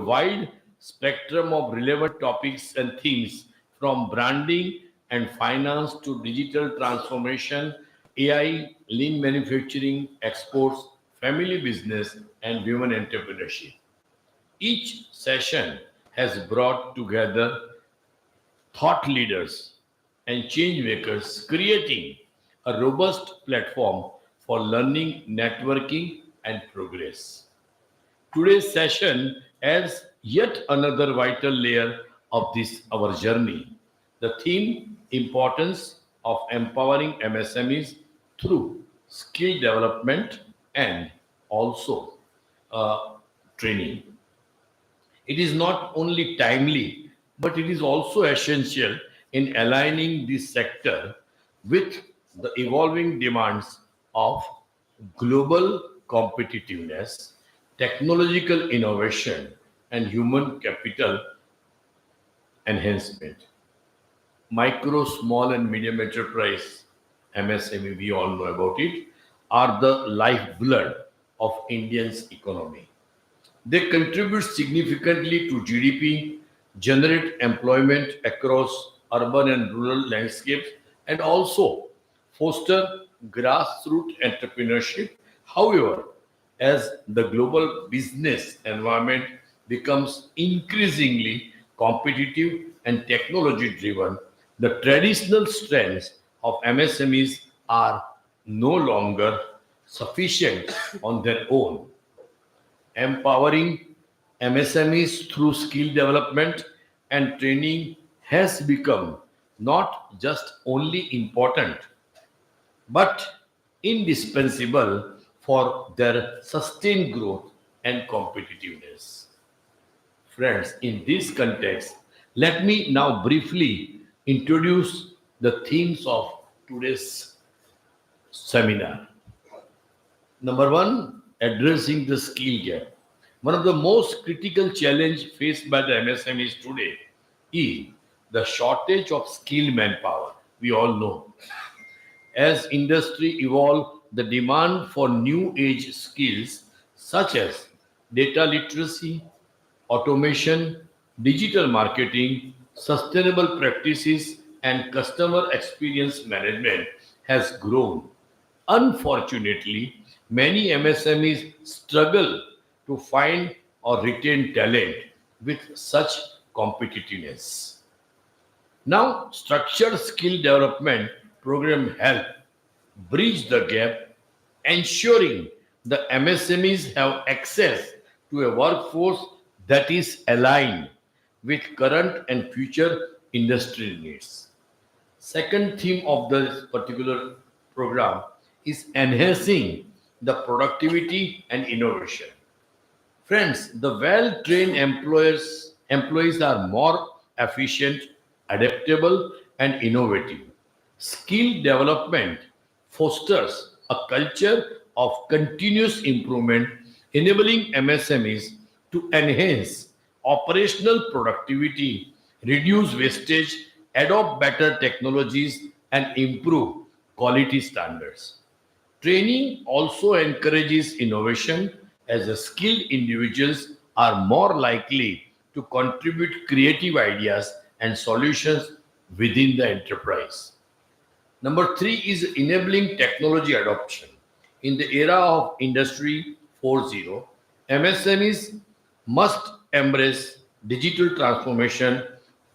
wide spectrum of relevant topics and themes from branding and finance to digital transformation, AI, lean manufacturing, exports, family business, and women entrepreneurship. Each session has brought together thought leaders and change makers, creating a robust platform for learning, networking, and progress. Today's session adds yet another vital layer of this our journey. The theme importance of empowering MSMEs through skill development and also uh, training. It is not only timely, but it is also essential in aligning this sector with the evolving demands of global competitiveness, technological innovation, and human capital enhancement. Micro, small, and medium enterprise, MSME, we all know about it, are the lifeblood of Indian's economy. They contribute significantly to GDP, generate employment across urban and rural landscapes, and also foster grassroots entrepreneurship. However, as the global business environment becomes increasingly competitive and technology driven, the traditional strengths of MSMEs are no longer sufficient on their own. Empowering MSMEs through skill development and training has become not just only important but indispensable for their sustained growth and competitiveness. Friends, in this context, let me now briefly introduce the themes of today's seminar. Number one, addressing the skill gap. One of the most critical challenge faced by the MSMEs today is the shortage of skilled manpower. We all know. As industry evolve, the demand for new age skills such as data literacy, automation, digital marketing, sustainable practices, and customer experience management has grown. Unfortunately, many MSMEs struggle to find or retain talent with such competitiveness. Now, structured skill development program help bridge the gap, ensuring the MSMEs have access to a workforce that is aligned with current and future industry needs. Second theme of this particular program is enhancing the productivity and innovation. Friends, the well-trained employees are more efficient, adaptable, and innovative. Skill development fosters a culture of continuous improvement, enabling MSMEs to enhance operational productivity, reduce wastage, adopt better technologies, and improve quality standards. Training also encourages innovation as the skilled individuals are more likely to contribute creative ideas and solutions within the enterprise. Number three is enabling technology adoption. In the era of Industry 4.0, MSMEs must embrace digital transformation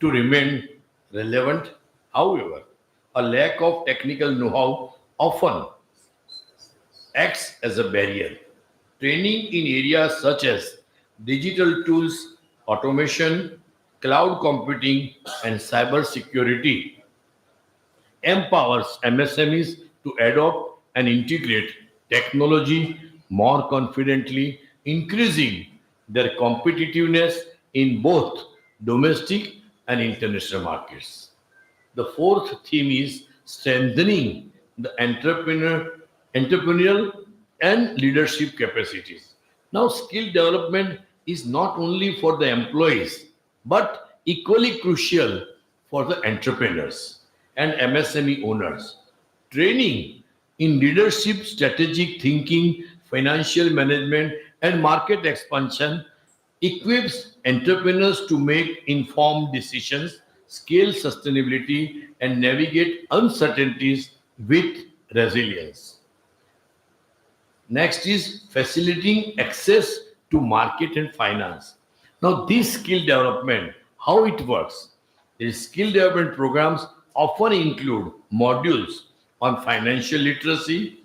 to remain relevant. However, a lack of technical know-how often acts as a barrier. Training in areas such as digital tools, automation, cloud computing, and cybersecurity empowers MSMEs to adopt and integrate technology more confidently, increasing their competitiveness in both domestic and international markets. The fourth theme is strengthening the entrepreneurial and leadership capacities. Now, skill development is not only for the employees but equally crucial for the entrepreneurs and MSME owners. Training in leadership, strategic thinking, financial management, and market expansion equips entrepreneurs to make informed decisions, scale sustainability, and navigate uncertainties with resilience. Next is facilitating access to market and finance. Now, this skill development, how it works? These skill development programs often include modules on financial literacy,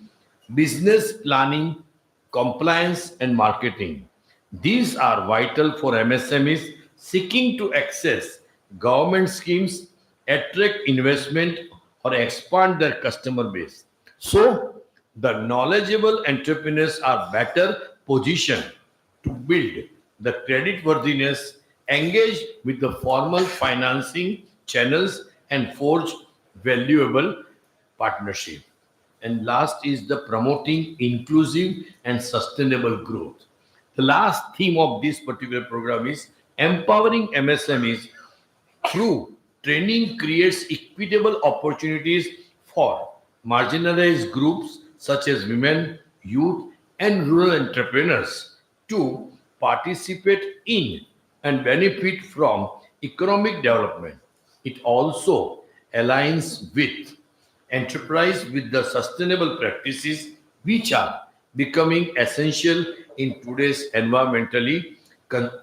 business planning, compliance, and marketing. These are vital for MSMEs seeking to access government schemes, attract investment, or expand their customer base. So, the knowledgeable entrepreneurs are better positioned to build the credit worthiness, engage with the formal financing channels, and forge valuable partnership. And last is the promoting inclusive and sustainable growth. The last theme of this particular program is empowering MSMEs through training creates equitable opportunities for marginalized groups such as women, youth, and rural entrepreneurs to participate in and benefit from economic development. It also aligns with enterprise with the sustainable practices which are becoming essential in today's environmentally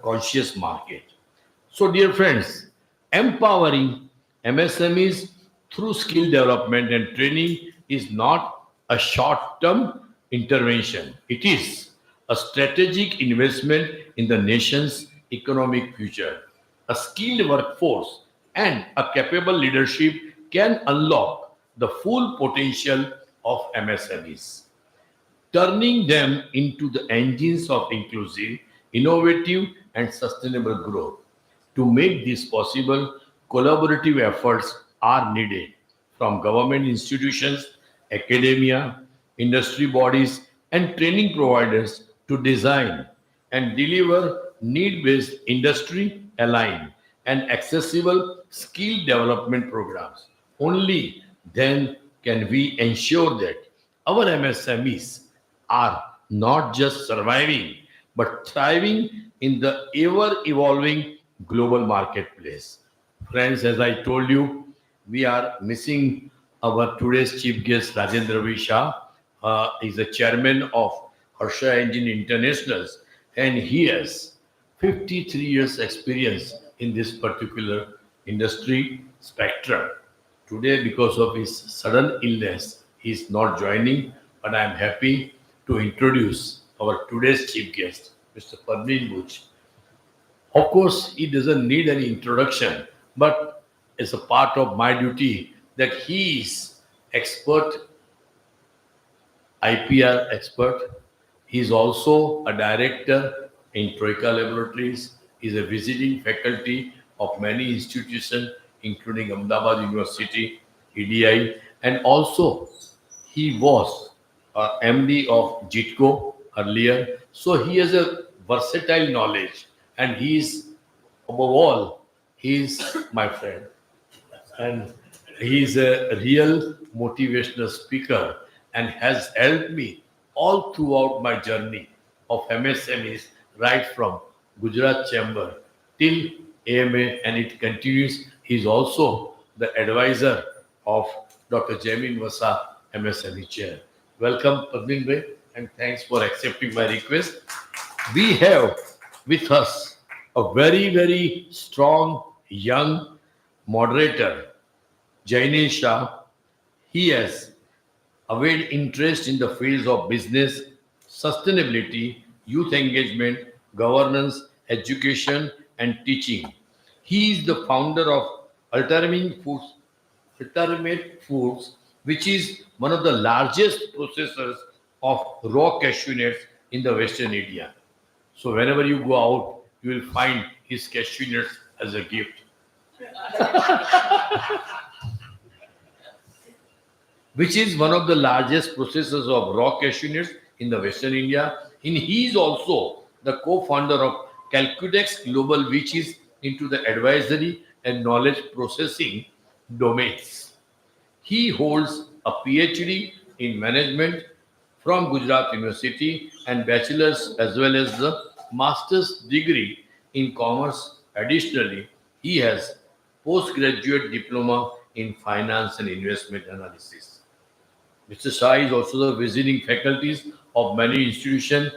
conscious market. So, dear friends, empowering MSMEs through skill development and training is not a short term intervention, it is a strategic investment in the nation's economic future. A skilled workforce and a capable leadership can unlock the full potential of MSMEs, turning them into the engines of inclusive, innovative, and sustainable growth. To make this possible, collaborative efforts are needed from government institutions, academia, industry bodies, and training providers to design and deliver need based, industry aligned, and accessible skill development programs. Only then can we ensure that our MSMEs are not just surviving but thriving in the ever evolving global marketplace. Friends, as I told you, we are missing our today's chief guest, Rajendra V. Shah. He's the chairman of Harsha Engine Internationals, and he has 53 years experience in this particular industry spectrum. Today, because of his sudden illness, he is not joining, but I am happy to introduce our today's chief guest, Mr. Padmin Buch. Of course, he doesn't need any introduction, but it's a part of my duty that he is expert, IPR expert. He is also a director in Troika Laboratories. He is a visiting faculty of many institutions, including Ahmedabad University, EDI, and also he was MD of JITCO earlier. So he has a versatile knowledge, and he is, above all, he is my friend. And he is a real motivational speaker and has helped me all throughout my journey of MSMEs, right from Gujarat Chamber till AMA, and it continues. He is also the advisor of Dr. Jamin Vasa, MSME chair. Welcome, Padmin Bhai, and thanks for accepting my request. We have with us a very, very strong young moderator, Jainesh Shah. He has aware interest in the fields of business, sustainability, youth engagement, governance, education, and teaching. He is the founder of Ultimate Foods, which is one of the largest processors of raw cashew nuts in the Western India. So whenever you go out, you will find his cashew nuts as a gift, which is one of the largest processors of raw cashew nuts in the Western India. And he is also the co-founder of Calcudex Global, which is into the advisory and knowledge processing domains. He holds a PhD in management from Gujarat University and bachelor's as well as the master's degree in commerce. Additionally, he has postgraduate diploma in finance and investment analysis. Mr. Shah is also the visiting faculties of many institutions.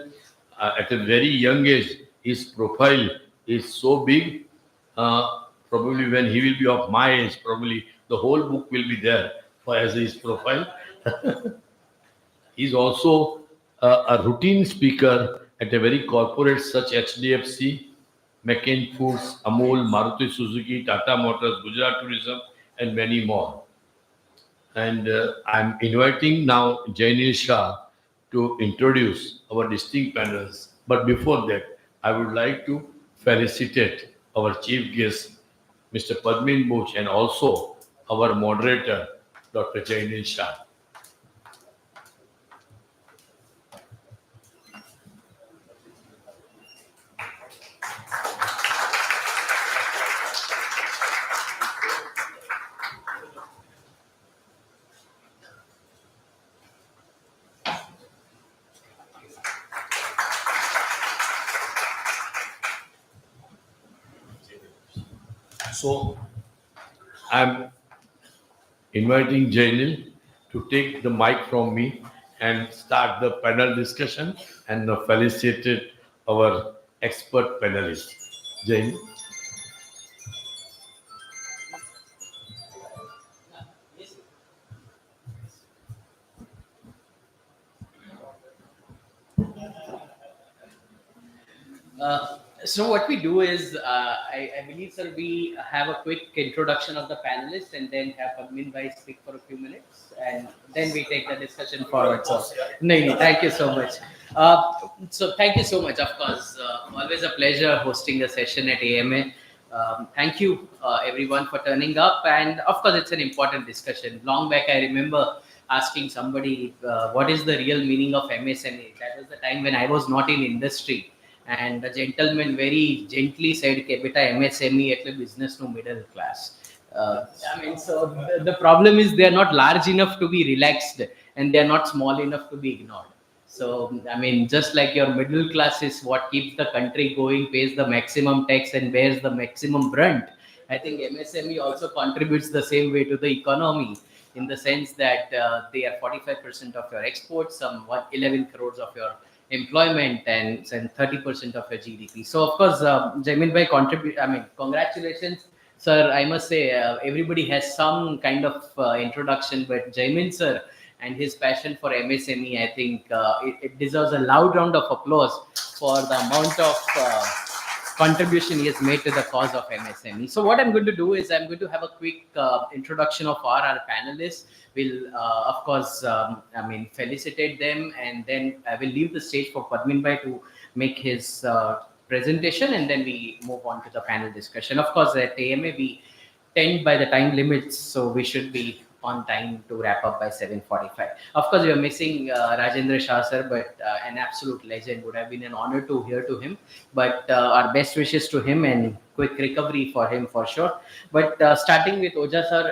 At a very young age, his profile is so big. Probably when he will be of my age, probably the whole book will be there for as his profile. He's also a routine speaker at a very corporate such HDFC, McCain Foods, Amul, Maruti Suzuki, Tata Motors, Gujarat Tourism, and many more. And I'm inviting now Jainil Shah to introduce our distinct panels. But before that, I would like to felicitate our chief guest, Mr. Padmin Buch, and also our moderator, Dr. Jainil Shah. So I'm inviting Jainil to take the mic from me and start the panel discussion and felicitate our expert panelists. Jainil. So what we do is, I believe, sir, we have a quick introduction of the panelists and then have Padmin Bhai speak for a few minutes, and then we take the discussion forward. So, no, thank you so much. So thank you so much. Of course, always a pleasure hosting a session at AMA. Thank you, everyone, for turning up. And of course, it's an important discussion. Long back, I remember asking somebody, what is the real meaning of MSME? That was the time when I was not in industry. And the gentleman very gently said, "Ke beta MSME એટલે business no middle class." So the problem is they are not large enough to be relaxed, and they are not small enough to be ignored. So, just like your middle class is what keeps the country going, pays the maximum tax and bears the maximum brunt, I think MSME also contributes the same way to the economy, in the sense that they are 45% of your exports, some 11 crores of your employment, and 30% of your GDP. So, of course, Jaimin Bhai congratulations, sir. I must say, everybody has some kind of introduction, but Jaimin sir and his passion for MSME, I think it deserves a loud round of applause for the amount of contribution he has made to the cause of MSME. So what I'm going to do is I'm going to have a quick introduction of our panelists. We'll, of course, felicitate them, and then I will leave the stage for Padmin Bhai to make his presentation, and then we move on to the panel discussion. Of course, at AMA, we tend by the time limits, so we should be on time to wrap up by 7:45. Of course, we are missing Rajendra Shah sir, but an absolute legend. Would have been an honor to hear to him. But our best wishes to him and quick recovery for him for sure. But starting with Oja sir,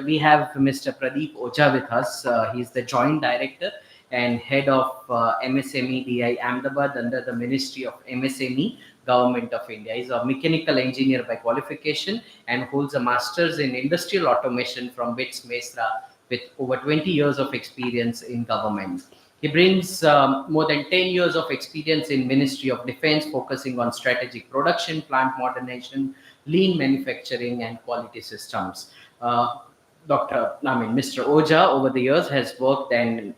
we have Mr. Pradeep Oja with us. He's the Joint Director and Head of MSME DI Ahmedabad under the Ministry of MSME, Government of India. He's a mechanical engineer by qualification and holds a master's in industrial automation from BITS Mesra with over 20 years of experience in government. He brings more than 10 years of experience in Ministry of Defense, focusing on strategic production, plant modernization, lean manufacturing, and quality systems. Mr. Oja over the years has worked and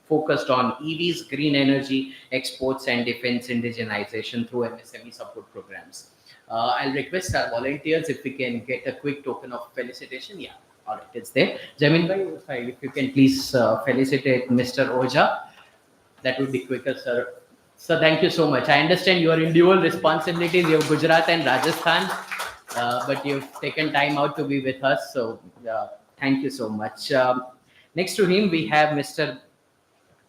focused on EVs, green energy, exports, and defense indigenization through MSME support programs. I'll request our volunteers if we can get a quick token of felicitation. Yeah, all right, it's there. Jamin Bhai, if you can please felicitate Mr. Oja, that would be quicker, sir. So thank you so much. I understand you are in dual responsibilities. You have Gujarat and Rajasthan, but you've taken time out to be with us. So thank you so much. Next to him, we have Mr.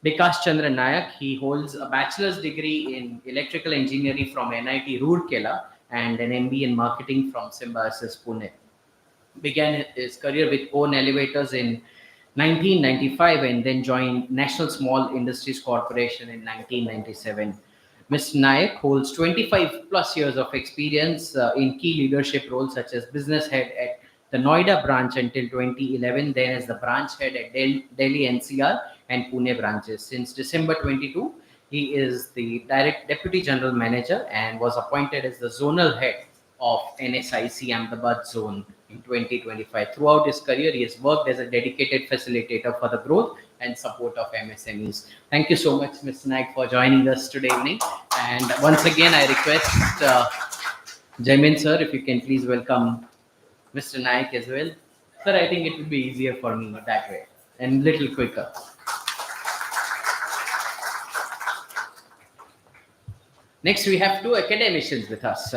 Vikas Chandra Nayak. He holds a bachelor's degree in electrical engineering from NIT Roorkela and an MBA in marketing from Symbiosis Pune. Began his career with Own Elevators in 1995 and then joined National Small Industries Corporation in 1997. Mr. Nayak holds 25 plus years of experience in key leadership roles such as business head at the Noida branch until 2011, then as the branch head at Delhi NCR and Pune branches. Since December 22, he is the direct deputy general manager and was appointed as the zonal head of NSIC Ahmedabad zone in 2025. Throughout his career, he has worked as a dedicated facilitator for the growth and support of MSMEs. Thank you so much, Mr. Naik, for joining us today evening. And once again, I request Jaimin sir, if you can please welcome Mr. Naik as well. Sir, I think it will be easier for me that way and little quicker. Next, we have two academicians with us.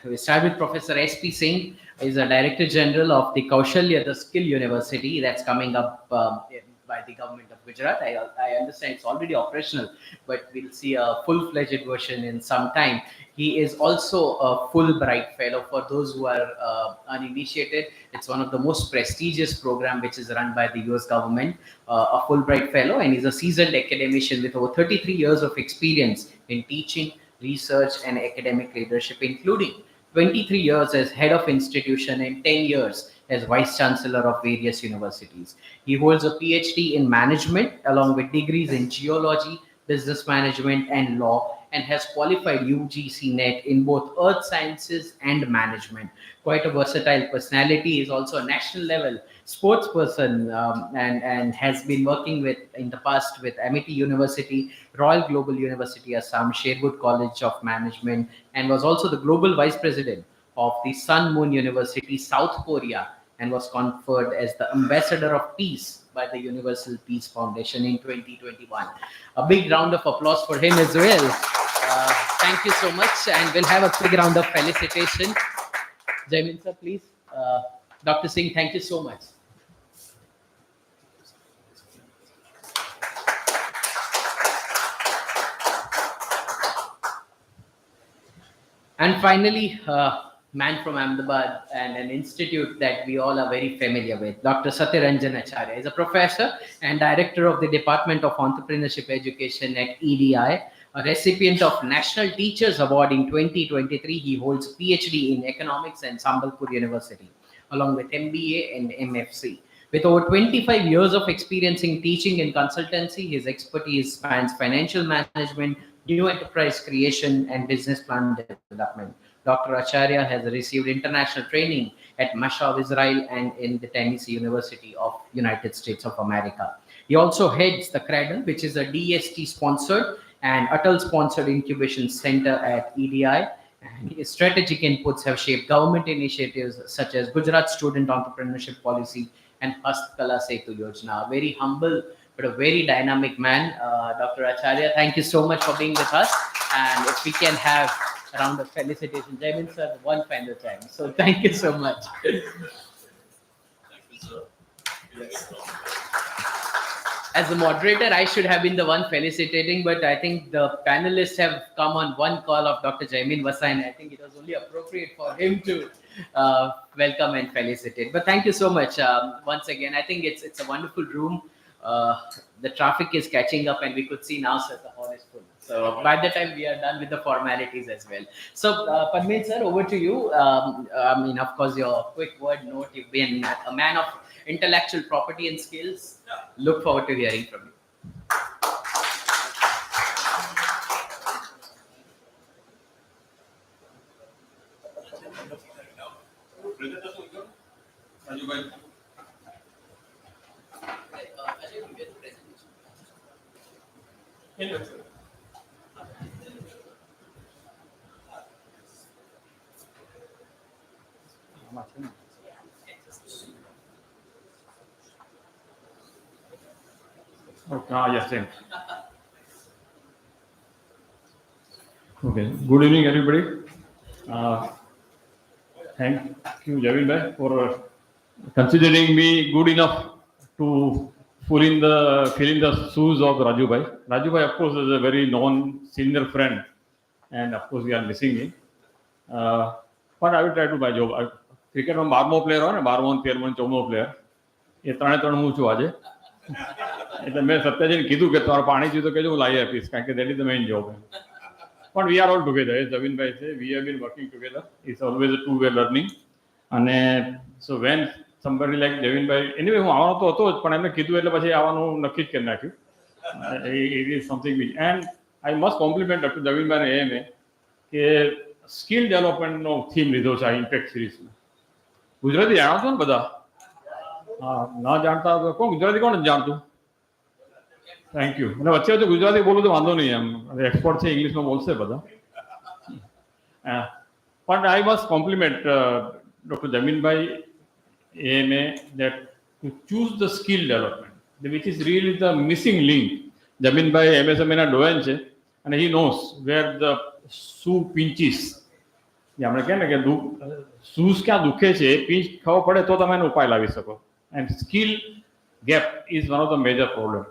We start with Professor S.P. Singh. He's a Director General of the Kaushalya, the Skill University that's coming up by the government of Gujarat. I understand it's already operational, but we'll see a full-fledged version in some time. He is also a Fulbright Fellow. For those who are uninitiated, it's one of the most prestigious program which is run by the US government, a Fulbright Fellow, and he's a seasoned academician with over 33 years of experience in teaching, research and academic leadership, including 23 years as head of institution and 10 years as vice chancellor of various universities. He holds a PhD in management along with degrees in geology, business management and law, and has qualified UGC NET in both earth sciences and management. Quite a versatile personality. He is also a national level sports person and has been working with in the past with Amity University, Royal Global University Assam, Sherwood College of Management, and was also the global vice president of the Sun Moon University, South Korea, and was conferred as the Ambassador of Peace by the Universal Peace Foundation in 2021. A big round of applause for him as well. Thank you so much, and we'll have a big round of felicitation. Jaimin sir, please. Dr. Singh, thank you so much. And finally, man from Ahmedabad and an institute that we all are very familiar with, Dr. Satyaranjan Acharya is a professor and director of the Department of Entrepreneurship Education at EDI, a recipient of National Teachers Award in 2023. He holds PhD in economics at Sambalpur University, along with MBA and MFC. With over 25 years of experience in teaching and consultancy, his expertise spans financial management, new enterprise creation, and business plan development. Dr. Acharya has received international training at Mashav, Israel, and in the Tennessee University of United States of America. He also heads the Cradle, which is a DST-sponsored and Atal-sponsored incubation center at EDI. And his strategic inputs have shaped government initiatives such as Gujarat Student Entrepreneurship Policy and Hastkala Setu Yojana. A very humble but a very dynamic man, Dr. Acharya. Thank you so much for being with us. And if we can have a round of felicitation, Jaimin sir, one final time. So thank you so much. Thank you, sir. Yes. As the moderator, I should have been the one felicitating, but I think the panelists have come on one call of Dr. Jaimin Vasa, and I think it was only appropriate for him to welcome and felicitate. But thank you so much once again. I think it's a wonderful room. The traffic is catching up, and we could see now, sir, the hall is full. So by the time we are done with the formalities as well. So Padmit sir, over to you. I mean, of course, your quick word note. You've been a man of intellectual property and skills. Look forward to hearing from you. Okay, yes, thanks. Okay, good evening, everybody. Thank you, Javin bhai, for considering me good enough to fill in the shoes of Raju bhai. Raju bhai, of course, is a very known senior friend, and of course, we are missing him. But I will try to my job. Cricket માં 12મો player હોય ને 12મો 13મો 14મો player એ ત્રણ હું છું આજે. એટલે મેં સત્યજીને કીધું કે તમારે પાણી જોઈએ તો કહેજો હું લાવી આપીશ કારણ કે that is the main job. But we are all together. As Javin Bhai said, we have been working together. It's always a two-way learning. And so when somebody like Javin Bhai, anyway, હું આવવાનો તો હતો જ, પણ એમને કીધું એટલે પછી આવવાનું નક્કી જ કરી નાખ્યું. It is something which, and I must compliment Dr. Javin Bhai ને એમ કે સ્કિલ ડેવલપમેન્ટનો થીમ લીધો છે આ ઇમ્પેક્ટ સિરીઝમાં. ગુજરાતી જાણો છો ને બધા? હા, ના જાણતા તો કોણ ગુજરાતી કોણ જાણતું? Thank you. અને વચ્ચે વચ્ચે ગુજરાતી બોલું તો વાંધો નહીં, એમ એક્સપર્ટ છે, ઇંગ્લિશમાં બોલશે બધા. But I must compliment Dr. Jamin Bhai AMA that to choose the skill development, which is really the missing link. Jamin Bhai MSME ના doyen છે and he knows where the shoe pinches. આપણે કહે ને કે shoes ક્યાં દુખે છે, pinch ખબર પડે તો તમે એનો ઉપાય લાવી શકો. And skill gap is one of the major problem.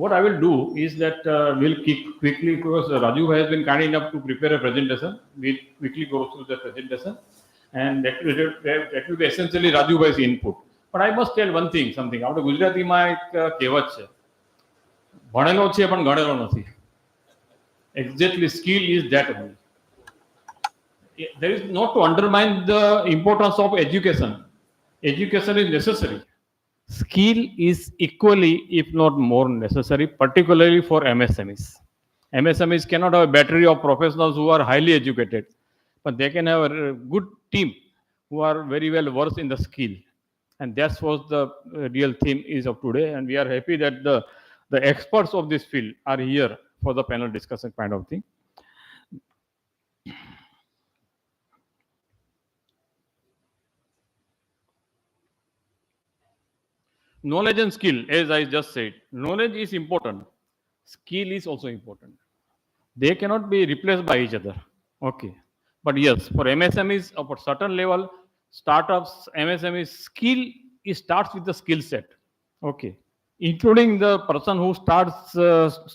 What I will do is that we'll quickly, because Raju has been kind enough to prepare a presentation. We'll quickly go through the presentation, and that will be essentially Raju Bhai's input. But I must tell one thing, something. આપણે ગુજરાતીમાં એક કહેવત છે, ભણેલો છે પણ ગણેલો નથી. Exactly, skill is that only. There is not to undermine the importance of education. Education is necessary. Skill is equally, if not more necessary, particularly for MSMEs. MSMEs cannot have a battery of professionals who are highly educated, but they can have a good team who are very well versed in the skill. And that's what the real theme is of today. And we are happy that the experts of this field are here for the panel discussion kind of thing. Knowledge and skill, as I just said, knowledge is important. Skill is also important. They cannot be replaced by each other. Okay. But yes, for MSMEs of a certain level, startups, MSMEs, skill, it starts with the skill set. Okay. Including the person who starts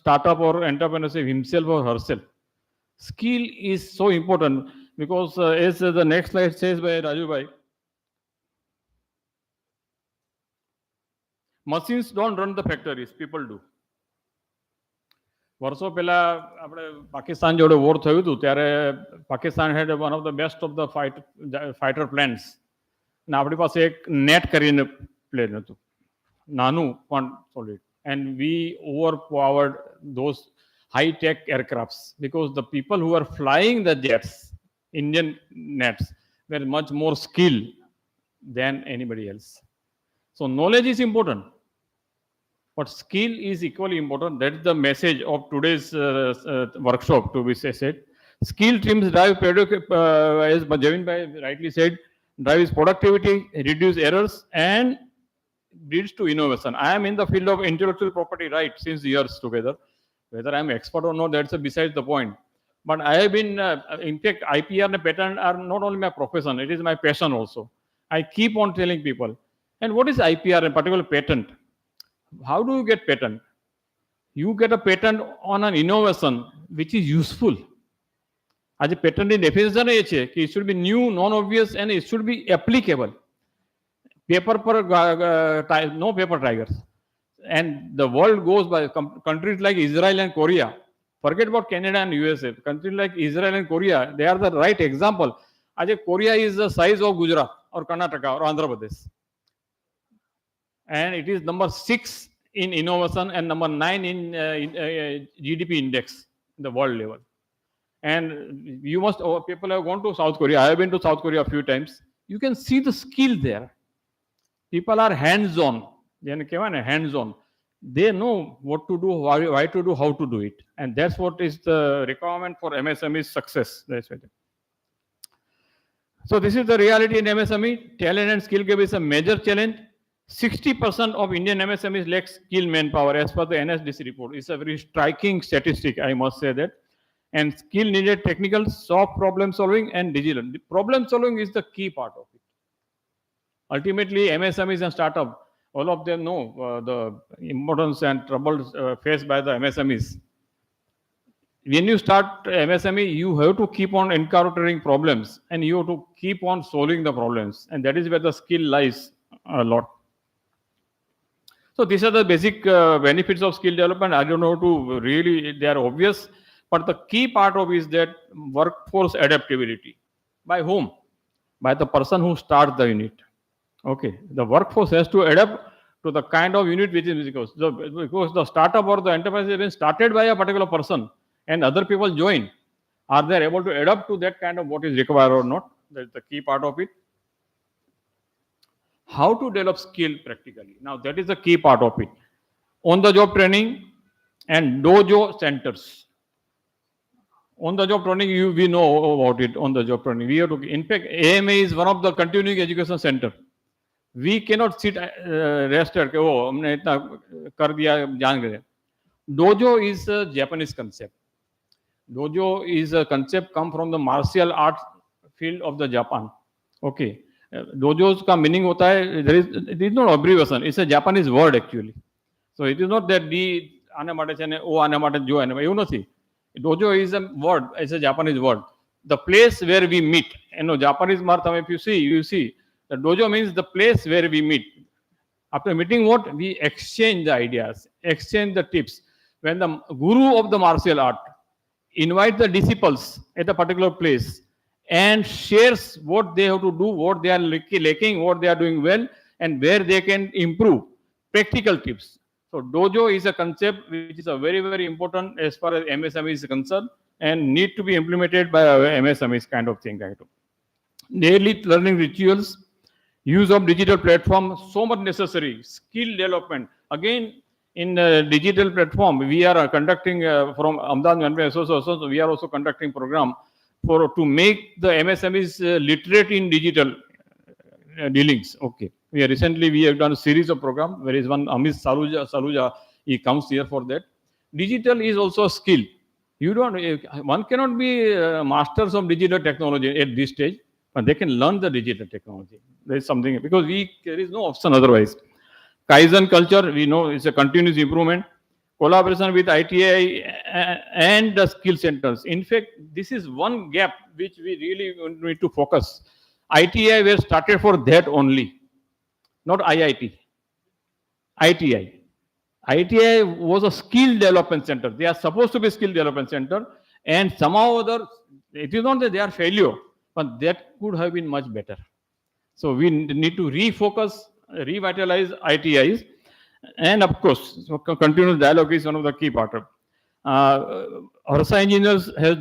startup or entrepreneurship himself or herself. Skill is so important because as the next slide says by Raju Bhai, machines don't run the factories, people do. વર્ષો પહેલા આપણે પાકિસ્તાન જોડે war થયું હતું ત્યારે Pakistan had one of the best of the fighter planes, અને આપણી પાસે એક નેટ કરીને પ્લેન હતું, નાનું પણ solid, and we over powered those high-tech aircrafts because the people who are flying the jets, Indian nets, were much more skilled than anybody else. So knowledge is important, but skill is equally important. That is the message of today's workshop, to be said. Skill teams drive, as Javin Bhai rightly said, drives productivity, reduce errors, and leads to innovation. I am in the field of intellectual property right since years together. Whether I am expert or not, that's besides the point. But I have been, in fact, IPR and patent are not only my profession, it is my passion also. I keep on telling people. And what is IPR, in particular patent? How do you get patent? You get a patent on an innovation which is useful. As a patent in definition, it should be new, non-obvious, and it should be applicable. Paper per no paper tigers. And the world goes by countries like Israel and Korea. Forget about Canada and USA. Countries like Israel and Korea, they are the right example. As Korea is the size of Gujarat or Karnataka or Andhra Pradesh. And it is number 6 in innovation and number 9 in GDP index, the world level. And you must, people have gone to South Korea. I have been to South Korea a few times. You can see the skill there. People are hands-on. Hands-on. They know what to do, why to do, how to do it. And that's what is the requirement for MSME's success. That's right. So this is the reality in MSME. Talent and skill gap is a major challenge. 60% of Indian MSMEs lack skilled manpower as per the NSDC report. It's a very striking statistic, I must say that. And skill needed technical, soft problem solving and digital. The problem solving is the key part of it. Ultimately, MSMEs and startup, all of them know the importance and troubles faced by the MSMEs. When you start MSME, you have to keep on encountering problems and you have to keep on solving the problems. And that is where the skill lies a lot. So these are the basic benefits of skill development. I don't know to really, they are obvious, But the key part of is that workforce adaptability. By whom? By the person who starts the unit. Okay, the workforce has to adapt to the kind of unit which is because the startup or the enterprise has been started by a particular person and other people join. Are they able to adapt to that kind of what is required or not? That's the key part of it. How to develop skill practically. Now that is the key part of it. On the job training and dojo centers. On the job training, we know about it. On the job training, we have to. In fact, AMA is one of the continuing education center. We cannot sit rest at oh हमने इतना कर दिया जान गए. Dojo is a Japanese concept. Dojo is a concept come from the martial art field of the Japan. Okay. Dojos का meaning होता है it is not abbreviation. It's a Japanese word actually. So it is not that D આને માટે છે ને O આને માટે જો આને એવું નથી. Dojo is a word. It's a Japanese word. The place where we meet. You know, Japanese martham, if you see, the dojo means the place where we meet. After meeting what? We exchange the ideas, exchange the tips. When the guru of the martial art invites the disciples at a particular place and shares what they have to do, what they are lacking, what they are doing well, and where they can improve. Practical tips. So dojo is a concept which is a very, very important as far as MSME is concerned and need to be implemented by MSMEs kind of thing. Daily learning rituals, use of digital platform, so much necessary. Skill development. Again, in digital platform, we are conducting from Ahmedabad Association, we are also conducting program to make the MSMEs literate in digital dealings. Okay. We have done a series of programs. There is one Amit Saluja, he comes here for that. Digital is also a skill. One cannot be masters of digital technology at this stage, but they can learn the digital technology. There is something because there is no option otherwise. Kaizen culture, we know it's a continuous improvement. Collaboration with ITI and the skill centers. In fact, this is one gap which we really need to focus. ITI were started for that only. Not IIT. ITI. ITI was a skill development center. They are supposed to be skill development center, and somehow or other, it is not that they are failure, but that could have been much better. So we need to refocus, revitalize ITIs, and of course, continuous dialogue is one of the key part of. Harsa Engineers has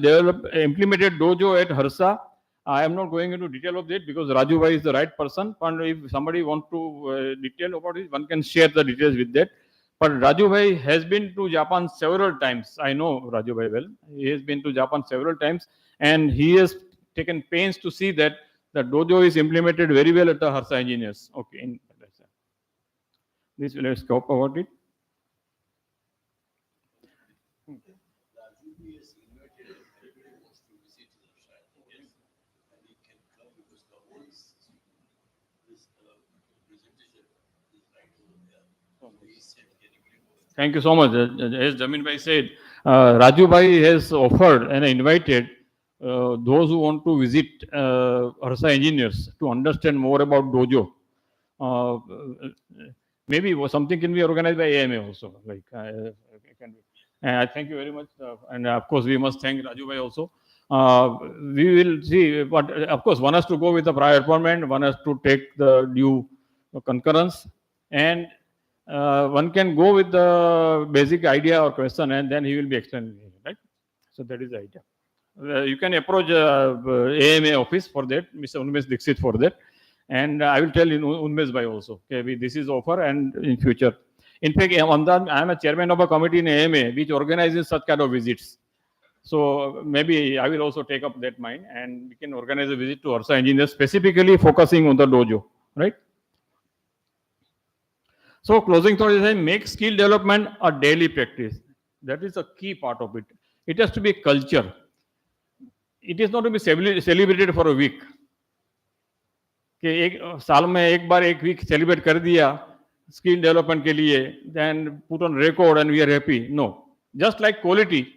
implemented dojo at Harsa. I am not going into detail of that because Raju Bhai is the right person. But if somebody wants to detail about it, one can share the details with that. But Raju Bhai has been to Japan several times. I know Raju Bhai well. He has been to Japan several times and he has taken pains to see that the dojo is implemented very well at the Harsa Engineers. Okay. This will scope about it. Thank you so much. As Jamin Bhai said, Raju Bhai has offered and invited those who want to visit Harsa Engineers to understand more about dojo. Maybe something can be organized by AMA also. Like, I thank you very much. And of course, we must thank Raju Bhai also. We will see, but of course, one has to go with the prior appointment, one has to take the due concurrence, and one can go with the basic idea or question, and then he will be explaining, right? So that is the idea. You can approach AMA office for that, Mr. Unmesh Dixit for that, and I will tell Unmesh Bhai also. Okay, this is offer, and in future. In fact, I am a chairman of a committee in AMA which organizes such kind of visits. So maybe I will also take up that mind, and we can organize a visit to Harsa Engineers specifically focusing on the dojo, right? So closing thought is make skill development a daily practice. That is a key part of it. It has to be a culture. It is not to be celebrated for a week. कि एक साल में एक बार एक week celebrate कर दिया skill development के लिए, then put on record and we are happy. No, just like quality,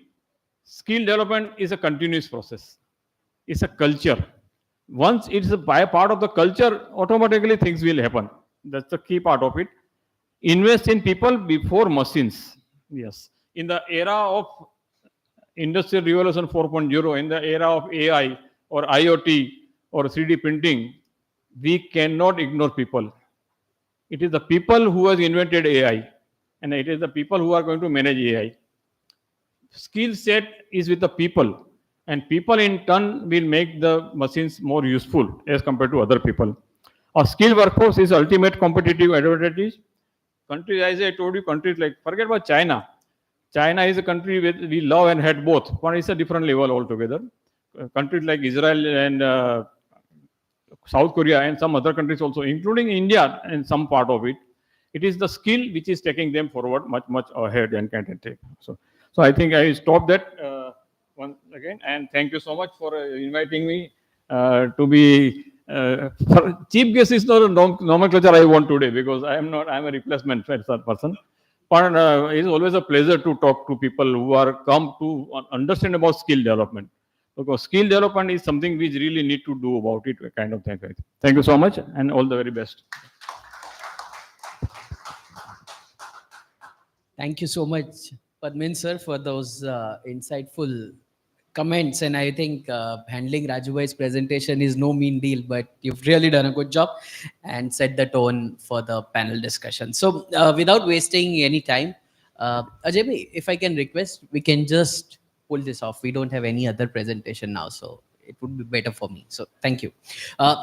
skill development is a continuous process. It's a culture. Once it's a part of the culture, automatically things will happen. That's the key part of it. Invest in people before machines. Yes. In the era of Industrial Revolution 4.0, in the era of AI or IoT or 3D printing, we cannot ignore people. It is the people who has invented AI, and it is the people who are going to manage AI. Skill set is with the people, and people in turn will make the machines more useful as compared to other people. A skilled workforce is ultimate competitive advantage. Countries, as I told you, countries like, forget about China. China is a country with we love and hate both. One is a different level altogether. Countries like Israel and South Korea and some other countries also, including India and some part of it, it is the skill which is taking them forward much ahead and can take. So I think I stop that once again, and thank you so much for inviting me to be. Chief guest is not a nomenclature I want today, because I'm a replacement person. But it's always a pleasure to talk to people who are come to understand about skill development, because skill development is something which really need to do about it, kind of thing. Thank you so much, and all the very best. Thank you so much, Padmin sir, for those insightful comments. And I think handling Rajubhai's presentation is no mean deal, but you've really done a good job and set the tone for the panel discussion. So without wasting any time, Ajay bhai, if I can request, we can just pull this off. We don't have any other presentation now, so it would be better for me. So thank you.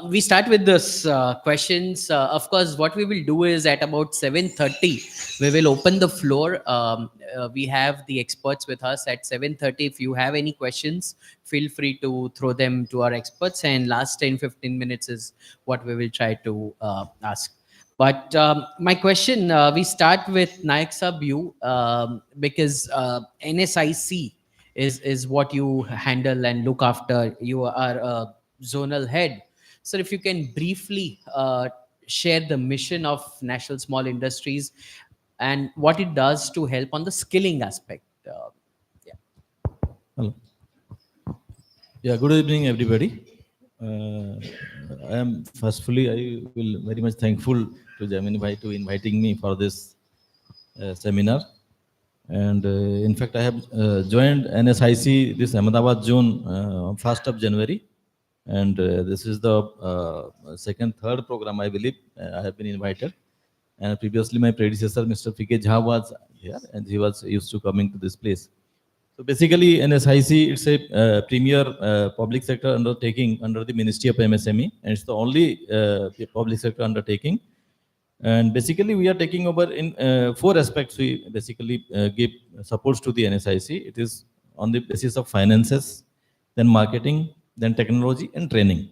We start with this questions. Of course, what we will do is at about 7:30, we will open the floor. We have the experts with us at 7:30. If you have any questions, feel free to throw them to our experts. And last 10-15 minutes is what we will try to ask. But my question, we start with Nayak Sab, you, because NSIC is what you handle and look after. You are a zonal head. So if you can briefly share the mission of National Small Industries and what it does to help on the skilling aspect. Yeah. Hello. Yeah, good evening, everybody. I am firstly, I will very much thankful to Jamini Bhai to inviting me for this seminar. And in fact, I have joined NSIC, this Ahmedabad zone, 1st of January. And this is the third program, I believe, I have been invited. And previously, my predecessor, Mr. P.K. Jha, was here, and he was used to coming to this place. So basically, NSIC, it's a premier public sector undertaking under the Ministry of MSME, and it's the only public sector undertaking. And basically, we are taking over in 4 aspects. We basically give supports to the NSIC. It is on the basis of finances, then marketing, then technology and training.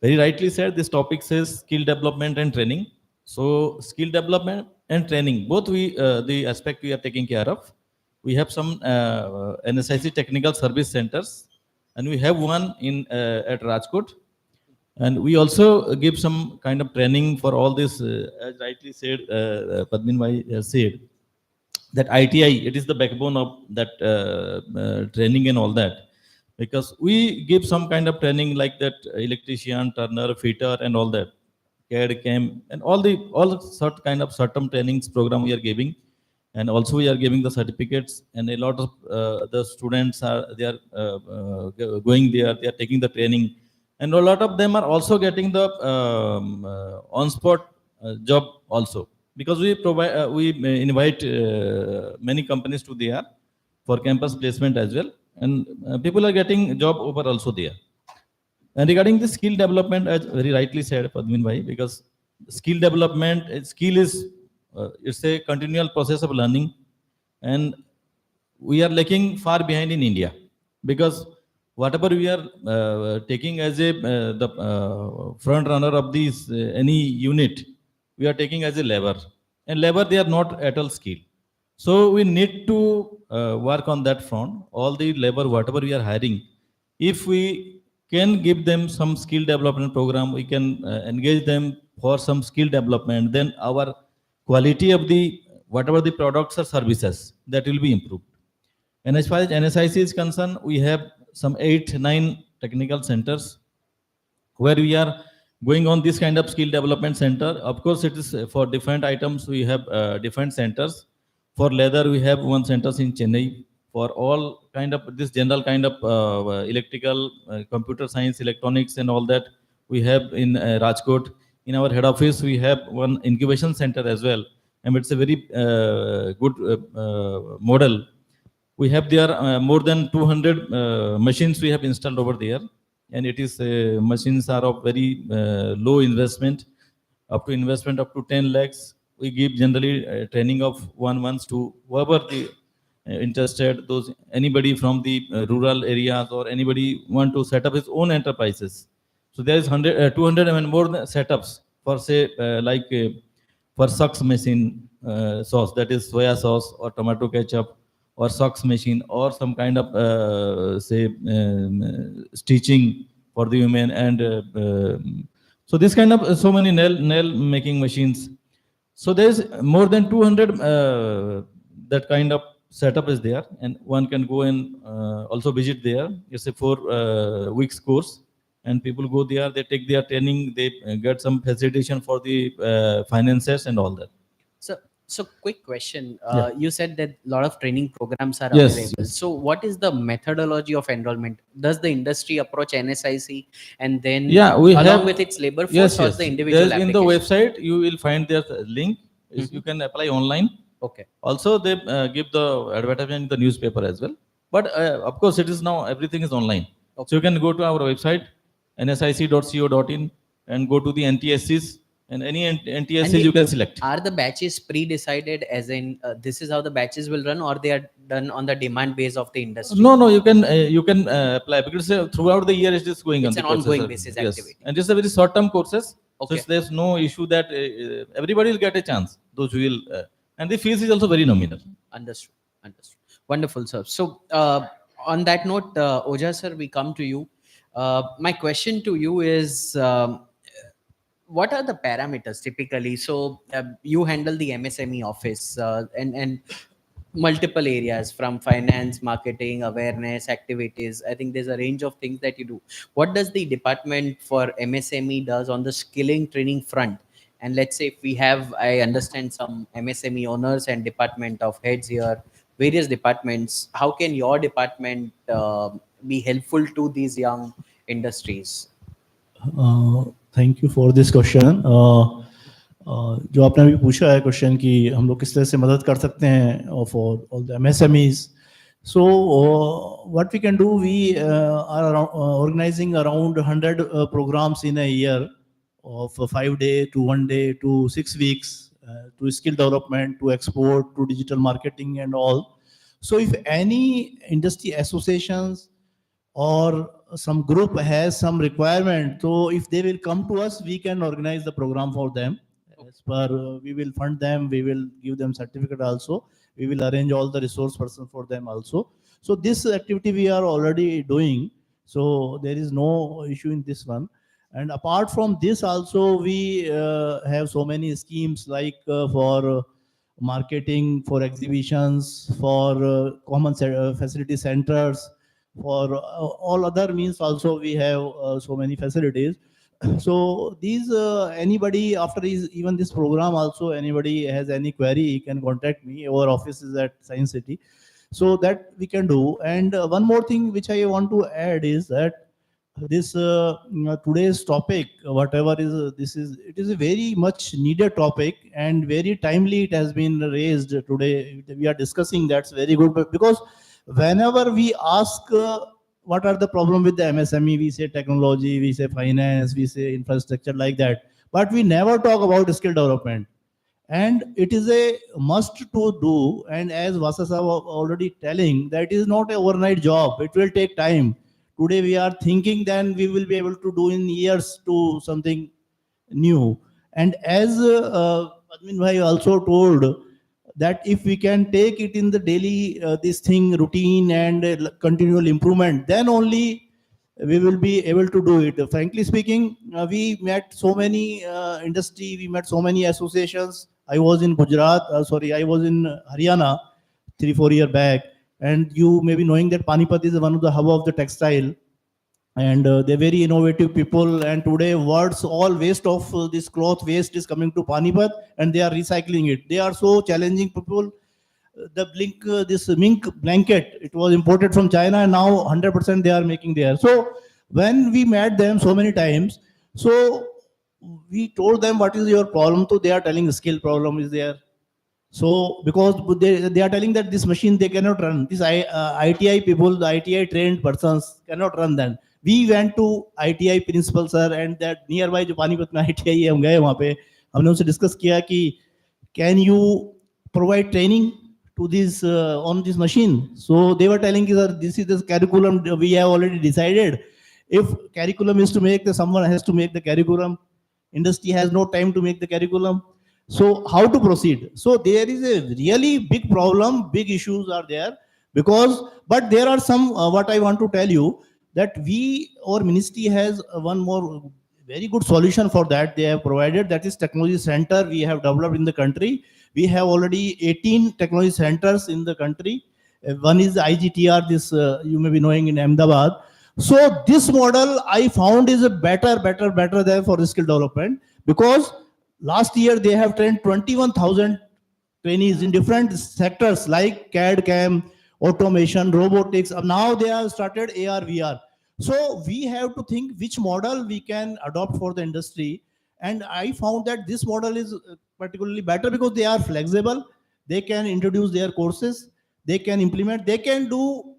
Very rightly said, this topic says skill development and training. So skill development and training, both the aspect we are taking care of. We have some NSIC technical service centers, and we have one in at Rajkot. And we also give some kind of training for all this, as rightly said, Padmin Bhai said, that ITI, it is the backbone of that training and all that. Because we give some kind of training like that, electrician, turner, fitter, and all that, CAD, CAM, and all sort kind of certain trainings program we are giving. And also we are giving the certificates, and a lot of the students are going there, they are taking the training. And a lot of them are also getting the on-spot job also, because we provide, we invite many companies to there for campus placement as well, and people are getting job over also there. And regarding the skill development, as very rightly said Padmin Bhai, because skill development, skill is it's a continual process of learning, and we are lagging far behind in India, because whatever we are taking as a the front runner of these any unit, we are taking as a labor, and labor they are not at all skilled. So we need to work on that front. All the labor, whatever we are hiring, if we can give them some skill development program, we can engage them for some skill development, then our quality of the whatever the products or services, that will be improved. And as far as NSIC is concerned, we have some 8-9 technical centers where we are going on this kind of skill development center. Of course, it is for different items. We have different centers. For leather, we have one center in Chennai. for all kind of this general kind of electrical, computer science, electronics, and all that we have in Rajkot. In our head office, we have one incubation center as well, and it's a very good model. We have there more than 200 machines we have installed over there, and it is machines are of very low investment, up to investment up to 10 lakhs. We give generally training of 1 month to whoever the interested, those anybody from the rural areas or anybody want to set up his own enterprises. So there is 200 and more setups for say for socks machine sauce, that is soya sauce or tomato ketchup, or socks machine, or some kind of stitching for the women, and so this kind of so many nail making machines. So there is more than 200 that kind of setup is there, and one can go and also visit there. It's a 4 weeks course, and people go there, they take their training, they get some facilitation for the finances and all that. So quick question. Yeah. You said that a lot of training programs are Yes, available. yes. So what is the methodology of enrollment? Does the industry approach NSIC and then Yeah, we along have with its labor force, yes, or yes. the individual There's in the application? website you will find their link. You can apply online. Okay. Also, they give the advertisement in the newspaper as well. But of course, it is now everything is online. Okay. So you can go to our website, nsic.co.in, and go to the NTSCs, and any NTSCs And you can select. Are the batches pre-decided, as in this is how the batches will run, or they are done on the demand base of the industry? No, you can apply, because throughout the year it is going It's on. an The courses ongoing are- basis yes. activity. And it's a very short-term courses. Okay. So there's no issue that everybody will get a chance. Those who will, and the fees is also very nominal. Understood. Understood. Wonderful, sir. So, on that note, Oja sir, we come to you. My question to you is, what are the parameters typically? So, you handle the MSME office and multiple areas, from finance, marketing, awareness, activities. I think there's a range of things that you do. What does the department for MSME does on the skilling training front? And let's say if we have, I understand some MSME owners and department of heads here, various departments, how can your department be helpful to these young industries? Thank you for this question. जो आपने अभी पूछा है question कि हम लोग किस तरह से मदद कर सकते हैं for all the MSMEs। So what we can do, we are organising around 100 programs in a year, of 5 day to 1 day to 6 weeks, to skill development, to export, to digital marketing and all. So if any industry associations or some group has some requirement, so if they will come to us, we can organize the program for them. As per, we will fund them, we will give them certificate also, we will arrange all the resource person for them also. So this activity we are already doing, so there is no issue in this one. And apart from this also, we have so many schemes like for marketing, for exhibitions, for common facility centers, for all other means also we have so many facilities. So these anybody after even this program also, anybody has any query, he can contact me. Our office is at Science City, so that we can do. And one more thing which I want to add is that this today's topic, whatever is it is a very much needed topic, and very timely it has been raised today. We are discussing, that's very good, because whenever we ask what are the problem with the MSME, we say technology, we say finance, we say infrastructure, like that, but we never talk about skill development. And it is a must to do. And as Vasa Sahab already telling, that is not an overnight job, it will take time. Today we are thinking, then we will be able to do in years to something new. And as Admin Bhai also told, that if we can take it in the daily this thing routine and continual improvement, then only we will be able to do it. Frankly speaking, we met so many industry, we met so many associations. I was in Gujarat, I was in Haryana 3-4 years back, and you may be knowing that Panipat is one of the hub of the textile, and they're very innovative people. And today words, all waste of this cloth waste is coming to Panipat, and they are recycling it. They are so challenging people. the this mink blanket, it was imported from China, and now 100% they are making there. So when we met them so many times, so we told them what is your problem. So they are telling skill problem is there. So because they are telling that this machine they cannot run. This ITI people, the ITI trained persons cannot run them. We went to ITI principal sir and that nearby जो पानीपत में ITI है हम गए वहाँ पे हमने उनसे discuss किया कि can you provide training to this on this machine? So they were telling sir this is the curriculum we have already decided. If curriculum is to make, someone has to make the curriculum. Industry has no time to make the curriculum. So how to proceed? So there is a really big problem, big issues are there because, but there are some, what I want to tell you that our ministry has one more very good solution for that they have provided, that is technology center we have developed in the country. We have already 18 technology centers in the country. One is the IGTR, this you may be knowing in Ahmedabad. So this model I found is a better there for skill development because last year they have trained 21,000 trainees in different sectors like CAD, CAM, automation, robotics. Now they have started AR, VR. So we have to think which model we can adopt for the industry. And I found that this model is particularly better because they are flexible. They can introduce their courses. They can implement. They can do.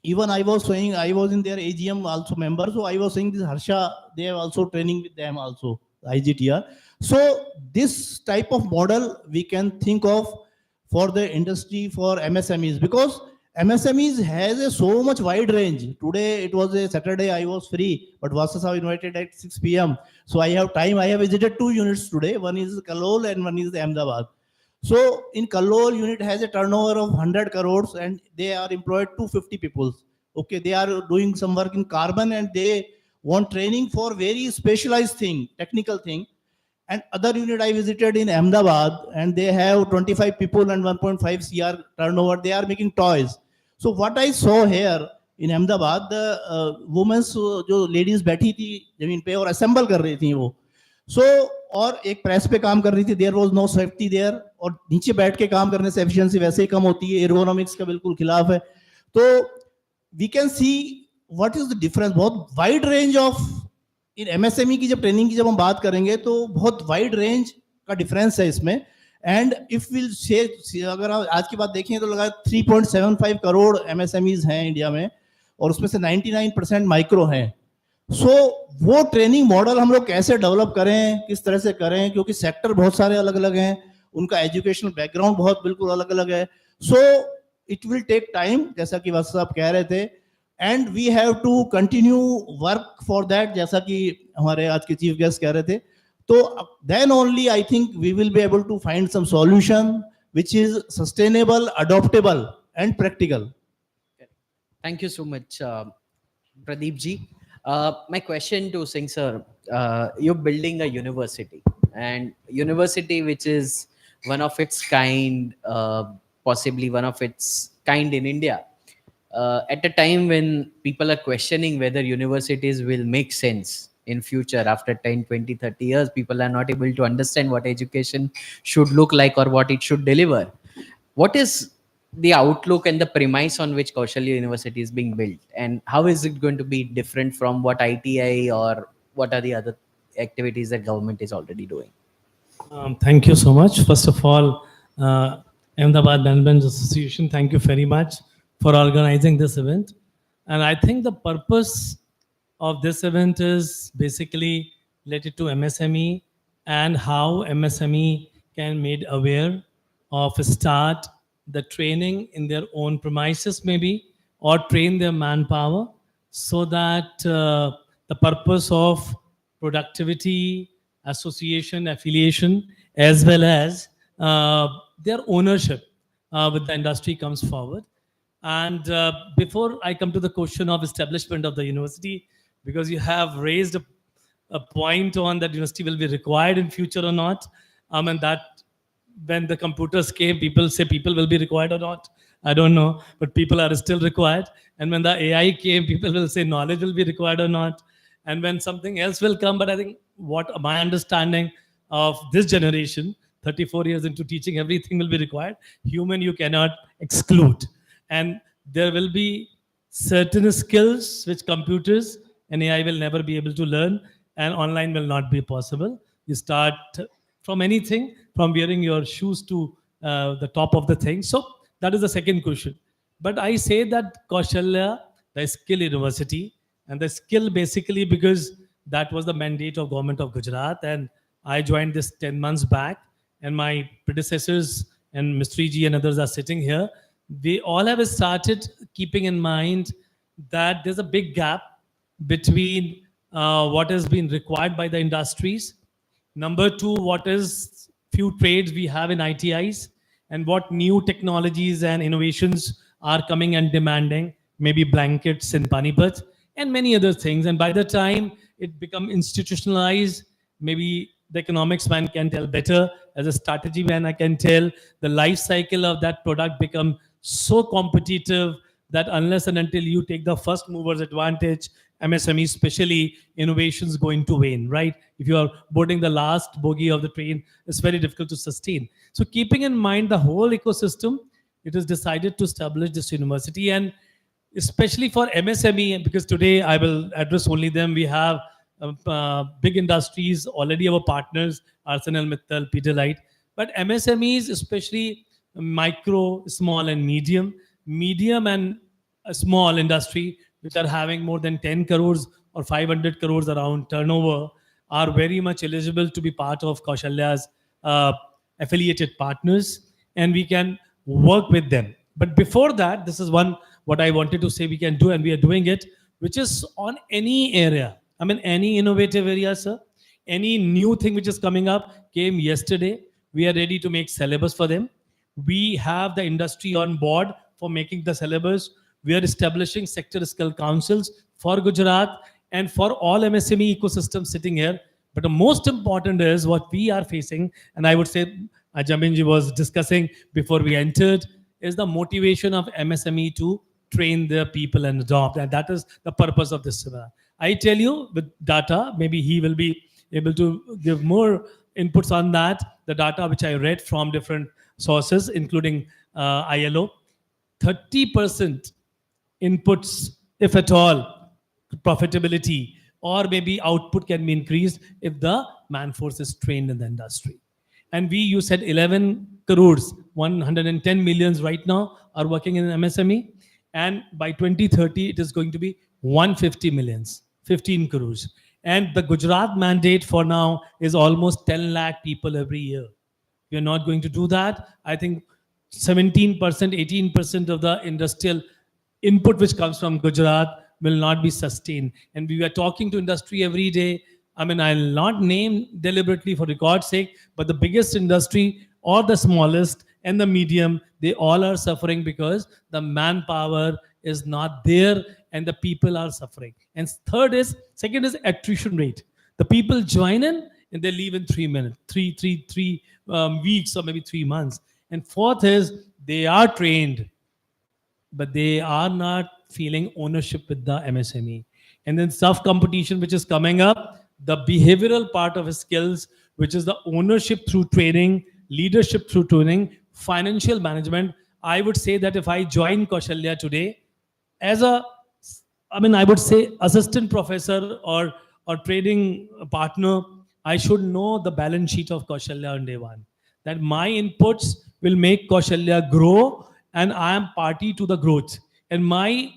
Even I was saying, I was in their AGM also member. So I was saying this Harsha, they have also training with them also, IGTR. So this type of model we can think of for the industry, for MSMEs, because MSMEs has a so much wide range. Today it was a Saturday, I was free, but Vasasa invited at 6 p.m. So I have time. I have visited 2 units today. One is Kalol and one is Ahmedabad. So in Kalol unit has a turnover of 100 crores and they are employed 250 people. Okay, they are doing some work in carbon and they want training for very specialized thing, technical thing. And other unit I visited in Ahmedabad and they have 25 people and 1.5 CR turnover. They are making toys. So what I saw here in Ahmedabad, the women's जो ladies बैठी थी जमीन पे और assemble कर रही थी वो. So और एक प्रेस पे काम कर रही थी, there was no safety there, और नीचे बैठ के काम करने से एफिशिएंसी वैसे ही कम होती है, एर्गोनॉमिक्स का बिल्कुल खिलाफ है. तो we can see what is the difference. बहुत wide range of in MSME की जब ट्रेनिंग की जब हम बात करेंगे तो बहुत वाइड रेंज का डिफरेंस है इसमें. एंड इफ विल से अगर आज की बात देखें तो लगा 3.75 करोड़ एमएसएमईज हैं इंडिया में और उसमें से 99% माइक्रो हैं. सो वो ट्रेनिंग मॉडल हम लोग कैसे डेवलप करें, किस तरह से करें, क्योंकि सेक्टर बहुत सारे अलग अलग हैं, उनका एजुकेशनल बैकग्राउंड बहुत बिल्कुल अलग अलग है. So it will take time, जैसा कि वत्स साहब कह रहे थे, and we have to continue work for that, जैसा कि हमारे आज के चीफ गेस्ट कह रहे थे. तो then only I think we will be able to find some solution which is sustainable, adoptable and practical. Thank you so much, Pradeep ji. My question to Singh sir, you're building a university, and university which is one of its kind, possibly one of its kind in India. At a time when people are questioning whether universities will make sense in future after 10, 20, 30 years, people are not able to understand what education should look like or what it should deliver. What is the outlook and the premise on which Kaushalya University is being built, and how is it going to be different from what ITI or what are the other activities that government is already doing? Thank you so much. First of all, Ahmedabad Management Association, thank you very much for organizing this event. And I think the purpose of this event is basically related to MSME and how MSME can made aware of start the training in their own premises maybe, or train their manpower so that the purpose of productivity, association, affiliation, as well as their ownership with the industry comes forward. And before I come to the question of establishment of the university, because you have raised a point on that university will be required in future or not, and that when the computers came, people say people will be required or not. I don't know, but people are still required. And when the AI came, people will say knowledge will be required or not. And when something else will come, but I think what my understanding of this generation, 34 years into teaching, everything will be required. Human, you cannot exclude. And there will be certain skills which computers and AI will never be able to learn, and online will not be possible. You start from anything, from wearing your shoes to the top of the thing. So that is the second question. But I say that Kaushalya, the skill university, and the skill basically because that was the mandate of government of Gujarat, and I joined this 10 months back, and my predecessors and Mistry ji and others are sitting here. We all have started keeping in mind that there's a big gap between what has been required by the industries. Number two, what is few trades we have in ITIs and what new technologies and innovations are coming and demanding, maybe blankets in Panipat and many other things. And by the time it become institutionalized, maybe the economics man can tell better. As a strategy man, I can tell the life cycle of that product become so competitive that unless and until you take the first movers advantage, MSME, especially innovations going to wane, right? If you are boarding the last bogie of the train, it's very difficult to sustain. So keeping in mind the whole ecosystem, it is decided to establish this university, and especially for MSME, because today I will address only them. We have big industries, already our partners, Arsenal Mittal, Pidilite, but MSMEs, especially micro, small and medium and a small industry, which are having more than 10 crores or 500 crores around turnover, are very much eligible to be part of Kaushalya's uh, affiliated partners, and we can work with them. But before that, this is one what I wanted to say we can do, and we are doing it, which is on any area. I mean, any innovative area, sir. Any new thing which is coming up came yesterday. We are ready to make syllabus for them. We have the industry on board for making the syllabus. We are establishing sector skill councils for Gujarat and for all MSME ecosystems sitting here. But the most important is what we are facing, and I would say Jaminji was discussing before we entered, is the motivation of MSME to train their people and adopt. And that is the purpose of this seminar. I tell you, with data, maybe he will be able to give more inputs on that. The data which I read from different sources, including ILO, 30% inputs, if at all, profitability or maybe output can be increased if the man force is trained in the industry. And you said 11 crores, 110 millions right now are working in MSME. And by 2030, it is going to be 150 millions, 15 crores. And the Gujarat mandate for now is almost 10 lakh people every year. We are not going to do that. I think 17%, 18% of the industrial input which comes from Gujarat will not be sustained. And we are talking to industry every day. I mean, I'll not name deliberately for record's sake, but the biggest industry or the smallest and the medium, they all are suffering because the manpower is not there and the people are suffering. And second is attrition rate. The people join in and they leave in 3 minutes, three weeks or maybe 3 months. And fourth is they are trained, but they are not feeling ownership with the MSME. And then tough competition, which is coming up, the behavioral part of his skills, which is the ownership through training, leadership through training, financial management. I would say that if I join Kaushalya today as I would say assistant professor or trading partner, I should know the balance sheet of Kaushalya on day one. That my inputs will make Kaushalya grow and I am party to the growth. And my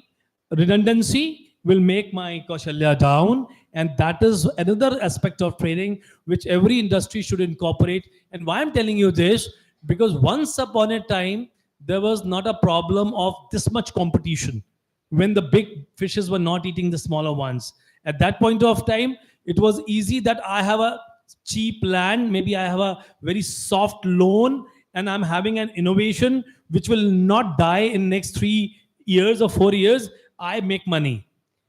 redundancy will make my Kaushalya down. And that is another aspect of trading which every industry should incorporate. And why I'm telling you this, because once upon a time, there was not a problem of this much competition when the big fishes were not eating the smaller ones. At that point of time, it was easy that I have a cheap land, maybe I have a very soft loan, and I'm having an innovation which will not die in next 3 years or 4 years. I make money.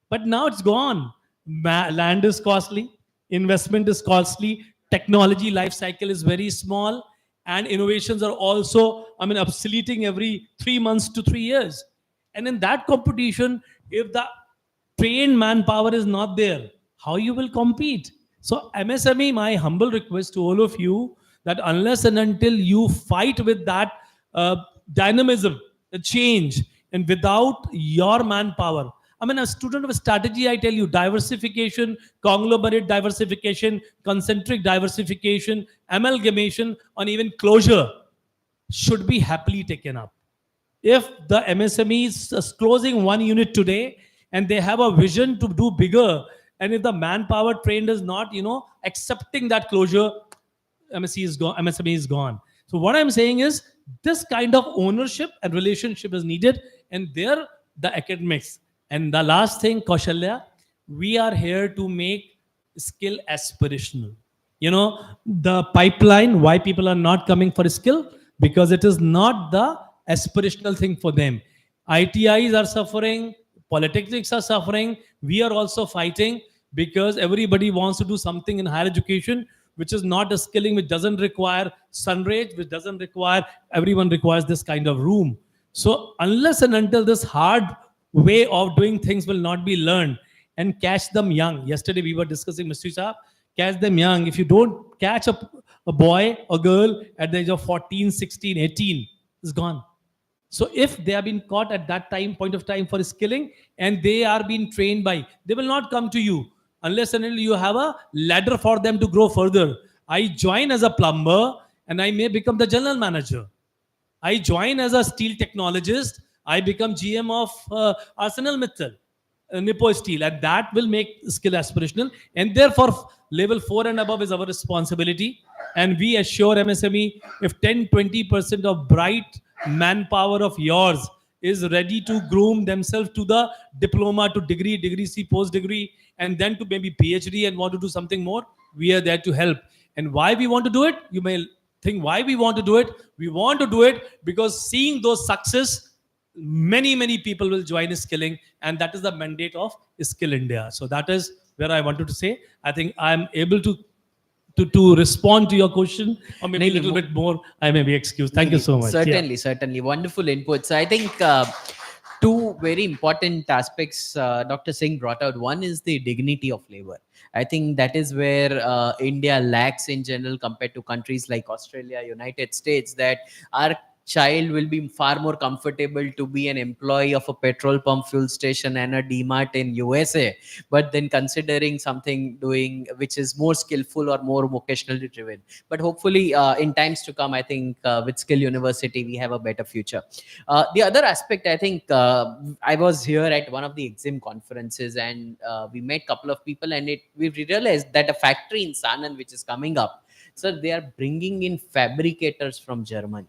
But now it's gone. Land is costly, investment is costly, technology life cycle is very small, and innovations are also, obsoleting every 3 months to 3 years. And in that competition, if the trained manpower is not there, how you will compete? So MSME, my humble request to all of you, that unless and until you fight with that dynamism, the change, and without your manpower. I mean, a student of strategy, I tell you, diversification, conglomerate diversification, concentric diversification, amalgamation, and even closure should be happily taken up. If the MSME is closing one unit today and they have a vision to do bigger, and if the manpower trained is not, accepting that closure, MSME is gone. So what I'm saying is this kind of ownership and relationship is needed, and there the academics. And the last thing, Kaushalya, we are here to make skill aspirational. The pipeline, why people are not coming for skill, because it is not the aspirational thing for them. ITIs are suffering, polytechnics are suffering, we are also fighting, because everybody wants to do something in higher education which is not a skilling, which doesn't require sunrage, which doesn't require, everyone requires this kind of room. So unless and until this hard way of doing things will not be learned, and catch them young. Yesterday we were discussing, Mr. Saab, catch them young. If you don't catch a boy or girl at the age of 14, 16, 18, it's gone. So if they have been caught at that point of time for skilling, and they are being trained by, they will not come to you unless and until you have a ladder for them to grow further. I join as a plumber and I may become the general manager. I join as a steel technologist, I become GM of Arsenal Mittal, Nippo Steel, and that will make skill aspirational. And therefore, level 4 and above is our responsibility. And we assure MSME, if 10-20% of bright manpower of yours is ready to groom themselves to the diploma, to degree C, post degree, and then to maybe PhD and want to do something more, we are there to help. And why we want to do it? You may think why we want to do it. We want to do it because seeing those success, many people will join skilling, and that is the mandate of Skill India. So that is where I wanted to say. I think I'm able to respond to your question, or maybe a little bit more. I may be excused. Thank you so much. Certainly, wonderful inputs. I think two very important aspects Dr. Singh brought out. One is the dignity of labor. I think that is where India lacks in general compared to countries like Australia, United States, that our child will be far more comfortable to be an employee of a petrol pump, fuel station, and a DMart in USA, but then considering something doing which is more skillful or more vocationally driven. But hopefully in times to come, I think with Skill University we have a better future. The other aspect, I think I was here at one of the exim conferences, and we met a couple of people, and we realized that a factory in Sanand which is coming up, so they are bringing in fabricators from Germany.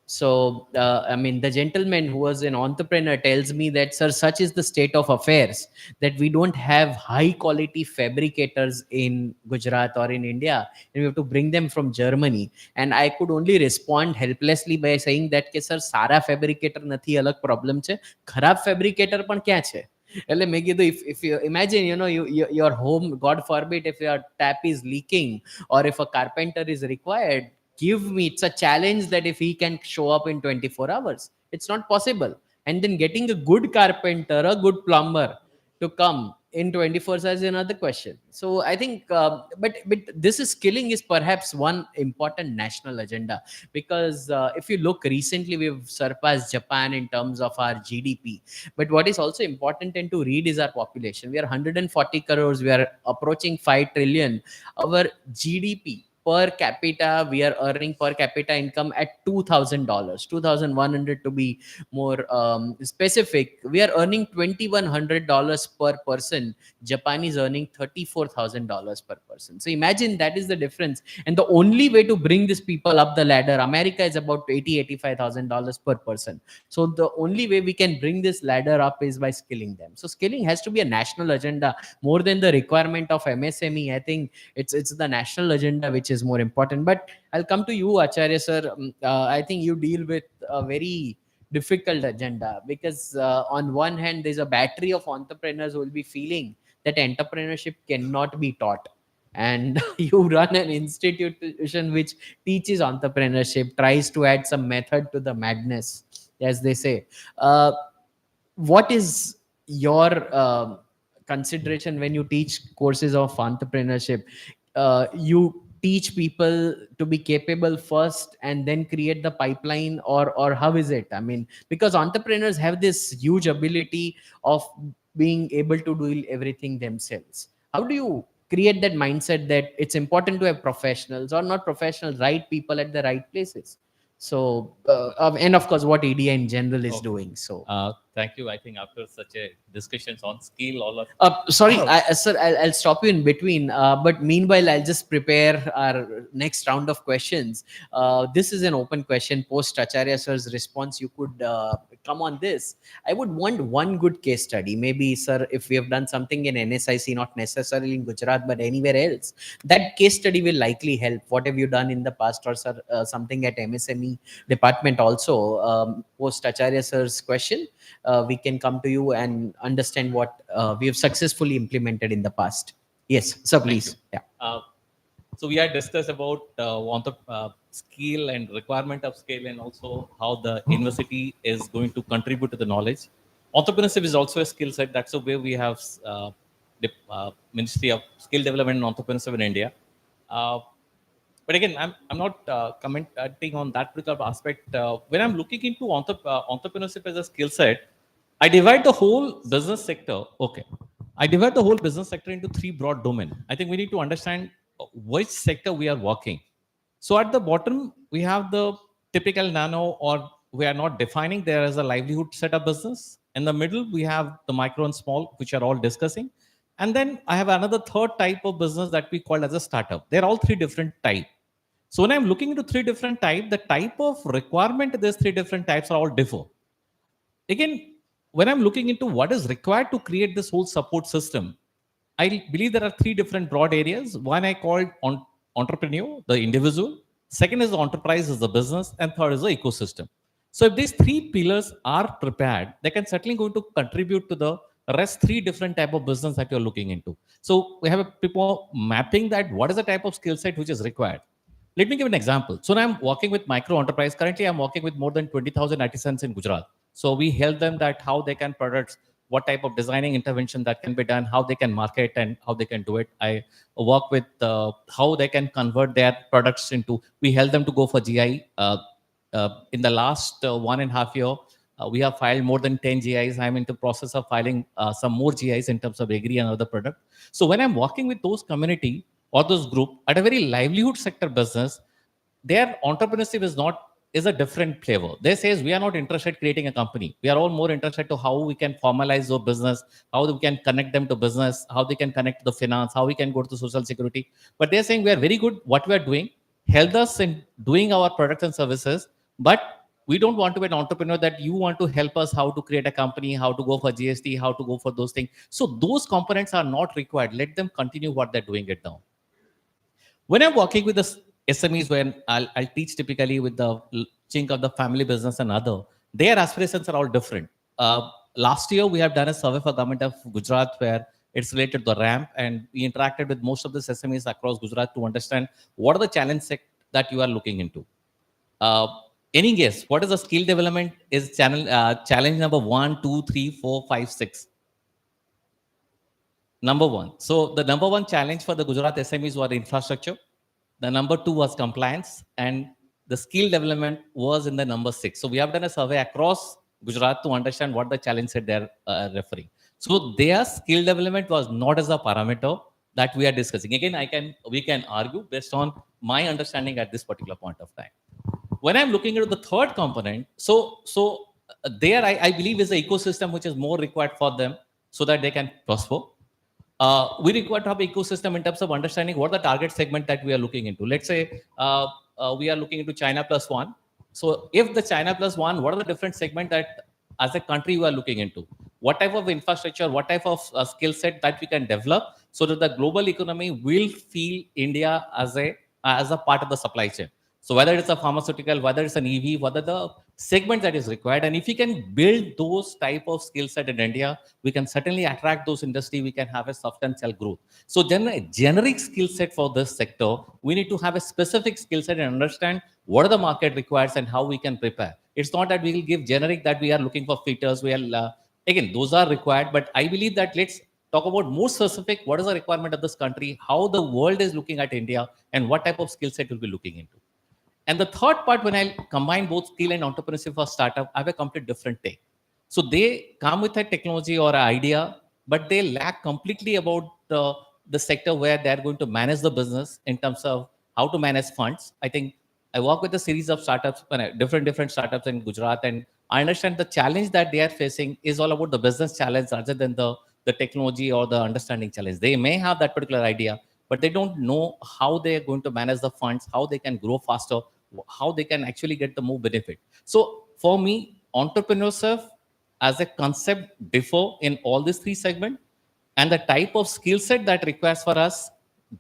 So, I mean, the gentleman who was an entrepreneur tells me that, sir, such is the state of affairs that we don't have high quality fabricators in Gujarat or in India, and we have to bring them from Germany. And I could only respond helplessly by saying that, sir, sara fabricator nathi, alag problem che, kharab fabricator pan kya che? If you imagine, your home, God forbid, if your tap is leaking or if a carpenter is required, give me, it's a challenge that if he can show up in 24 hours, it's not possible. And then getting a good carpenter, a good plumber to come in 24 hours is another question. So I think, but this skilling is perhaps one important national agenda, because if you look recently, we've surpassed Japan in terms of our GDP. But what is also important and to read is our population. We are 140 crores. We are approaching 5 trillion. Our GDP per capita, we are earning per capita income at $2,000, 2,100 to be more specific. We are earning $2,100 per person. Japan is earning $34,000 per person. So imagine that is the difference. And the only way to bring these people up the ladder, America is about $85,000 per person. So the only way we can bring this ladder up is by skilling them. So skilling has to be a national agenda more than the requirement of MSME. I think it's the national agenda which is more important. But I'll come to you, Acharya sir. I think you deal with a very difficult agenda, because on one hand there's a battery of entrepreneurs who will be feeling that entrepreneurship cannot be taught, and you run an institution which teaches entrepreneurship, tries to add some method to the madness, as they say. What is your consideration when you teach courses of entrepreneurship? You teach people to be capable first and then create the pipeline, or how is it? I mean, because entrepreneurs have this huge ability of being able to do everything themselves. How do you create that mindset that it's important to have professionals, or not professionals, right people at the right places? So and of course what EDI in general is Okay. doing. So Thank you. I think after such a discussions on skill, all of sorry, sir, I'll stop you in between. But meanwhile, I'll just prepare our next round of questions. This is an open question. Post Acharya sir's response, you could come on this. I would want one good case study. Maybe, sir, if we have done something in NSIC, not necessarily in Gujarat, but anywhere else, that case study will likely help. What have you done in the past, or sir, something at MSME department also? Post Acharya sir's question, we can come to you and understand what we have successfully implemented in the past. Yes, sir, please. Yeah. So we had discussed about on the skill and requirement of skill, and also how the university is going to contribute to the knowledge. Entrepreneurship is also a skill set. That's the way we have the Ministry of Skill Development and Entrepreneurship in India. But again, I'm not commenting on that particular aspect. When I'm looking into entrepreneurship as a skill set, I divide the whole business sector. Okay, I divide the whole business sector into three broad domains. I think we need to understand which sector we are working. So at the bottom, we have the typical nano, or we are not defining there as a livelihood set of business. In the middle, we have the micro and small, which are all discussing. And then I have another third type of business that we call as a startup. They're all three different types. So when I'm looking into three different types, the type of requirement these three different types are all differ. Again, when I'm looking into what is required to create this whole support system, I believe there are three different broad areas. One I called on entrepreneur, the individual. Second is the enterprise, is the business, and third is the ecosystem. So if these three pillars are prepared, they can certainly going to contribute to the rest three different type of business that you're looking into. So we have a people mapping that what is the type of skill set which is required. Let me give an example. So now I'm working with micro enterprise. Currently, I'm working with more than 20,000 artisans in Gujarat. So we help them that how they can products, what type of designing intervention that can be done, how they can market and how they can do it. I work with how they can convert their products into, we help them to go for GI. In the last 1.5 years, we have filed more than 10 GIs. I'm in the process of filing some more GIs in terms of agri and other product. So when I'm working with those community or those group at a very livelihood sector business, their entrepreneurship is a different flavor. They says we are not interested creating a company. We are all more interested to how we can formalize our business, how we can connect them to business, how they can connect to the finance, how we can go to social security. But they're saying we are very good what we are doing. Help us in doing our products and services, but we don't want to be an entrepreneur that you want to help us how to create a company, how to go for GST, how to go for those things. So those components are not required. Let them continue what they're doing it now. When I'm working with the SMEs, when I'll teach typically with the chink of the family business and other, their aspirations are all different. Last year, we have done a survey for government of Gujarat where it's related to the ramp, and we interacted with most of the SMEs across Gujarat to understand what are the challenges that you are looking into. Any guess? What is the skill development is challenge number 1, 2, 3, 4, 5, 6? Number one. So the number one challenge for the Gujarat SMEs was infrastructure. The number 2 was compliance, and the skill development was in the number 6. So we have done a survey across Gujarat to understand what the challenge that they're referring. So their skill development was not as a parameter that we are discussing. Again, we can argue based on my understanding at this particular point of time. When I'm looking at the third component, there I believe is the ecosystem which is more required for them so that they can prosper. We require to have ecosystem in terms of understanding what the target segment that we are looking into. Let's say we are looking into China plus one. So if the China plus one, what are the different segment that as a country we are looking into? What type of infrastructure, what type of skill set that we can develop so that the global economy will feel India as a part of the supply chain. So whether it's a pharmaceutical, whether it's an EV, whether the segment that is required, and if we can build those type of skill set in India, we can certainly attract those industry. We can have a substantial growth. So generic skill set for this sector, we need to have a specific skill set and understand what the market requires and how we can prepare. It's not that we will give generic that we are looking for fitters. We are again, those are required, but I believe that let's talk about more specific, what is the requirement of this country, how the world is looking at India, and what type of skill set we'll be looking into. And the third part, when I combine both skill and entrepreneurship for startup, I have a complete different take. So they come with a technology or an idea, but they lack completely about the sector where they're going to manage the business in terms of how to manage funds. I think I work with a series of startups, different startups in Gujarat, and I understand the challenge that they are facing is all about the business challenge rather than the technology or the understanding challenge. They may have that particular idea, but they don't know how they are going to manage the funds, how they can grow faster, how they can actually get the more benefit. So for me, entrepreneurship as a concept differ in all these three segments, and the type of skill set that requires for us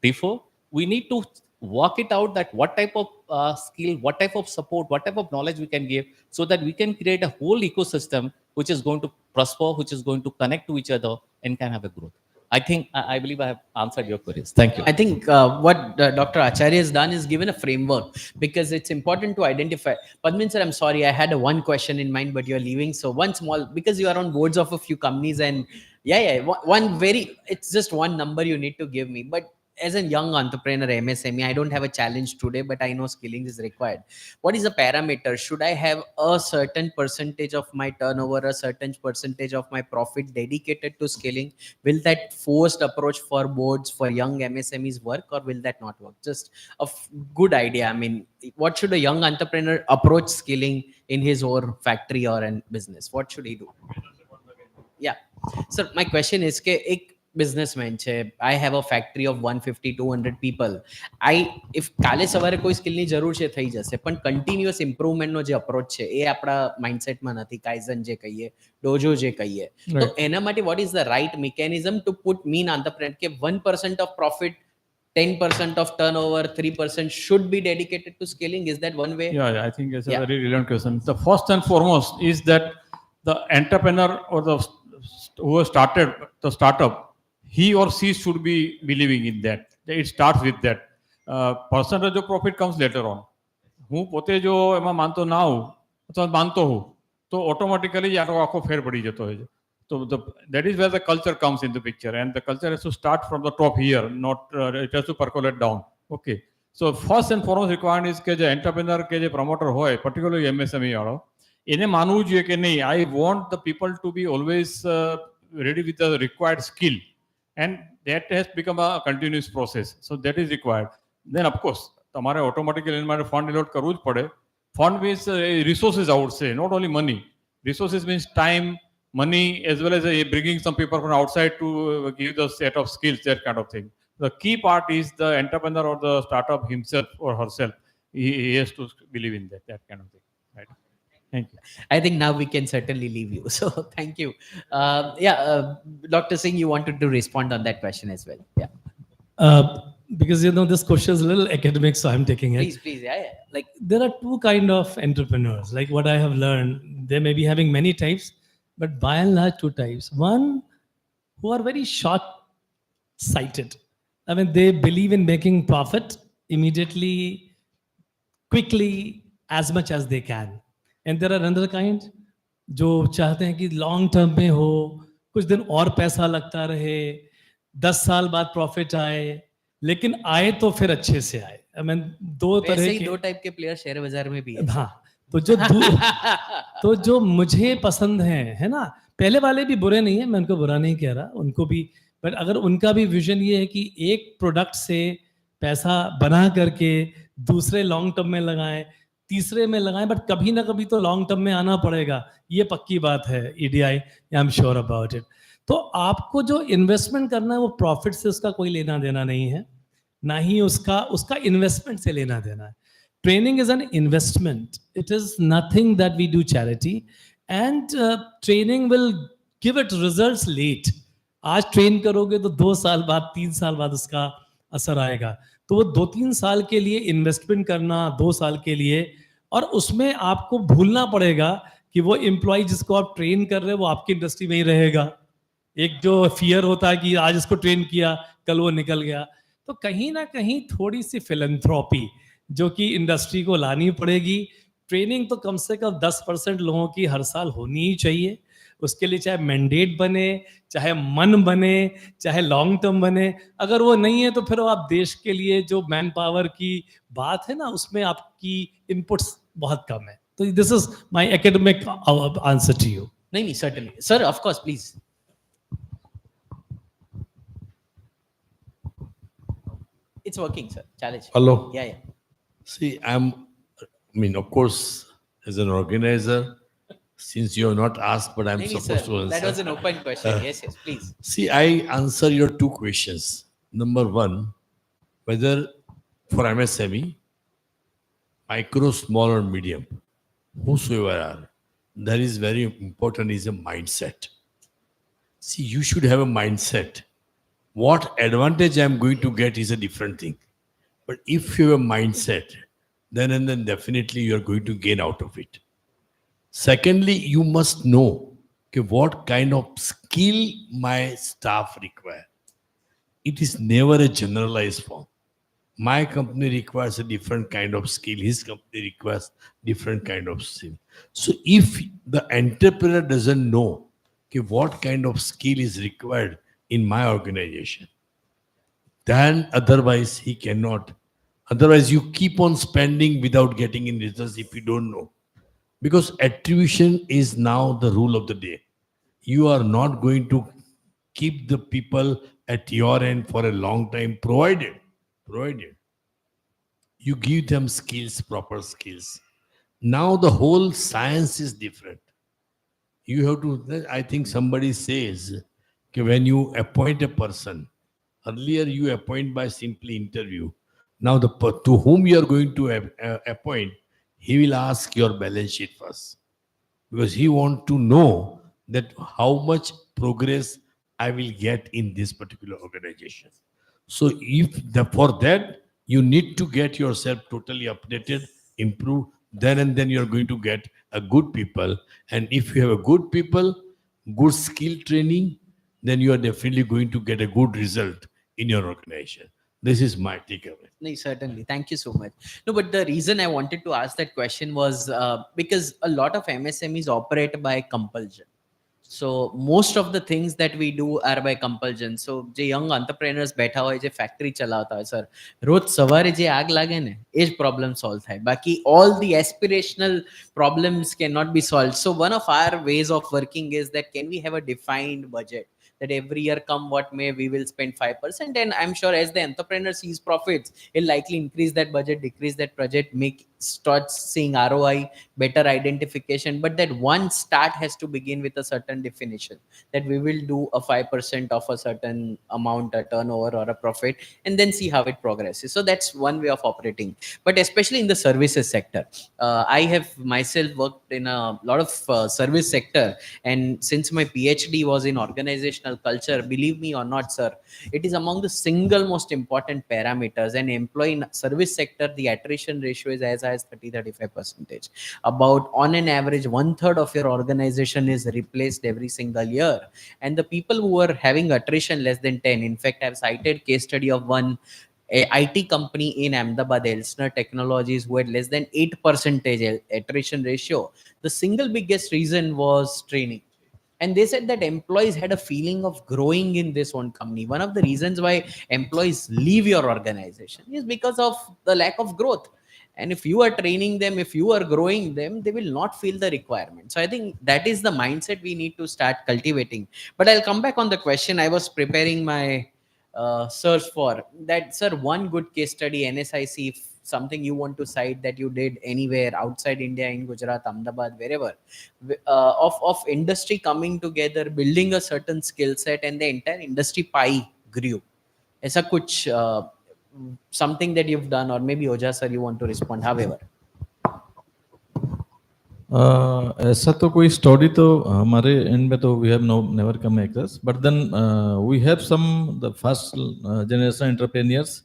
differ. We need to work it out that what type of skill, what type of support, what type of knowledge we can give, so that we can create a whole ecosystem which is going to prosper, which is going to connect to each other and can have a growth. I believe I have answered your queries. Thank you. I think what Dr. Acharya has done is given a framework, because it's important to identify. Padmin sir, I'm sorry, I had one question in mind, but you're leaving. So one small, because you are on boards of a few companies, and one very, it's just one number you need to give me. But as a young entrepreneur, MSME, I don't have a challenge today, but I know skilling is required. What is the parameter? Should I have a certain percentage of my turnover, a certain percentage of my profit dedicated to scaling? Will that forced approach for boards for young MSMEs work, or will that not work? Just a good idea. I mean, what should a young entrepreneur approach scaling in his own factory or in business? What should he do? Yeah. Sir, my question is કે એક businessman છે, I have a factory of 150-200 people. If કાલે સવારે કોઈ સ્કિલની જરૂર છે થઈ જશે, પણ કન્ટિન્યુઅસ ઇમ્પ્રુવમેન્ટનો જે અપ્રોચ છે એ આપણા માઇન્ડસેટમાં નથી, કાઇઝન જે કહીએ, ડોજો જે કહીએ, તો એના માટે what is the right mechanism to put me in entrepreneur કે 1% of profit, 10% of turnover, 3% should be dedicated to scaling? Is that one way? Yeah, I think it's a very relevant question. The first and foremost is that the entrepreneur or who has started the startup, he or she should be believing in that. It starts with that. Percentage of profit comes later on. હું પોતે જો એમાં માનતો ના હોઉં અથવા માનતો હોઉં તો ઓટોમેટિકલી જ આખો ફેર પડી જતો હોય છે. So that is where the culture comes into picture, and the culture has to start from the top here, not it has to percolate down. Okay. So first and foremost requirement is કે જે entrepreneur કે જે promoter હોય, particularly MSME વાળો, એને માનવું જોઈએ કે નહીં, I want the people to be always ready with the required skill, and that has become a continuous process. So that is required. Then of course તમારે automatically એના માટે fund allot કરવું જ પડે. Fund means resources, I would say, not only money. Resources means time, money, as well as bringing some people from outside to give the set of skills, that kind of thing. The key part is the entrepreneur or the startup himself or herself. He has to believe in that kind of thing. Right. Thank you. I think now we can certainly leave you. So thank you. Dr. Singh, you wanted to respond on that question as well. Yeah. Because this question is a little academic, so I'm taking it. Please. Yeah. Like there are two kind of entrepreneurs. Like what I have learned, they may be having many types, but by and large two types. One who are very short-sighted. I mean, they believe in making profit immediately, quickly, as much as they can. And there are another kind जो चाहते हैं कि long term में हो, कुछ दिन और पैसा लगता रहे, 10 साल बाद प्रॉफिट आए, लेकिन आए तो फिर अच्छे से आए. I mean, दो टाइप के प्लेयर शेयर बाजार में भी है. हाँ, तो जो मुझे पसंद है ना, पहले वाले भी बुरे नहीं है, मैं उनको बुरा नहीं कह रहा, उनको भी, बट अगर उनका भी विजन ये है कि एक प्रोडक्ट से पैसा बना करके दूसरे लॉन्ग टर्म में लगाएं, तीसरे में लगाएं, बट कभी ना कभी तो लॉन्ग टर्म में आना पड़ेगा, ये पक्की बात है. EDI, I am sure about it. तो आपको जो इन्वेस्टमेंट करना है वो प्रॉफिट से उसका कोई लेना देना नहीं है, ना ही उसका इन्वेस्टमेंट से लेना देना है. Training is an investment. It is nothing that we do charity, and training will give it results late. आज ट्रेन करोगे तो 2 साल बाद 3 साल बाद उसका असर आएगा. तो वो 2-3 साल के लिए इन्वेस्टमेंट करना, 2 साल के लिए, और उसमें आपको भूलना पड़ेगा कि वो एम्प्लॉय जिसको आप ट्रेन कर रहे हो वो आपकी इंडस्ट्री में ही रहेगा. एक जो फियर होता है कि आज इसको ट्रेन किया कल वो निकल गया, तो कहीं ना कहीं थोड़ी सी फिलैंथ्रोपी जो कि इंडस्ट्री को लानी पड़ेगी. ट्रेनिंग तो कम से कम 10% लोगों की हर साल होनी ही चाहिए. उसके लिए चाहे मैंडेट बने, चाहे मन बने, चाहे लॉन्ग टर्म बने, अगर वो नहीं है तो फिर आप देश के लिए जो मैन पावर की बात है ना, उसमें आपकी इनपुट्स बहुत कम है. तो this is my academic answer to you. नहीं, certainly. Sir, of course, please. It's working, sir. Challenge. Hello. Yeah, yeah. See, of course, as an organizer, since you have not asked, but I'm No, supposed sir. to answer. That was an open question. Yes, yes, please. See, I answer your two questions. Number one, whether for MSME, micro, small, or medium, whosoever are, that is very important is a mindset. See, you should have a mindset. What advantage I'm going to get is a different thing. But if you have a mindset, then and then definitely you are going to gain out of it. Secondly, you must know okay, what kind of skill my staff require. It is never a generalized form. My company requires a different kind of skill. His company requires different kind of skill. So if the entrepreneur doesn't know okay, what kind of skill is required in my organization, then otherwise he cannot. Otherwise, you keep on spending without getting in results if you don't know. Because attribution is now the rule of the day. You are not going to keep the people at your end for a long time, provided you give them skills, proper skills. Now the whole science is different. You have to, I think somebody says, okay, when you appoint a person, earlier you appoint by simply interview. Now to whom you are going to appoint, he will ask your balance sheet first, because he want to know that how much progress I will get in this particular organization. So for that you need to get yourself totally updated, improve. Then and then you are going to get a good people. And if you have a good people, good skill training, then you are definitely going to get a good result in your organization. This is my takeaway. No, certainly. Thank you so much. No, but the reason I wanted to ask that question was because a lot of MSMEs operate by compulsion. So most of the things that we do are by compulsion. So જે young entrepreneurs બેઠા હોય, જે factory ચલાવતા હોય, sir, રોજ સવારે જે આગ લાગે ને, એ જ problem solve થાય. બાકી all the aspirational problems cannot be solved. So one of our ways of working is that can we have a defined budget? That every year, come what may, we will spend 5%, and I'm sure as the entrepreneur sees profits, he'll likely increase that budget, decrease that budget, start seeing ROI, better identification. But that one start has to begin with a certain definition, that we will do a 5% of a certain amount, a turnover or a profit, and then see how it progresses. So that's one way of operating. But especially in the services sector, I have myself worked in a lot of service sector, and since my PhD was in organizational culture, believe me or not, sir, it is among the single most important parameters. An employee in service sector, the attrition ratio is as high as 30-35%. About on an average, 1/3 of your organization is replaced every single year. And the people who are having attrition less than 10, in fact, I've cited case study of one IT company in Ahmedabad, Elsner Technologies, who had less than 8% attrition ratio. The single biggest reason was training. And they said that employees had a feeling of growing in this one company. One of the reasons why employees leave your organization is because of the lack of growth. And if you are training them, if you are growing them, they will not feel the requirement. So I think that is the mindset we need to start cultivating. But I'll come back on the question. I was preparing my search for that, sir. One good case study, NSIC, if something you want to cite that you did anywhere outside India, in Gujarat, Ahmedabad, wherever, of industry coming together, building a certain skill set, and the entire industry pie grew. ऐसा कुछ something that you've done, or maybe Oja sir, you want to respond, however. ऐसा तो कोई story तो हमारे end में तो we have no never come across, but then we have some the first generation entrepreneurs.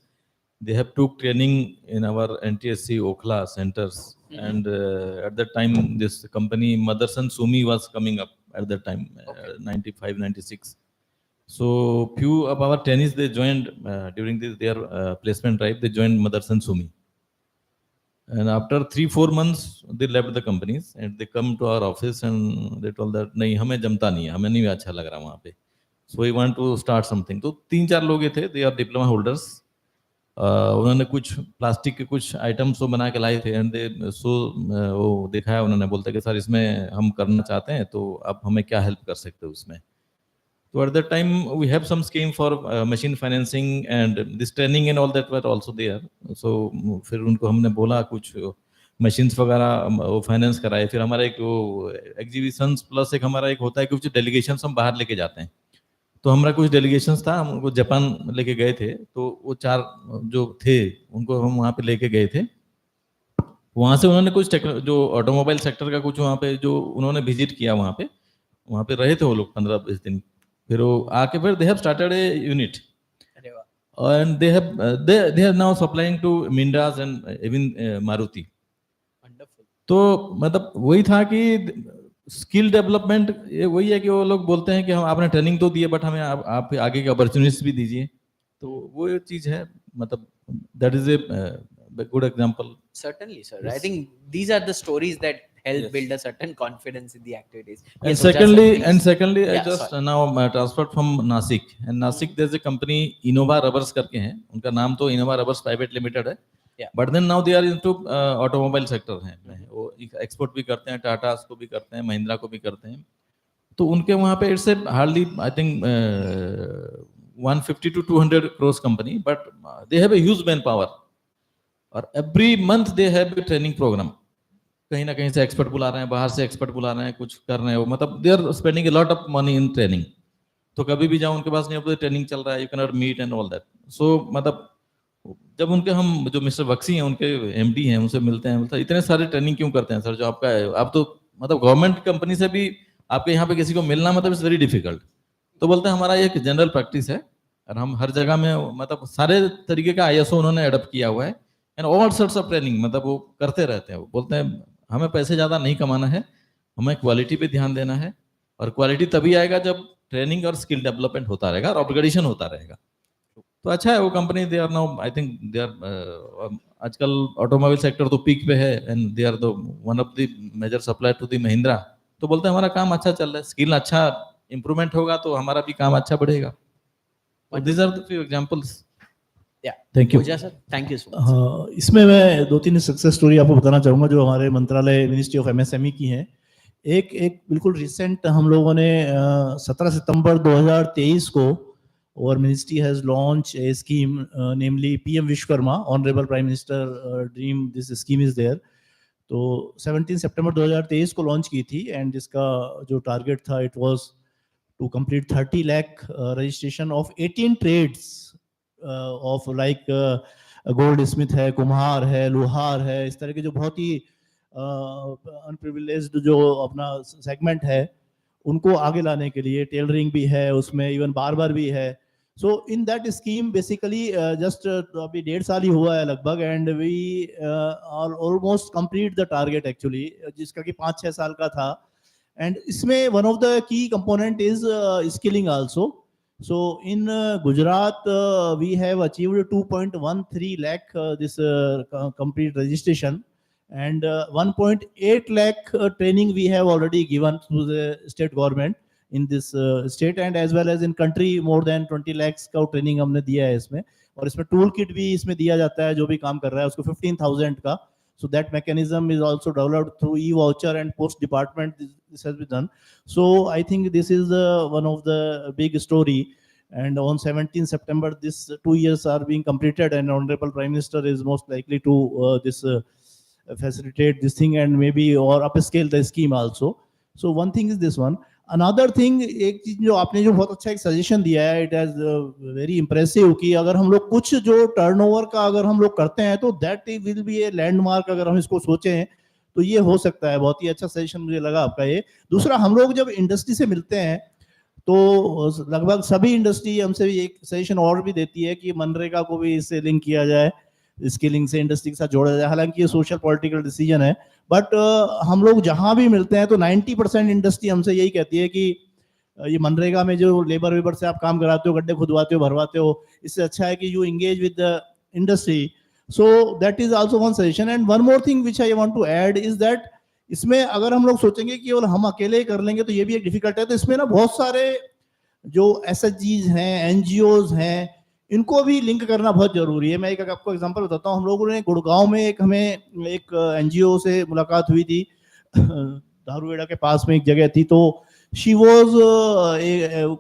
They have took training in our NTSC Okhla centers, and at that time this company Motherson Sumi was coming up at that time, 95, 96. So few of our trainees, they joined during their placement drive. They joined Motherson Sumi, And after 3-4 months, they left the companies and they come to our office and they told that नहीं हमें जमता नहीं है, हमें नहीं अच्छा लग रहा वहाँ पे. So we want to start something. तो 3-4 लोग ही थे, they are diploma holders. उन्होंने कुछ प्लास्टिक के कुछ आइटम्स तो बना के लाए थे एंड दे सो वो दिखाया उन्होंने, बोलते कि सर इसमें हम करना चाहते हैं तो आप हमें क्या हेल्प कर सकते हो उसमें. तो at that time we have some scheme for machine financing and this training and all that were also there. So फिर उनको हमने बोला कुछ मशीन्स वगैरह वो फाइनेंस कराए. फिर हमारा एक वो एग्जीबिशंस प्लस एक हमारा एक होता है कि कुछ डेलीगेशंस हम बाहर लेके जाते हैं. तो हमारा कुछ डेलीगेशंस था, हम उनको जापान लेके गए थे. तो वो 4 जो थे उनको हम वहाँ पे लेके गए थे. वहाँ से उन्होंने कुछ जो ऑटोमोबाइल सेक्टर का कुछ वहाँ पे जो उन्होंने विजिट किया, वहाँ पे रहे थे वो लोग 15-20 दिन. फिर वो आके फिर they have started a unit and they have now supplying to Mindas and even Maruti. तो मतलब वही था कि स्किल डेवलपमेंट ये वही है कि वो लोग बोलते हैं कि हम आपने ट्रेनिंग तो दी है बट हमें आप आगे की अपॉर्चुनिटीज भी दीजिए. तो वो चीज है, मतलब that is a good example. Certainly, sir. Yes. I think these are the stories that help Yes. build a certain confidence in the activities. And Yes, Ujja, sir, secondly, I Yeah, just sorry. now transferred from Nasik. And Nasik, there's a company Innova Rubbers करके हैं. उनका नाम तो Innova Rubbers Private Limited है. Yeah. But then now they are into automobile sector हैं. वो export भी करते हैं, टाटा को भी करते हैं, महिंद्रा को भी करते हैं. तो उनके वहाँ पे it's hardly I think 150 to 200 crores company, but they have a huge manpower. और every month they have a training programme. कहीं ना कहीं से एक्सपर्ट बुला रहे हैं, बाहर से एक्सपर्ट बुला रहे हैं, कुछ कर रहे हैं. मतलब they are spending a lot of money in training. तो कभी भी जाओ उनके पास नहीं, अब ट्रेनिंग चल रहा है, you can not meet and all that. So मतलब जब उनके हम जो मिस्टर बक्सी हैं उनके एमडी हैं उनसे मिलते हैं, मतलब इतने सारे ट्रेनिंग क्यों करते हैं सर जो आपका है? आप तो मतलब गवर्नमेंट कंपनी से भी आपके यहाँ पे किसी को मिलना मतलब इट्स वेरी डिफिकल्ट. तो बोलते हैं हमारा ये एक जनरल प्रैक्टिस है और हम हर जगह में मतलब सारे तरीके का ISO उन्होंने एडप्ट किया हुआ है and all sorts of training मतलब वो करते रहते हैं. वो बोलते हैं हमें पैसे ज़्यादा नहीं कमाना है, हमें क्वालिटी पे ध्यान देना है. और क्वालिटी तभी आएगा जब ट्रेनिंग और स्किल डेवलपमेंट होता रहेगा और अपग्रेडेशन होता रहेगा. तो अच्छा है वो company. They are now I think they are आजकल ऑटोमोबाइल सेक्टर तो पीक पे है and they are the one of the major supplier to the Mahindra. तो बोलते हैं हमारा काम अच्छा चल रहा है, स्किल अच्छा इंप्रूवमेंट होगा तो हमारा भी काम अच्छा बढ़ेगा. These are the few examples. Yeah. Thank you. Ujja, sir, thank you so much. हाँ, इसमें मैं 2-3 सक्सेस स्टोरी आपको बताना चाहूँगा जो हमारे मंत्रालय मिनिस्ट्री ऑफ MSME की हैं. एक बिल्कुल रिसेंट हम लोगों ने 17 सितंबर 2023 को और ministry has launch a scheme namely PM Vishwakarma. Honourable prime minister dream this scheme is there. तो 17 सितंबर 2023 को लॉन्च की थी एंड इसका जो टारगेट था it was to complete 30 lakh registration of 18 trades of like goldsmith है, कुम्हार है, लोहार है, इस तरह के जो बहुत ही अनप्रिविलेज्ड जो अपना सेगमेंट है उनको आगे लाने के लिए. टेलरिंग भी है उसमें, इवन बार्बर भी है. So in that scheme basically just अभी 1.5 साल ही हुआ है लगभग and we are almost complete the target actually, जिसका कि 5-6 साल का था. And इसमें one of the key component is skilling also. So in Gujarat we have achieved 2.13 lakh this complete registration and 1.8 lakh training we have already given to the state government in this state and as well as in country more than 20 lakhs का training हमने दिया है इसमें. और इसमें tool kit भी इसमें दिया जाता है, जो भी काम कर रहा है उसको 15,000 का. So that mechanism is also developed through e-voucher and post department. This has been done. So I think this is one of the big story. And on 17 September, this 2 years are being completed, and Honorable Prime Minister is most likely to facilitate this thing and maybe or upscale the scheme also. So one thing is this one. Another thing, एक चीज जो आपने जो बहुत अच्छा एक suggestion दिया है, इट हैज वेरी इंप्रेसिव कि अगर हम लोग कुछ जो टर्नओवर का अगर हम लोग करते हैं तो that will be a landmark. अगर हम इसको सोचें तो ये हो सकता है. बहुत ही अच्छा सजेशन मुझे लगा आपका ये. दूसरा, हम लोग जब इंडस्ट्री से मिलते हैं तो लगभग सभी इंडस्ट्री हमसे एक सजेशन और भी देती है कि मनरेगा को भी इससे लिंक किया जाए, स्किलिंग से इंडस्ट्री के साथ जोड़ा जाए. हालांकि ये सोशल पॉलिटिकल डिसीजन है, बट हम लोग जहां भी मिलते हैं तो 90% इंडस्ट्री हमसे यही कहती है कि ये मनरेगा में जो लेबर वेबर से आप काम कराते हो, गड्ढे खुदवाते हो, भरवाते हो, इससे अच्छा है कि you engage with the industry. So that is also one suggestion. And one more thing which I want to add is that इसमें अगर हम लोग सोचेंगे कि केवल हम अकेले ही कर लेंगे तो ये भी एक डिफिकल्ट है, तो इसमें ना बहुत सारे जो SHGs हैं, NGOs हैं, इनको भी लिंक करना बहुत जरूरी है. मैं एक आपको एग्जांपल बताता हूँ. हम लोगों ने गुड़गांव में हमें एक NGO से मुलाकात हुई थी. दारूवेड़ा के पास में एक जगह थी, तो शी वॉज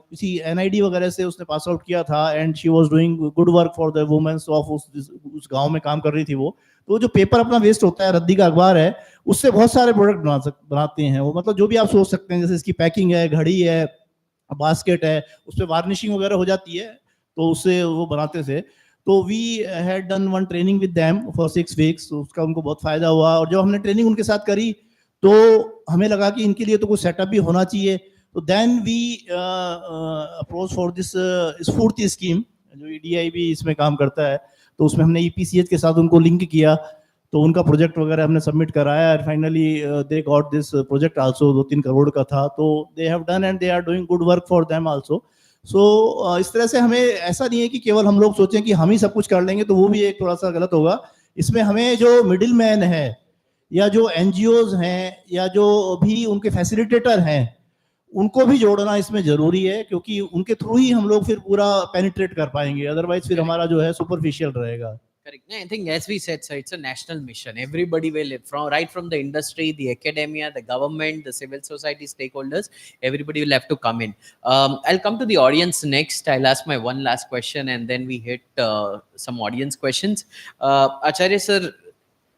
किसी NID वगैरह से उसने पास आउट किया था, and she was doing good work for the womens ऑफ उस गांव में काम कर रही थी वो. तो जो पेपर अपना वेस्ट होता है, रद्दी का अखबार है, उससे बहुत सारे प्रोडक्ट बनाते हैं वो. मतलब जो भी आप सोच सकते हैं, जैसे इसकी पैकिंग है, घड़ी है, बास्केट है, उस पर वार्निशिंग वगैरह हो जाती है, तो उससे वो बनाते थे. तो we had done one training with them for 6 weeks. उसका उनको बहुत फायदा हुआ, और जब हमने ट्रेनिंग उनके साथ करी तो हमें लगा कि इनके लिए तो कुछ सेटअप भी होना चाहिए. तो then we approach for this Sfurti scheme, जो EDI भी इसमें काम करता है. तो उसमें हमने EPCH के साथ उनको लिंक किया, तो उनका प्रोजेक्ट वगैरह हमने सबमिट कराया, और finally they got this project also. 2-3 crore का था, तो they have done and they are doing good work for them also. So इस तरह से हमें ऐसा नहीं है कि केवल हम लोग सोचें कि हम ही सब कुछ कर लेंगे, तो वो भी एक थोड़ा सा गलत होगा. इसमें हमें जो मिडिल मैन है, या जो NGOs हैं, या जो भी उनके फैसिलिटेटर हैं, उनको भी जोड़ना इसमें जरूरी है, क्योंकि उनके थ्रू ही हम लोग फिर पूरा पेनिट्रेट कर पाएंगे. अदरवाइज फिर हमारा जो है सुपरफिशियल रहेगा. Correct. I think, as we said, so it's a national mission. Everybody will, right from the industry, the academia, the government, the civil society stakeholders, everybody will have to come in. I'll come to the audience next. I'll ask my one last question, and then we hit some audience questions. Acharya sir,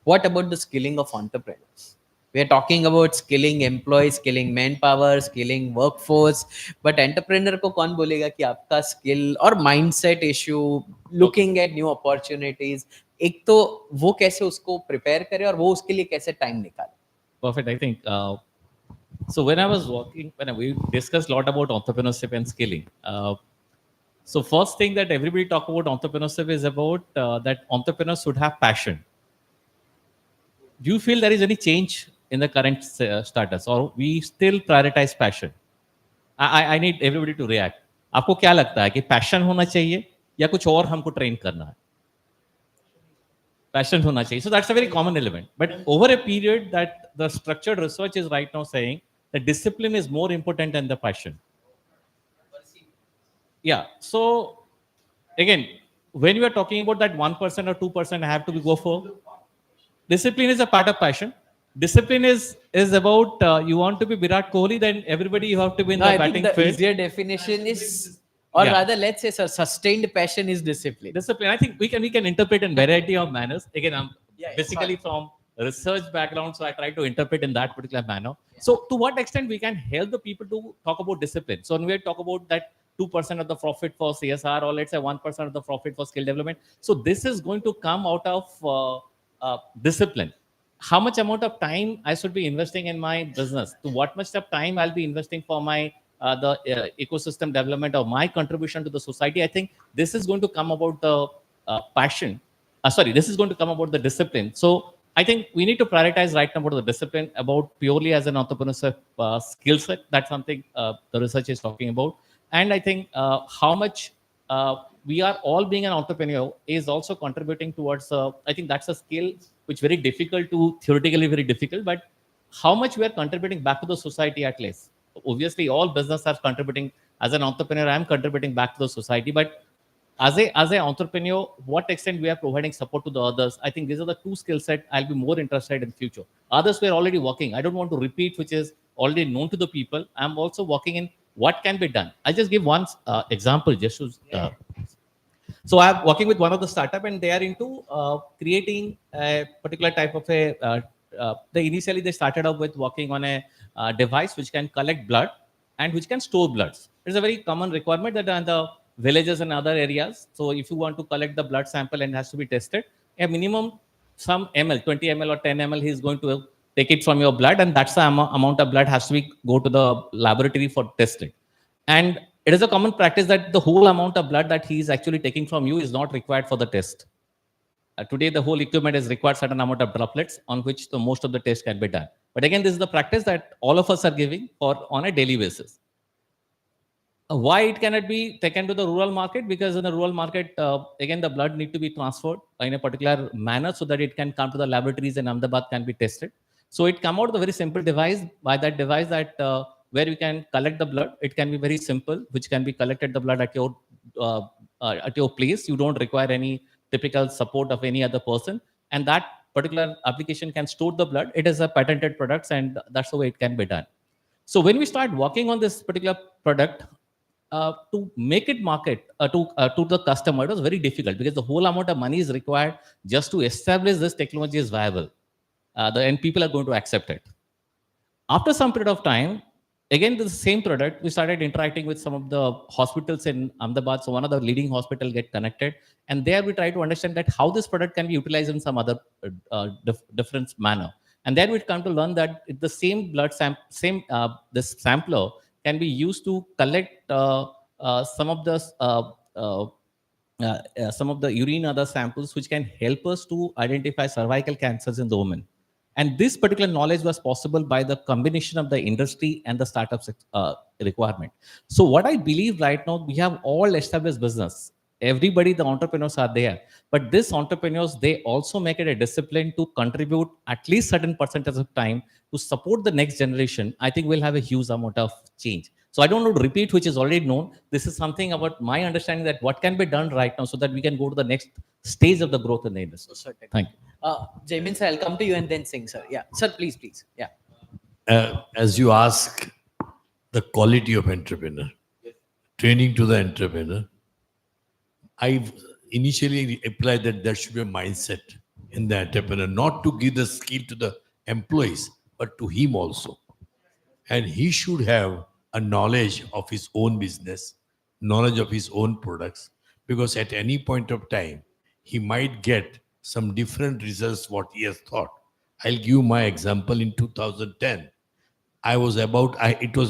what about the skilling of entrepreneurs? We are talking about skilling employees, skilling manpower, skilling workforce, but entrepreneur को कौन बोलेगा कि आपका skill और mindset issue, looking at new opportunities, एक तो वो कैसे उसको prepare करे और वो उसके लिए कैसे time निकाले? Perfect. I think so. When I was working, we discussed a lot about entrepreneurship and skilling. So first thing that everybody talk about entrepreneurship is about that entrepreneurs should have passion. Do you feel there is any change in the current status, or we still prioritize passion? I need everybody to react. आपको क्या लगता है कि passion होना चाहिए या कुछ और हमको train करना है? Passion होना चाहिए. So that's a very common element. But over a period, that the structured research is right now saying that discipline is more important than the passion. Yeah. So again, when you are talking about that 1% or 2%, I have to go for. Discipline is a part of passion. Discipline is about you want to be Virat Kohli, then everybody you have to be in the I batting think the field. easier definition is, or Yeah. rather, let's say, sir, sustained passion is discipline. Discipline. I think we can interpret in variety of manners. Again, I'm Yeah, basically fine. from research background, so I try to interpret in that particular manner. So to what extent we can help the people to talk about discipline? So when we talk about that 2% of the profit for CSR, or let's say 1% of the profit for skill development, so this is going to come out of discipline. How much amount of time I should be investing in my business? To what much of time I'll be investing for my the ecosystem development or my contribution to the society? I think this is going to come about the passion. This is going to come about the discipline. So I think we need to prioritize right now about the discipline, about purely as an entrepreneurship skill set. That's something the research is talking about. And I think how much we are all being an entrepreneur is also contributing towards, I think that's a skill which very difficult to, theoretically very difficult, but how much we are contributing back to the society at least. Obviously, all business are contributing. As an entrepreneur, I am contributing back to the society, but as an entrepreneur, what extent we are providing support to the others? I think these are the two skill set I'll be more interested in future. Others were already working. I don't want to repeat, which is already known to the people. I'm also working in what can be done. I'll just give one example just to. So I'm working with one of the startup, and they are into creating a particular type of a. They initially they started off with working on a device which can collect blood and which can store bloods. It's a very common requirement that in the villages and other areas. So if you want to collect the blood sample and it has to be tested, a minimum some ml, 20 ml or 10 ml, he is going to take it from your blood, and that's the amount of blood has to be go to the laboratory for testing. And it is a common practice that the whole amount of blood that he is actually taking from you is not required for the test. Today, the whole equipment is required certain amount of droplets on which the most of the test can be done. But again, this is the practice that all of us are giving for on a daily basis. Why it cannot be taken to the rural market? Because in the rural market, again, the blood need to be transferred in a particular manner so that it can come to the laboratories and Ahmedabad can be tested. So it come out with a very simple device. By that device, that where you can collect the blood, it can be very simple, which can be collected the blood uh, at your place. You don't require any typical support of any other person, and that particular application can store the blood. It is a patented product, and that's the way it can be done. So when we start working on this particular product, to make it market to the customer, it was very difficult because the whole amount of money is required just to establish this technology is viable. And people are going to accept it. After some period of time, again, the same product, we started interacting with some of the hospitals in Ahmedabad. So one of the leading hospital get connected. And there we try to understand that how this product can be utilized in some other different manner. And then we come to learn that the same blood this sampler can be used to collect some of the urine other samples which can help us to identify cervical cancers in the women. And this particular knowledge was possible by the combination of the industry and the startups requirement. So what I believe right now, we have all established business. Everybody, the entrepreneurs are there. But these entrepreneurs, they also make it a discipline to contribute at least certain percentage of time to support the next generation. I think we'll have a huge amount of change. So I don't want to repeat which is already known. This is something about my understanding that what can be done right now so that we can go to the next stage of the growth in the industry. Certainly. Thank you. Jaimin sir, I'll come to you and then Singh sir. Yeah, sir, please. Yeah. As you ask, the quality of entrepreneur, training to the entrepreneur, I initially applied that there should be a mindset in the entrepreneur, not to give the skill to the employees, but to him also. And he should have a knowledge of his own business, knowledge of his own products, because at any point of time, he might get some different results what he has thought. I'll give you my example. In 2010, it was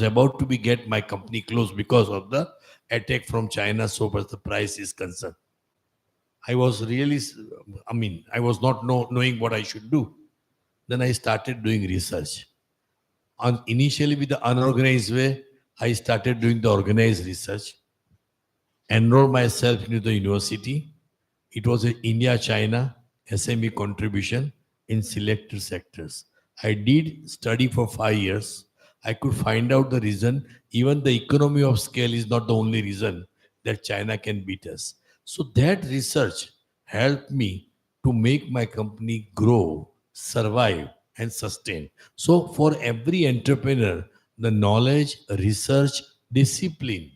about to be get my company closed because of the attack from China, so far as the price is concerned. I was really, I was not knowing what I should do. Then I started doing research. Initially with the unorganized way, I started doing the organized research, enrolled myself into the university. It was an India-China SME contribution in selected sectors. I did study for 5 years. I could find out the reason. Even the economy of scale is not the only reason that China can beat us. So that research helped me to make my company grow, survive, and sustain. So for every entrepreneur, the knowledge, research, discipline,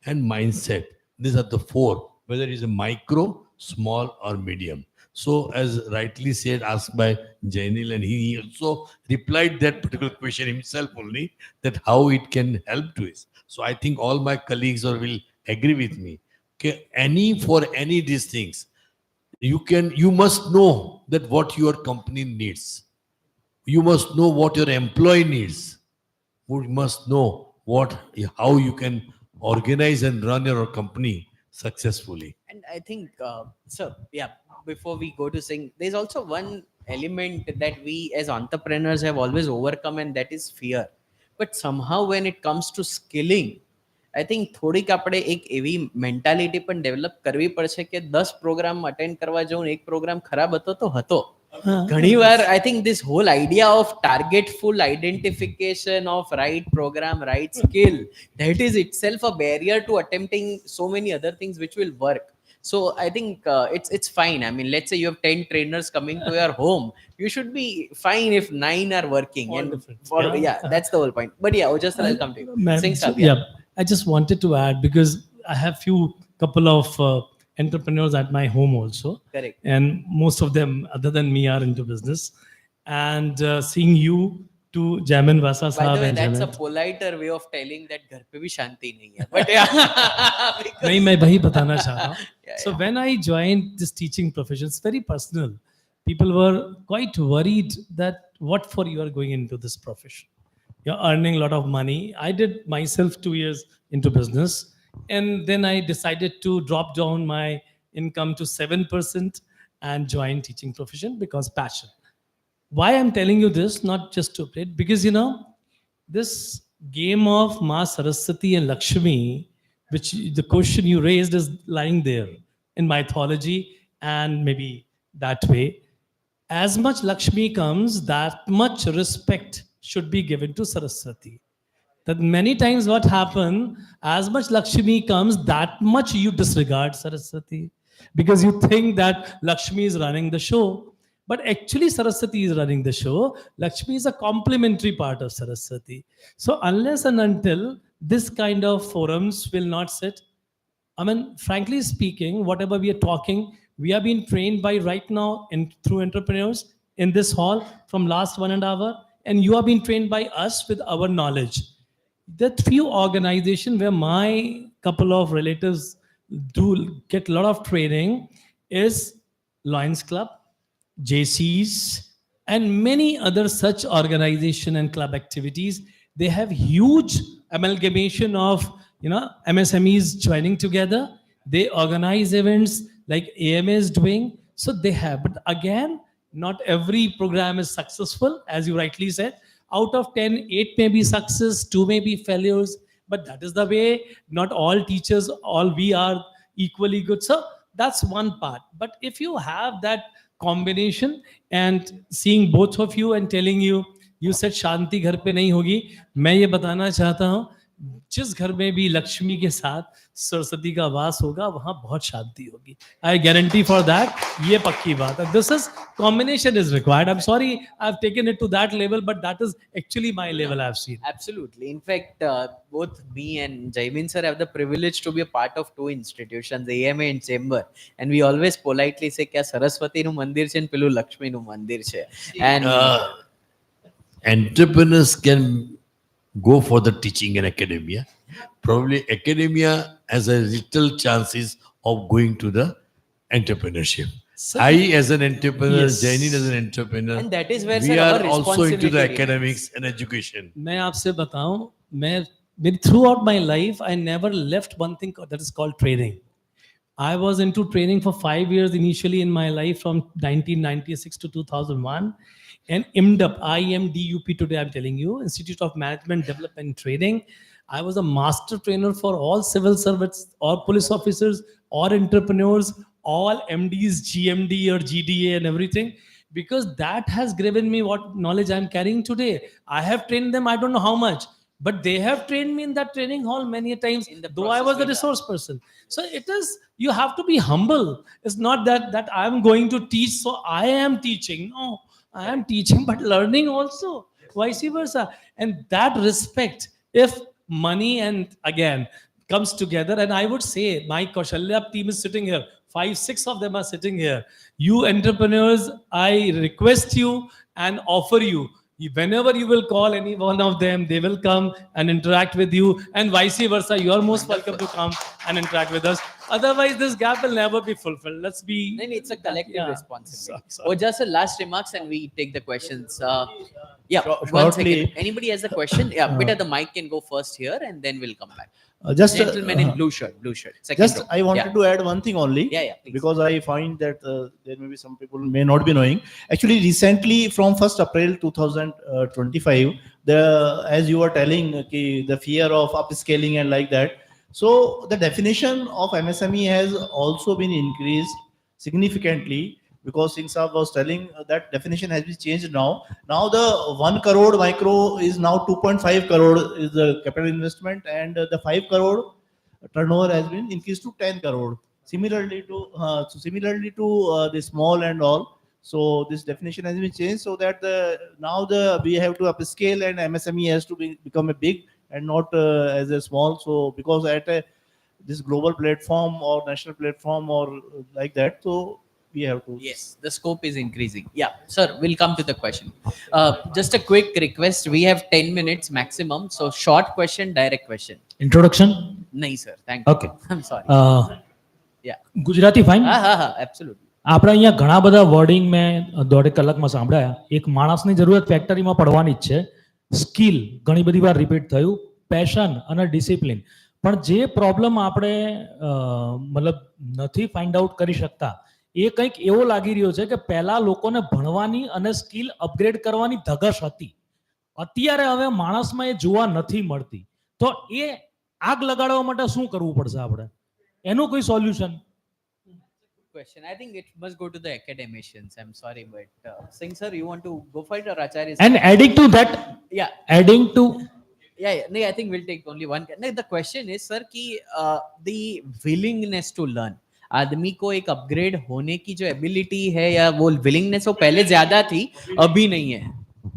and mindset, these are the four, whether it is a micro, small, or medium. So as rightly said, asked by Jainil, and he also replied that particular question himself only, that how it can help to us. So I think all my colleagues will agree with me. Okay, for any of these things, you must know that what your company needs. You must know what your employee needs. You must know how you can organize and run your company successfully. And I think, sir, yeah, before we go to Singh, there's also one element that we as entrepreneurs have always overcome, and that is fear. But somehow when it comes to skilling, I think થોડીક આપણે એક એવી mentality પણ develop કરવી પડશે કે 10 programme attend કરવા જવું, એક પ્રોગ્રામ ખરાબ હતો તો હતો. ઘણીવાર I think this whole idea of targetful identification of right program, right skill, that is itself a barrier to attempting so many other things which will work. So I think it's fine. I mean, let's say you have 10 trainers coming to your home, you should be fine if 9 are working. All And different. yeah, that's the whole point. But yeah, just I'll come to you. Ma'am, Singh sir, yeah, I just wanted to add because I have couple of entrepreneurs at my home also. Correct. And most of them, other than me, are into business. And seeing you to Jamin Vasa By Sahab the way, and that's a Jamin. politer way of telling that घर पे भी शांति नहीं है. But yeah, because- नहीं, मैं वही बताना चाह रहा हूँ. Yeah, So when I joined this teaching profession, it's very personal. People were quite worried that what for you are going into this profession. You're earning a lot of money. I did myself 2 years into business, and then I decided to drop down my income to 7% and join teaching profession because passion. Why I'm telling you this, not just to play, because this game of Ma Saraswati and Lakshmi which the question you raised is lying there in mythology, and maybe that way. As much Lakshmi comes, that much respect should be given to Saraswati. That many times what happen, as much Lakshmi comes, that much you disregard Saraswati, because you think that Lakshmi is running the show. But actually Saraswati is running the show. Lakshmi is a complementary part of Saraswati. So unless and until this kind of forums will not sit, I mean, frankly speaking, whatever we are talking, we are being trained by right now through entrepreneurs in this hall from last 1.5 hours, and you are being trained by us with our knowledge. The few organizations where my couple of relatives do get a lot of training is Lions Club, JCs, and many other such organization and club activities. They have huge amalgamation of MSMEs joining together. They organize events like AMA is doing. So they have, but again, not every program is successful, as you rightly said. Out of 10, 8 may be success, 2 may be failures, but that is the way. Not all teachers, all we are equally good. So that's one part. But if you have that combination and seeing both of you and telling you said शांति घर पे नहीं होगी, मैं ये बताना चाहता हूँ, जिस घर में भी लक्ष्मी के साथ सरस्वती का वास होगा, वहां बहुत शांति होगी. I guarantee for that. ये पक्की बात है. This is combination is required. I'm sorry I've taken it to that level, but that is actually my level I've seen. Absolutely. In fact, both me and Jaimin sir have the privilege to be a part of 2 institutions, AMA and Chamber. And we always politely say, kya Saraswati nu mandir છે, પેલું Lakshmi nu mandir છે. And entrepreneurs can go for the teaching in academia. Probably academia has a little chances of going to the entrepreneurship. I as an entrepreneur, Yes. Jainin as an entrepreneur, And that is where, we sir, are our also into the responsibility academics and education. मैं आपसे बताऊं, मैं throughout my life I never left one thing that is called training. I was into training for 5 years initially in my life from 1996 to 2001. And IMDUP today, I'm telling you, Institute of Management Development and Training. I was a master trainer for all civil servants, all police officers, all entrepreneurs, all MDs, GMD or GDA and everything, because that has given me what knowledge I'm carrying today. I have trained them, I don't know how much, but they have trained me in that training hall many times, though I was the resource person. So it is, you have to be humble. It's not that I'm going to teach, so I am teaching. No, I am teaching, but learning also, vice versa. And that respect, if money and again comes together, and I would say my Kaushalya team is sitting here, 5, 6 of them are sitting here. You entrepreneurs, I request you and offer you, whenever you will call any one of them, they will come and interact with you, and vice versa. You are most welcome to come and interact with us. Otherwise, this gap will never be fulfilled. Let's be. No, it's a collective Yeah. responsibility. Sorry. Oh, just the last remarks, and we take the questions. Yeah, Shortly- 1 second. Anybody has a question? Yeah, bit of the mic can go first here, and then we'll come back. Just Gentleman in blue shirt. Second just row. I wanted Yeah. to add one thing only. Yeah, please. Because I find that there may be some people may not be knowing. Actually, recently from 1st April 2025, as you were telling, the fear of upscaling and like that. So the definition of MSME has also been increased significantly, because since I was telling that definition has been changed now. Now the 1 crore micro is now 2.5 crore is the capital investment, and the 5 crore turnover has been increased to 10 crore. Similarly to the small and all. So this definition has been changed, so that we have to upscale, and MSME has to become a big and not as a small. So because at this global platform or national platform or like that, so we have to. Yes, the scope is increasing. Yeah, sir, we'll come to the question. Just a quick request. We have 10 minutes maximum. So short question, direct question. Introduction? No, sir. Thank you. Okay. I'm sorry. Yeah. Gujarati fine. Absolutely. આપણે અહીંયા ઘણા બધા wording મેં 1.5 કલાકમાં સાંભળ્યા. એક માણસની જરૂરત ફેક્ટરીમાં પડવાની જ છે. સ્કિલ ઘણી બધી વાર રિપીટ થયું, પેશન અને ડિસિપ્લિન. પણ જે પ્રોબ્લેમ આપણે મતલબ નથી ફાઇન્ડ આઉટ કરી શકતા, એ કંઈક એવો લાગી રહ્યો છે કે પહેલા લોકોને ભણવાની અને સ્કિલ અપગ્રેડ કરવાની ધગશ હતી. અત્યારે હવે માણસમાં એ જોવા નથી મળતી. તો એ આગ લગાડવા માટે શું કરવું પડશે આપણે? એનું કોઈ solution? Question. I think it must go to the academicians. I'm sorry, but Singh sir, you want to go for it or Acharya? And adding to that, Yeah. adding to Yeah. No, I think we'll take only one. No, the question is, sir, कि the willingness to learn. आदमी को एक upgrade होने की जो ability है या वो विलिंगनेस वो पहले ज्यादा थी, अभी नहीं है.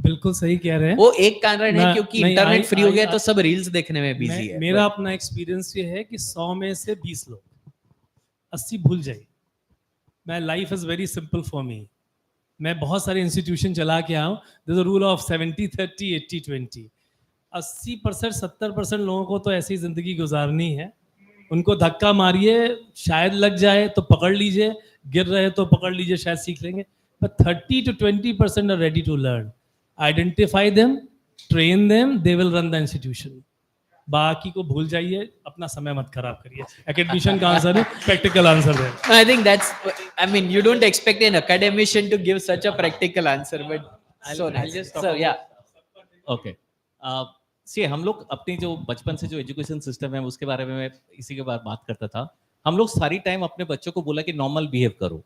बिल्कुल सही कह रहे हैं. वो एक कारण है मैं- क्योंकि नहीं, इंटरनेट फ्री हो गया I- तो सब रील्स देखने में बिजी है. मेरा अपना एक्सपीरियंस ये है कि 100 में से 20 लोग, 80 भूल जाइए. मैं life is very simple for me. मैं बहुत सारे इंस्टीट्यूशन चला के आया हूँ. There is a rule of 70-30 80-20. 80% 70% लोगों को तो ऐसी जिंदगी गुजारनी है. उनको धक्का मारिए, शायद लग जाए तो पकड़ लीजिए, गिर रहे तो पकड़ लीजिए, शायद सीख लेंगे. But 30 to 20% are ready to learn. Identify them, train them, they will run the institution. बाकी को भूल जाइए, अपना समय मत खराब करिए. एकेडमिशियन का आंसर है, प्रैक्टिकल आंसर है. I think that's. I mean, you don't expect an academician to give such a practical answer, but so I'll nice. just talk Sir, about- yeah. Okay see हम लोग अपनी जो बचपन से जो एजुकेशन सिस्टम है उसके बारे में मैं इसी के बाद बात करता था. हम लोग सारी टाइम अपने बच्चों को बोला कि नॉर्मल बिहेव करो.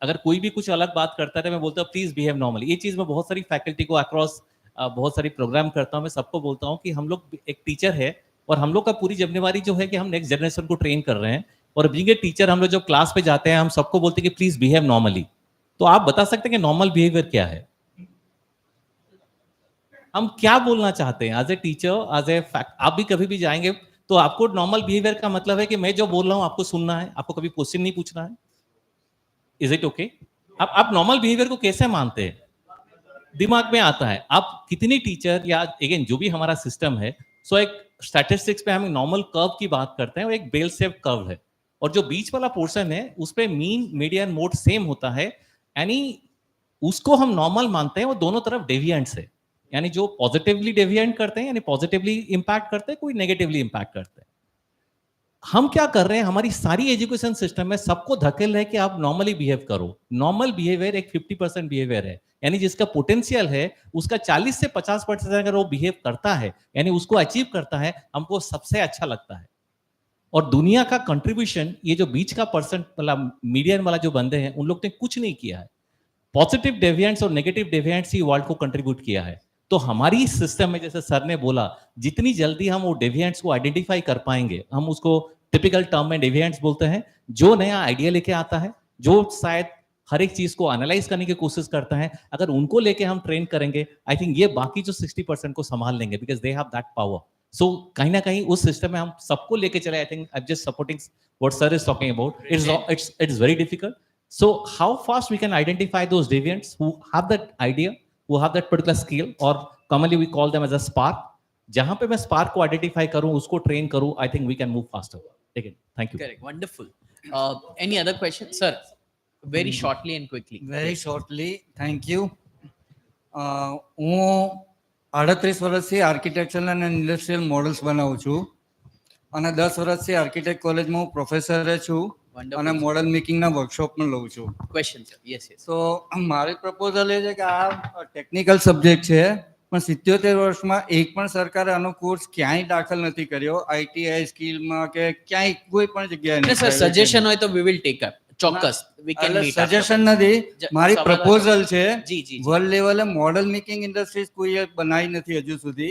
अगर कोई भी कुछ अलग बात करता है मैं बोलता हूँ प्लीज बिहेव नॉर्मली. ये चीज़ मैं बहुत सारी फैकल्टी को अक्रॉस बहुत सारी प्रोग्राम करता हूँ. मैं सबको बोलता हूँ कि हम लोग एक टीचर है और हम लोग का पूरी जिम्मेवारी जो है कि हम नेक्स्ट जनरेशन को ट्रेन कर रहे हैं. और बीइंग ए टीचर हम लोग जब क्लास पे जाते हैं हम सबको बोलते हैं कि प्लीज बिहेव नॉर्मली. तो आप बता सकते हैं कि नॉर्मल बिहेवियर क्या है? हम क्या बोलना चाहते हैं as a teacher, as a fact? आप भी कभी भी जाएंगे तो आपको नॉर्मल बिहेवियर का मतलब है कि मैं जो बोल रहा हूं आपको सुनना है, आपको कभी क्वेश्चन नहीं पूछना है. Is it okay? आप नॉर्मल बिहेवियर को कैसे मानते हैं? दिमाग में आता है. आप कितनी टीचर या अगेन जो भी हमारा सिस्टम है, सो एक स्टैटिस्टिक्स पे हम नॉर्मल कर्व की बात करते हैं और एक बेल शेप कर्व है और जो बीच वाला पोर्शन है उस पे मीन, मीडियन, मोड सेम होता है. यानी उसको हम नॉर्मल मानते हैं. वो दोनों तरफ डेविएंट्स है. यानी जो पॉजिटिवली डेविएंट करते हैं यानी पॉजिटिवली इंपैक्ट करते हैं, कोई नेगेटिवली इंपैक्ट करते हैं. हम क्या कर रहे हैं? हमारी सारी एजुकेशन सिस्टम में सबको धकेल है कि आप नॉर्मली बिहेव करो. नॉर्मल बिहेवियर एक 50% बिहेवियर है. यानी जिसका पोटेंशियल है उसका 40 से 50% अगर वो बिहेव करता है यानी उसको अचीव करता है, हमको सबसे अच्छा लगता है. और दुनिया का कंट्रीब्यूशन ये जो बीच का परसेंट वाला मीडियन वाला जो बंदे हैं उन लोग ने कुछ नहीं किया है. पॉजिटिव डेविएंट्स और नेगेटिव डेविएंट्स ही वर्ल्ड को कंट्रीब्यूट किया है. तो हमारी सिस्टम में जैसे सर ने बोला, जितनी जल्दी हम वो डेविएंट्स को आइडेंटिफाई कर पाएंगे, हम उसको टिपिकल टर्म में डेविएंट्स बोलते हैं, जो नया आइडिया लेके आता है, जो शायद हर एक चीज को एनालाइज करने की कोशिश करता है, अगर उनको लेके हम ट्रेन करेंगे, आई थिंक ये बाकी जो 60% को संभाल लेंगे because they have that power. So कहीं ना कहीं उस सिस्टम में हम सबको लेके चले. आई think I am just supporting what sir is talking about. It's very difficult. So how fast we can identify those deviants who have that idea, who have that particular skill, or commonly we call them as a spark. जहां पे मैं spark को identify करूं, उसको train करूं, I think we can move faster. Again, thank you. Correct. Wonderful. Any other questions, sir? Very shortly and quickly. Very shortly, thank you. હું 38 વર્ષથી architectural અને ઇન્ડસ્ટ્રીયલ મોડલ્સ બનાવું છું અને 10 વર્ષથી આર્કિટેક્ટ કોલેજમાં હું પ્રોફેસર છું Wonderful. અને મોડલ મેકિંગના વર્કશોપ પણ લઉં છું. Question, sir. Yes, yes. તો મારી પ્રપોઝલ એ છે કે આ ટેકનિકલ સબ્જેક્ટ છે પણ 77 વર્ષમાં એક પણ સરકારે આનો કોર્સ ક્યાંય દાખલ નથી કર્યો. આઈટીઆઈ સ્કિલમાં કે ક્યાંય કોઈ પણ જગ્યાએ No, sir, suggestion હોય તો we will take up. ચોક્કસ. We can meet. સજેશન નથી, મારી સવાલ પ્રપોઝલ છે. જી, જી, જી. વર્લ્ડ લેવલે મોડલ મેકિંગ ઇન્ડસ્ટ્રીઝ કોઈએ બનાવી નથી હજુ સુધી.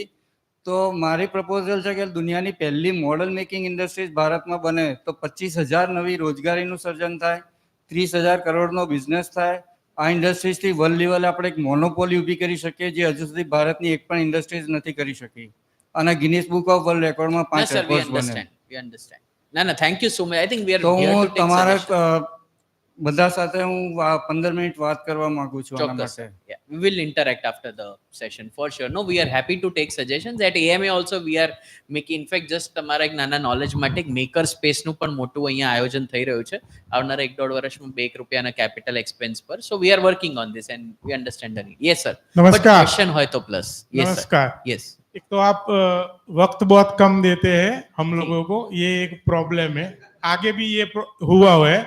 તો મારી પ્રપોઝલ છે કે દુનિયાની પહેલી મોડલ મેકિંગ ઇન્ડસ્ટ્રીઝ ભારતમાં બને તો 25,000 નવી રોજગારીનું સર્જન થાય, 30,000 કરોડનો બિઝનેસ થાય. આ ઇન્ડસ્ટ્રીઝથી વર્લ્ડ લેવલે આપણે એક મોનોપોલી ઊભી કરી શકીએ જે હજુ સુધી ભારતની એક પણ ઇન્ડસ્ટ્રીઝ નથી કરી શકી અને ગિનિસ બુક ઓફ વર્લ્ડ રેકોર્ડમાં No, 5 sir, we રેકોર્ડ્સ બને. understand. We understand. No, thank you so much. I think we are તો here હું to take તમારા suggestions. બધા સાથે હું 15 મિનિટ વાત કરવા માંગુ છું આના Chokkos. માટે. Yeah, we will interact after the session for sure. No, we are happy to take suggestions. At AMA also we are making, in fact, just તમારા એક નાના નોલેજ માટે એક મેકર સ્પેસનું પણ મોટું અહીંયા આયોજન થઈ રહ્યું છે આવનારા 1-1.5 વર્ષમાં ₹2 કેપિટલ એક્સપેન્સ પર. So we are working on this and we understand the need. Yes, sir. नमस्कार. But question હોય तो plus. Yes, sir. नमस्कार. Yes. एक तो आप वक्त बहुत कम देते हैं हम लोगों को, ये एक प्रॉब्लम है. आगे भी ये हुआ है.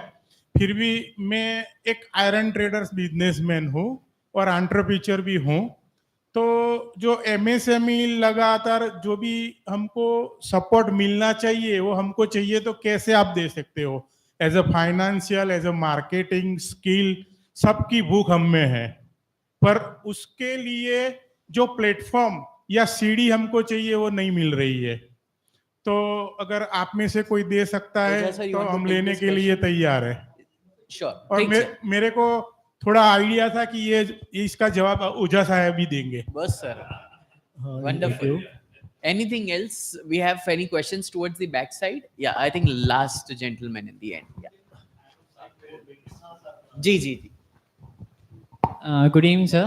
फिर भी मैं एक आयरन ट्रेडर्स बिजनेसमैन हूँ और एंटरप्रेन्योर भी हूँ. तो जो एमएसएमई लगातार जो भी हमको सपोर्ट मिलना चाहिए वो हमको चाहिए, तो कैसे आप दे सकते हो? As a financial, as a marketing skill, सबकी भूख हम में है, पर उसके लिए जो प्लेटफॉर्म या सीढ़ी हमको चाहिए वो नहीं मिल रही है। तो अगर आप में से कोई दे सकता है Oja sir, you तो want to हम take लेने this के लिए question? तैयार है। Sure. और ठीक है मेरे को थोड़ा आइडिया था कि ये इसका जवाब ओझा साहब भी देंगे। बस sir. thank Wonderful. you. Anything else? We have any questions towards the back side? Yeah, I think last gentleman in the end. Yeah. Ji ji ji. Good evening, sir.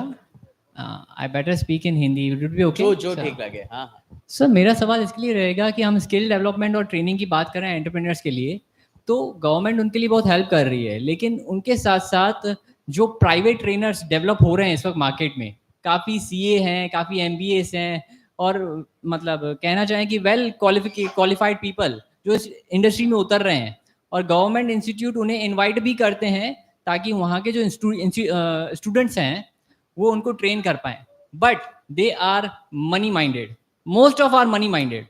I better speak in Hindi. Would it be okay? जो sir? ठीक लगे. हाँ हाँ. Sir मेरा सवाल इसके लिए रहेगा कि हम स्किल डेवलपमेंट और ट्रेनिंग की बात कर रहे हैं एंटरप्रेन्योर्स के लिए, तो गवर्नमेंट उनके लिए बहुत हेल्प कर रही है, लेकिन उनके साथ साथ जो प्राइवेट ट्रेनर्स डेवलप हो रहे हैं इस वक्त मार्केट में, काफ़ी सीए हैं, काफ़ी एमबीएस हैं, और मतलब कहना चाहें कि वेल क्वालिफाइड पीपल जो इस इंडस्ट्री में उतर रहे हैं, और गवर्नमेंट इंस्टीट्यूट उन्हें इन्वाइट भी करते हैं ताकि वहाँ के जो स्टूडेंट्स हैं वो उनको ट्रेन कर पाएँ, but they are money minded, most of are money minded.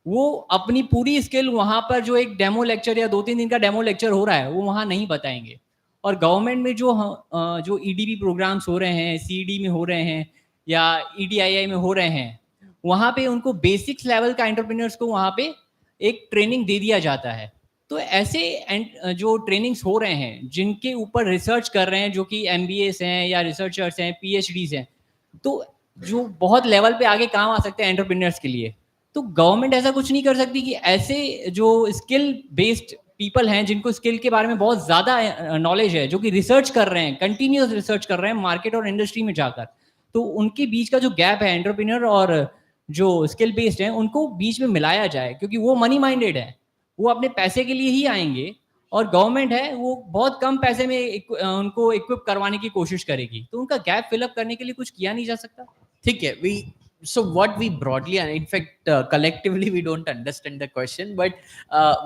वो अपनी पूरी स्किल वहाँ पर जो एक डेमो लेक्चर या 2-3 दिन का डेमो लेक्चर हो रहा है वो वहाँ नहीं बताएंगे। और गवर्नमेंट में जो ईडीबी प्रोग्राम्स हो रहे हैं, सीडी में हो रहे हैं या ईडीआईआई में हो रहे हैं, वहाँ पे उनको बेसिक्स लेवल का एंटरप्रेन्योर्स को वहाँ पे एक ट्रेनिंग दे दिया जाता है। तो ऐसे जो ट्रेनिंग्स हो रहे हैं जिनके ऊपर रिसर्च कर रहे हैं, जो कि एमबीएस हैं या रिसर्चर्स हैं, पीएचडीज हैं, तो जो बहुत लेवल पे आगे काम आ सकते हैं एंटरप्रेन्योर्स के लिए, तो गवर्नमेंट ऐसा कुछ नहीं कर सकती कि ऐसे जो स्किल बेस्ड पीपल हैं जिनको स्किल के बारे में बहुत ज़्यादा नॉलेज है, जो कि रिसर्च कर रहे हैं, कंटिन्यूस रिसर्च कर रहे हैं मार्केट और इंडस्ट्री में जाकर, तो उनके बीच का जो गैप है एंटरप्रेन्योर और जो स्किल बेस्ड हैं उनको बीच में मिलाया जाए, क्योंकि वो मनी माइंडेड है, वो अपने पैसे के लिए ही आएंगे, और गवर्नमेंट है वो बहुत कम पैसे में उनको इक्विप करवाने की कोशिश करेगी, तो उनका गैप फिलअप करने के लिए कुछ किया नहीं जा सकता? ठीक है. So what we broadly, and in fact collectively we don't understand the question, but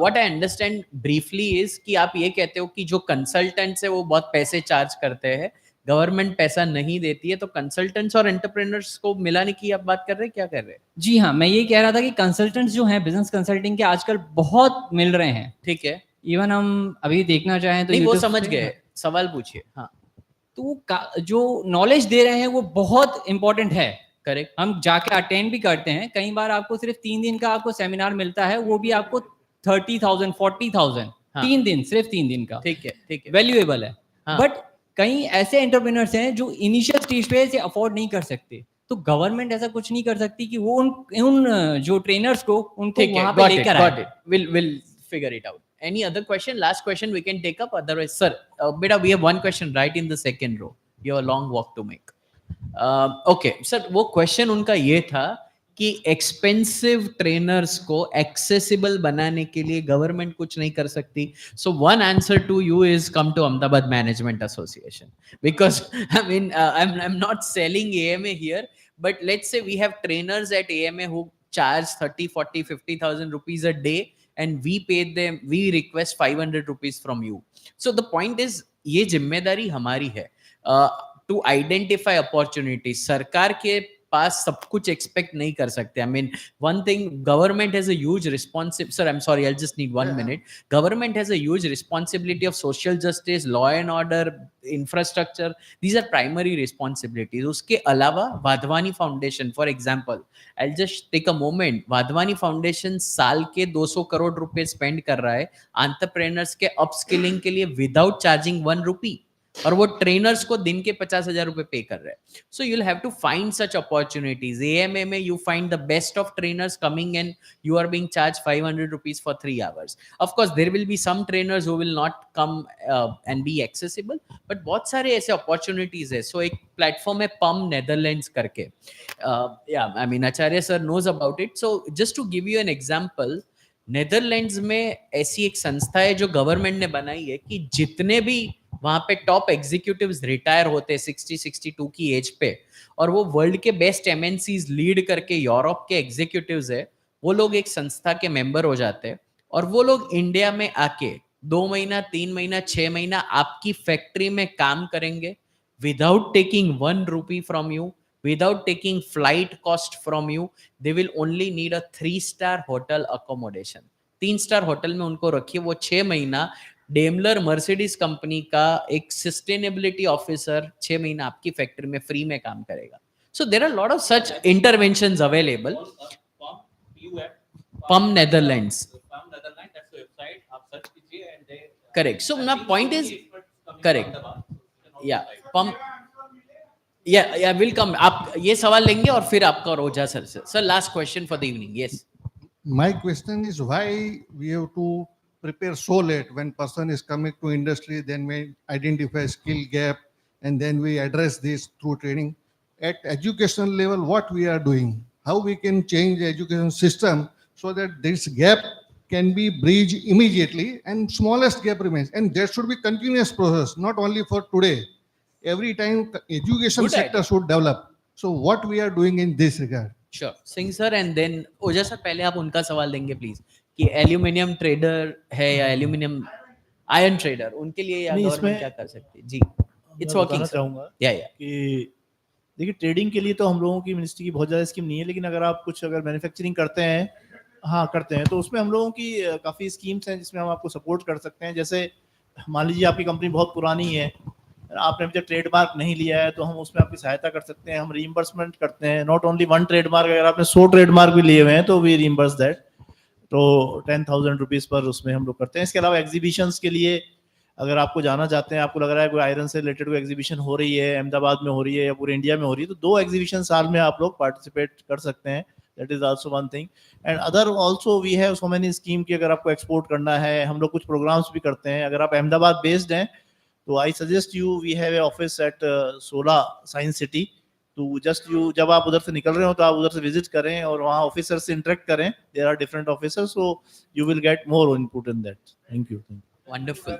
what I understand briefly is कि आप ये कहते हो कि जो कंसल्टेंट्स है वो बहुत पैसे चार्ज करते हैं, गवर्नमेंट पैसा नहीं देती है, तो कंसल्टेंट्स और एंटरप्रेन्योर्स को मिलाने की आप बात कर रहे हैं, क्या कर रहे हैं? जी हाँ, मैं ये कह रहा था कि कंसल्टेंट्स जो हैं बिजनेस कंसल्टिंग के आजकल बहुत मिल रहे हैं। ठीक है. इवन हम अभी देखना चाहें तो नहीं, वो YouTube समझ पे- गए, सवाल पूछिए. हाँ, तो जो नॉलेज दे रहे हैं वो बहुत इंपॉर्टेंट है। करेक्ट. हम जाके अटेंड भी करते हैं, कई बार आपको सिर्फ 3 दिन का आपको सेमिनार मिलता है, वो भी आपको 30,000 40,000 हाँ. 3 दिन, सिर्फ 3 दिन का। ठीक है, ठीक है. वैल्यूएबल है। हाँ. बट कई ऐसे एंटरप्रेन्योर्स हैं जो इनिशियल स्टेज पे इसे अफोर्ड नहीं कर सकते, तो गवर्नमेंट ऐसा कुछ नहीं कर सकती कि वो उन जो ट्रेनर्स को उनको ठीक है, वहां पे got it, लेकर got आए। it. We'll figure it out. Any other question? Last question we can take up. Otherwise, sir, beta, we have one question right in the second row. You have a long walk to make. Okay, sir, वो question उनका ये था कि expensive trainers को accessible बनाने के लिए government कुछ नहीं कर सकती. So one answer to you is come to Ahmedabad management association, because I mean I am not selling AMA here, but let's say we have trainers at AMA who charge 30, 40, 50,000 rupees a day, and we pay them, we request 500 rupees from you. So the point is, ये जिम्मेदारी हमारी है to identify opportunities. सरकार के पास सब कुछ expect नहीं कर सकते. I mean, one thing, government has a huge responsibility. Sir, I'm sorry, I'll just need 1 minute. Government has a huge responsibility of social justice, law and order, infrastructure. These are primary responsibilities. उसके अलावा Wadhwani foundation, for example, I'll just take a moment. Wadhwani foundation साल के 200 करोड़ रुपए spend कर रहा है entrepreneurs के upskilling के लिए विदाउट चार्जिंग 1 रुपी, और वो ट्रेनर्स को दिन के 50,000 रुपए पे कर रहे हैं. So you will have to find such opportunities. AMA में you find the best of trainers coming and you are being charge 500 rupees for 3 hours. Of course there will be some trainers who will not come and be accessible, but बहुत सारे ऐसे opportunities है. सो एक platform है पम Netherlands करके. I mean Acharya sir knows about it. So just to give you an example, Netherlands में ऐसी एक संस्था है जो गवर्नमेंट ने बनाई है कि जितने भी वहां पे टॉप एग्जीक्यूटिव्स रिटायर होते हैं 60-62 की एज पे, और वो वर्ल्ड के बेस्ट MNCs लीड करके यूरोप के एग्जीक्यूटिव्स है, वो लोग एक संस्था के मेंबर हो जाते हैं, और वो लोग इंडिया में आके 2 महीना 3 महीना 6 महीना आपकी फैक्ट्री में काम करेंगे without taking 1 rupee from you, without taking flight cost from you, they will only need a 3-star hotel accommodation. 3-star hotel में उनको रखिए, वो 6 महीना डेमलर मर्सिडीज कंपनी का एक सस्टेनेबिलिटी ऑफिसर 6 महीना आपकी फैक्ट्री में फ्री में काम करेगा. So there are a lot of such interventions available. Pum Netherlands. From Netherlands, that's the website. आप search कीजिए and they. Correct. So my point is correct. Yeah. Pum. Yeah, will come. आप ये सवाल लेंगे और फिर आपका और ओझा सर से. Sir, last question for the evening. Yes. My question is why we have to prepare so late when person is coming to industry, then we identify skill gap and then we address this through training. At educational level, what we are doing, how we can change the education system so that this gap can be bridged immediately and smallest gap remains. And there should be continuous process, not only for today. Every time education Good sector idea. should develop. So what we are doing in this regard? Sure. Singh sir and then Ojha sir पहले आप उनका सवाल देंगे please कि aluminium trader है या aluminium iron trader उनके लिए या नहीं, गवर्नमेंट इसमें क्या कर सकती है. जी. मैं It's बताना working. sir. चाहूंगा Yeah. कि देखिए ट्रेडिंग के लिए तो हम लोगों की मिनिस्ट्री की बहुत ज़्यादा स्कीम नहीं है, लेकिन अगर आप कुछ अगर मैन्युफैक्चरिंग करते हैं, हाँ करते हैं, तो उसमें हम लोगों की काफ़ी स्कीम्स हैं जिसमें हम आपको सपोर्ट कर सकते हैं. जैसे मान लीजिए आपकी कंपनी बहुत पुरानी है, आपने अभी तक ट्रेडमार्क नहीं लिया है, तो हम उसमें आपकी सहायता कर सकते हैं. हम रीइंबर्समेंट करते हैं, नॉट ओनली 1 ट्रेडमार्क, अगर आपने 100 ट्रेडमार्क भी लिए हुए हैं तो वी रीइंबर्स दैट. तो 10,000 रुपीज़ पर उसमें हम लोग करते हैं. इसके अलावा एग्जीबिशंस के लिए अगर आपको जाना चाहते हैं, आपको लग रहा है कोई आयरन से रिलेटेड कोई एग्जीबिशन हो रही है, अहमदाबाद में हो रही है या पूरे इंडिया में हो रही है, तो 2 एग्जीबिशन साल में आप लोग पार्टिसिपेट कर सकते हैं. That is also one thing. And other also we have so many scheme की अगर आपको एक्सपोर्ट करना है, हम लोग कुछ प्रोग्राम्स भी करते हैं. अगर आप अहमदाबाद बेस्ड हैं तो I suggest you, we have a office at Sola science city. तो जस्ट यू जब आप उधर से निकल रहे हो तो आप उधर से विजिट करें और वहाँ ऑफिसर से इंटरेक्ट करें. There are different officers, so you will get more input in that. Thank you. Wonderful.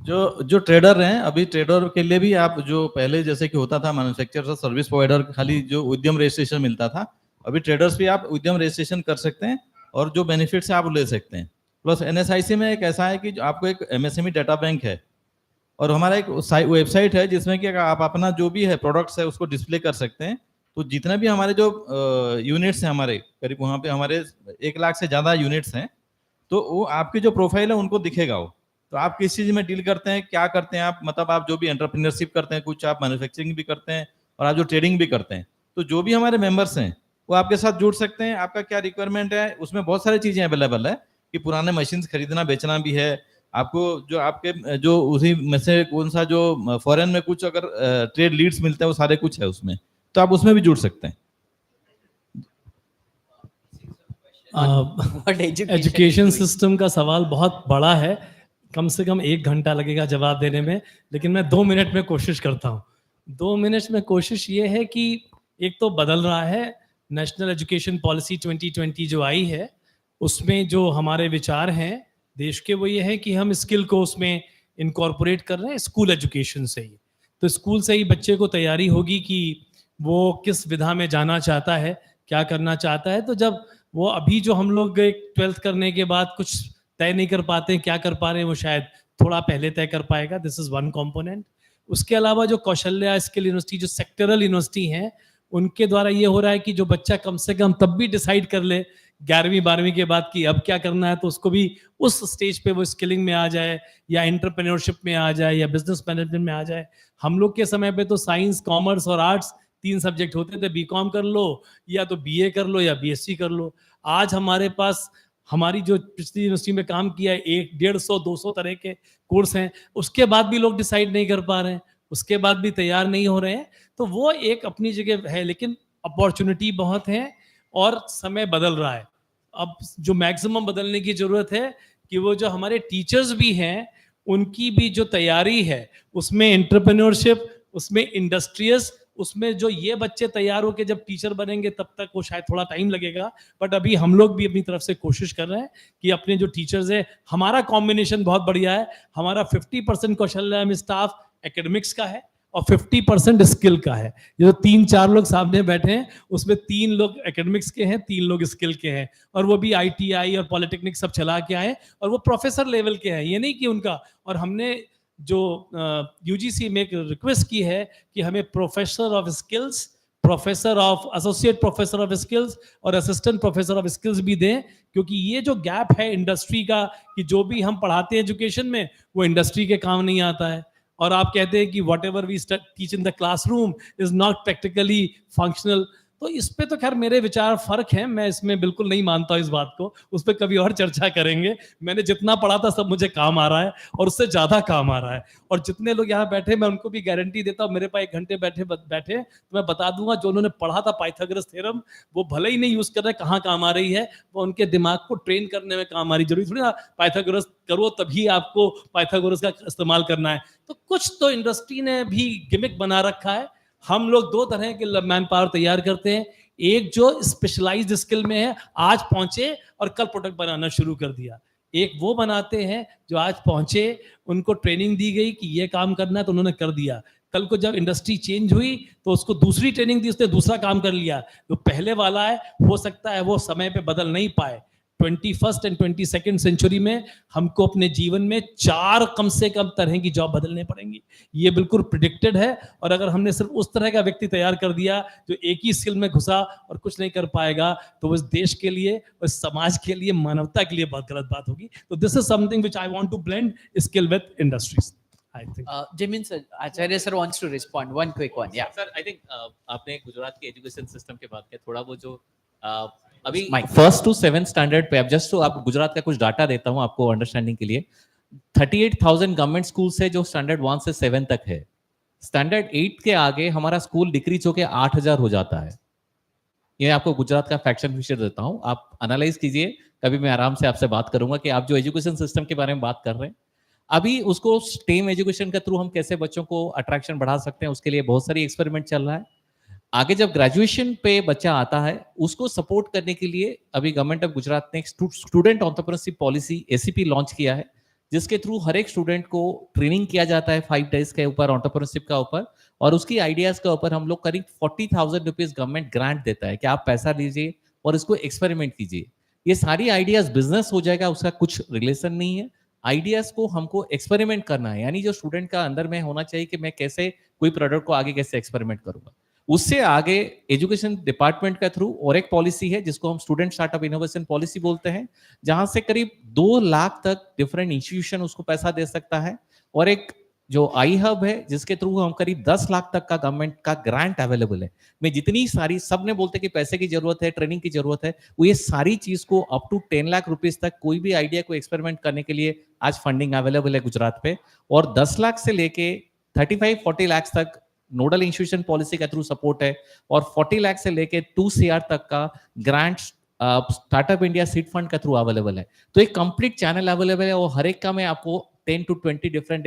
जो ट्रेडर हैं, अभी ट्रेडर के लिए भी आप जो पहले जैसे कि होता था मैन्युफैक्चरर सर्विस प्रोवाइडर खाली जो उद्यम रजिस्ट्रेशन मिलता था, अभी ट्रेडर्स भी आप उद्यम रजिस्ट्रेशन कर सकते हैं और जो बेनिफिट्स है आप ले सकते हैं. प्लस एनएसआईसी में एक ऐसा है कि आपको एक एमएसएमई डाटा बैंक है और हमारा एक वेबसाइट है जिसमें कि आप अपना जो भी है प्रोडक्ट्स है उसको डिस्प्ले कर सकते हैं. तो जितने भी हमारे जो यूनिट्स हैं, हमारे करीब वहाँ पे हमारे 1 लाख से ज़्यादा यूनिट्स हैं, तो वो आपकी जो प्रोफाइल है उनको दिखेगा वो. तो आप किस चीज़ में डील करते हैं, क्या करते हैं आप, मतलब आप जो भी एंटरप्रेन्योरशिप करते हैं, कुछ आप मैन्युफैक्चरिंग भी करते हैं और आप जो ट्रेडिंग भी करते हैं, तो जो भी हमारे मेंबर्स हैं वो आपके साथ जुड़ सकते हैं. आपका क्या रिक्वायरमेंट है, उसमें बहुत सारी चीज़ें अवेलेबल है कि पुराने मशीन्स खरीदना बेचना भी है आपको, जो आपके जो उसी में से कौन सा जो फॉरेन में कुछ अगर ट्रेड लीड्स मिलते हैं वो सारे कुछ है उसमें, तो आप उसमें भी जुड़ सकते हैं. एजुकेशन सिस्टम का सवाल बहुत बड़ा है, कम से कम 1 घंटा लगेगा जवाब देने में, लेकिन मैं 2 मिनट में कोशिश करता हूँ. 2 मिनट में कोशिश ये है कि एक तो बदल रहा है नेशनल एजुकेशन पॉलिसी 2020 जो आई है, उसमें जो हमारे विचार हैं देश के वो ये है कि हम स्किल को उसमें इनकॉर्पोरेट कर रहे हैं स्कूल एजुकेशन से ही. तो स्कूल से ही बच्चे को तैयारी होगी कि वो किस विधा में जाना चाहता है, क्या करना चाहता है. तो जब वो अभी जो हम लोग 12th करने के बाद कुछ तय नहीं कर पाते हैं, क्या कर पा रहे हैं, वो शायद थोड़ा पहले तय कर पाएगा. This is one component. उसके अलावा जो कौशल्या स्किल यूनिवर्सिटी, जो सेक्टरल यूनिवर्सिटी हैं, उनके द्वारा ये हो रहा है कि जो बच्चा कम से कम तब भी डिसाइड कर ले 11वीं 12वीं के बाद कि अब क्या करना है, तो उसको भी उस स्टेज पे वो स्किलिंग में आ जाए या एंटरप्रेन्योरशिप में आ जाए या बिजनेस मैनेजमेंट में आ जाए. हम लोग के समय पे तो साइंस, कॉमर्स और आर्ट्स 3 सब्जेक्ट होते थे. बीकॉम कर लो या तो बीए कर लो या बीएससी कर लो. आज हमारे पास हमारी जो पिछली यूनिवर्सिटी में काम किया है 150-200 तरह के कोर्स हैं, उसके बाद भी लोग डिसाइड नहीं कर पा रहे हैं, उसके बाद भी तैयार नहीं हो रहे हैं. तो वो एक अपनी जगह है, लेकिन अपॉर्चुनिटी बहुत है और समय बदल रहा है. अब जो मैक्सिमम बदलने की जरूरत है कि वो जो हमारे टीचर्स भी हैं उनकी भी जो तैयारी है उसमें एंटरप्रेन्योरशिप, उसमें इंडस्ट्रियस, उसमें जो ये बच्चे तैयार होकर जब टीचर बनेंगे तब तक वो शायद थोड़ा टाइम लगेगा. बट अभी हम लोग भी अपनी तरफ से कोशिश कर रहे हैं कि अपने जो टीचर्स है, हमारा कॉम्बिनेशन बहुत बढ़िया है. हमारा 50% कौशल्या में स्टाफ एकेडमिक्स का है और 50% स्किल का है. ये जो 3-4 लोग सामने बैठे हैं उसमें 3 लोग एकेडमिक्स के हैं, 3 लोग स्किल के हैं, और वो भी ITI और पॉलिटेक्निक सब चला के आए और वो प्रोफेसर लेवल के हैं. ये नहीं कि उनका, और हमने जो यूजीसी में एक रिक्वेस्ट की है कि हमें professor of skills, professor of associate professor of skills और असिस्टेंट प्रोफेसर ऑफ स्किल्स भी दें, क्योंकि ये जो गैप है इंडस्ट्री का कि जो भी हम पढ़ाते हैं एजुकेशन में वो इंडस्ट्री के काम नहीं आता है। और आप कहते हैं कि whatever we teach in the classroom is not practically functional. तो इस पे तो खैर मेरे विचार फर्क हैं, मैं इसमें बिल्कुल नहीं मानता इस बात को, उस पर कभी और चर्चा करेंगे। मैंने जितना पढ़ा था सब मुझे काम आ रहा है और उससे ज्यादा काम आ रहा है। और जितने लोग यहाँ बैठे मैं उनको भी गारंटी देता हूँ, मेरे पास 1 घंटे बैठे तो मैं बता दूंगा जो उन्होंने पढ़ा था पाइथागोरस थ्योरम, वो भले ही नहीं यूज कर रहे, कहाँ काम आ रही है, वो उनके दिमाग को ट्रेन करने में काम आ रही। जरूरी थोड़ी ना पाइथागोरस करो तभी आपको पाइथागोरस का इस्तेमाल करना है। तो कुछ तो इंडस्ट्री ने भी गिमिक बना रखा है। हम लोग 2 तरह के मैन पावर तैयार करते हैं, एक जो स्पेशलाइज्ड स्किल में है, आज पहुंचे और कल प्रोडक्ट बनाना शुरू कर दिया। एक वो बनाते हैं जो आज पहुंचे, उनको ट्रेनिंग दी गई कि ये काम करना है तो उन्होंने कर दिया। कल को जब इंडस्ट्री चेंज हुई तो उसको दूसरी ट्रेनिंग दी, उसने दूसरा काम कर लिया। जो पहले वाला है हो सकता है वो समय पे बदल नहीं पाए। 21st एंड 22nd सेंचुरी में हमको अपने जीवन में 4 कम से कम तरह की जॉब बदलने पड़ेंगी, ये बिल्कुल प्रिडिक्टेड है। और अगर हमने सिर्फ उस तरह का व्यक्ति तैयार कर दिया जो एक ही स्किल में घुसा और कुछ नहीं कर पाएगा, तो वो इस देश के लिए, उस समाज के लिए, मानवता के लिए बहुत गलत बात होगी। तो this is something which I want to blend skill with industries. I think. Jimin sir, Acharya sir wants to respond. One quick one. Yeah. Sir, I think आपने गुजरात के एजुकेशन सिस्टम के बात किया, थोड़ा वो जो अभी 1st to 7th स्टैंडर्ड पे, अब जस्ट तो आप गुजरात का कुछ डाटा देता हूँ आपको अंडरस्टैंडिंग के लिए। 38,000 गवर्नमेंट स्कूल है जो स्टैंडर्ड 1 से 7 तक है। स्टैंडर्ड 8 के आगे हमारा स्कूल डिक्रीज होकर 8,000 हो जाता है। ये आपको गुजरात का फैक्शन फीचर देता हूँ, आप एनालाइज कीजिए, कभी मैं आराम से आपसे बात करूंगा कि आप जो एजुकेशन सिस्टम के बारे में बात कर रहे हैं, अभी उसको स्टेम एजुकेशन के थ्रू हम कैसे बच्चों को अट्रैक्शन बढ़ा सकते हैं, उसके लिए बहुत सारी एक्सपेरिमेंट चल रहा है। आगे जब ग्रेजुएशन पे बच्चा आता है उसको सपोर्ट करने के लिए अभी गवर्नमेंट ऑफ गुजरात ने student entrepreneurship policy ACP launch किया है, जिसके थ्रू हर एक स्टूडेंट को ट्रेनिंग किया जाता है 5 डेज के ऊपर एंटरप्रेन्योरशिप का ऊपर, और उसकी आइडियाज के ऊपर हम लोग करीब 40,000 रुपीज गवर्नमेंट ग्रांट देता है कि आप पैसा लीजिए और इसको एक्सपेरिमेंट कीजिए। ये सारी आइडियाज बिजनेस हो जाएगा, उसका कुछ रिलेशन नहीं है। आइडियाज को हमको एक्सपेरिमेंट करना है, यानी जो स्टूडेंट का अंदर में होना चाहिए कि मैं कैसे कोई प्रोडक्ट को आगे कैसे एक्सपेरिमेंट करूंगा। उससे आगे एजुकेशन डिपार्टमेंट के थ्रू और एक पॉलिसी है जिसको हम स्टूडेंट स्टार्टअप इनोवेशन पॉलिसी बोलते हैं, जहां से करीब 2 लाख तक डिफरेंट इंस्टीट्यूशन उसको पैसा दे सकता है, और एक जो आई हब है जिसके थ्रू हम करीब 10 लाख तक का गवर्नमेंट का ग्रांट अवेलेबल है। मैं जितनी सारी, सब ने बोलते कि पैसे की जरूरत है, ट्रेनिंग की जरूरत है, वो ये सारी चीज को अप टू 10 लाख रुपीज तक कोई भी आइडिया को एक्सपेरिमेंट करने के लिए आज फंडिंग अवेलेबल है गुजरात पे। और 10 लाख से लेके 35-40 लाख तक नोडल इंस्टीट्यूशन पॉलिसी के थ्रू सपोर्ट है, और 40 लाख से लेके 2 CR तक का grant startup India seed fund के थ्रू अवेलेबल है। तो एक कंप्लीट चैनल अवेलेबल है, और हर एक का मैं आपको 10 to 20 डिफरेंट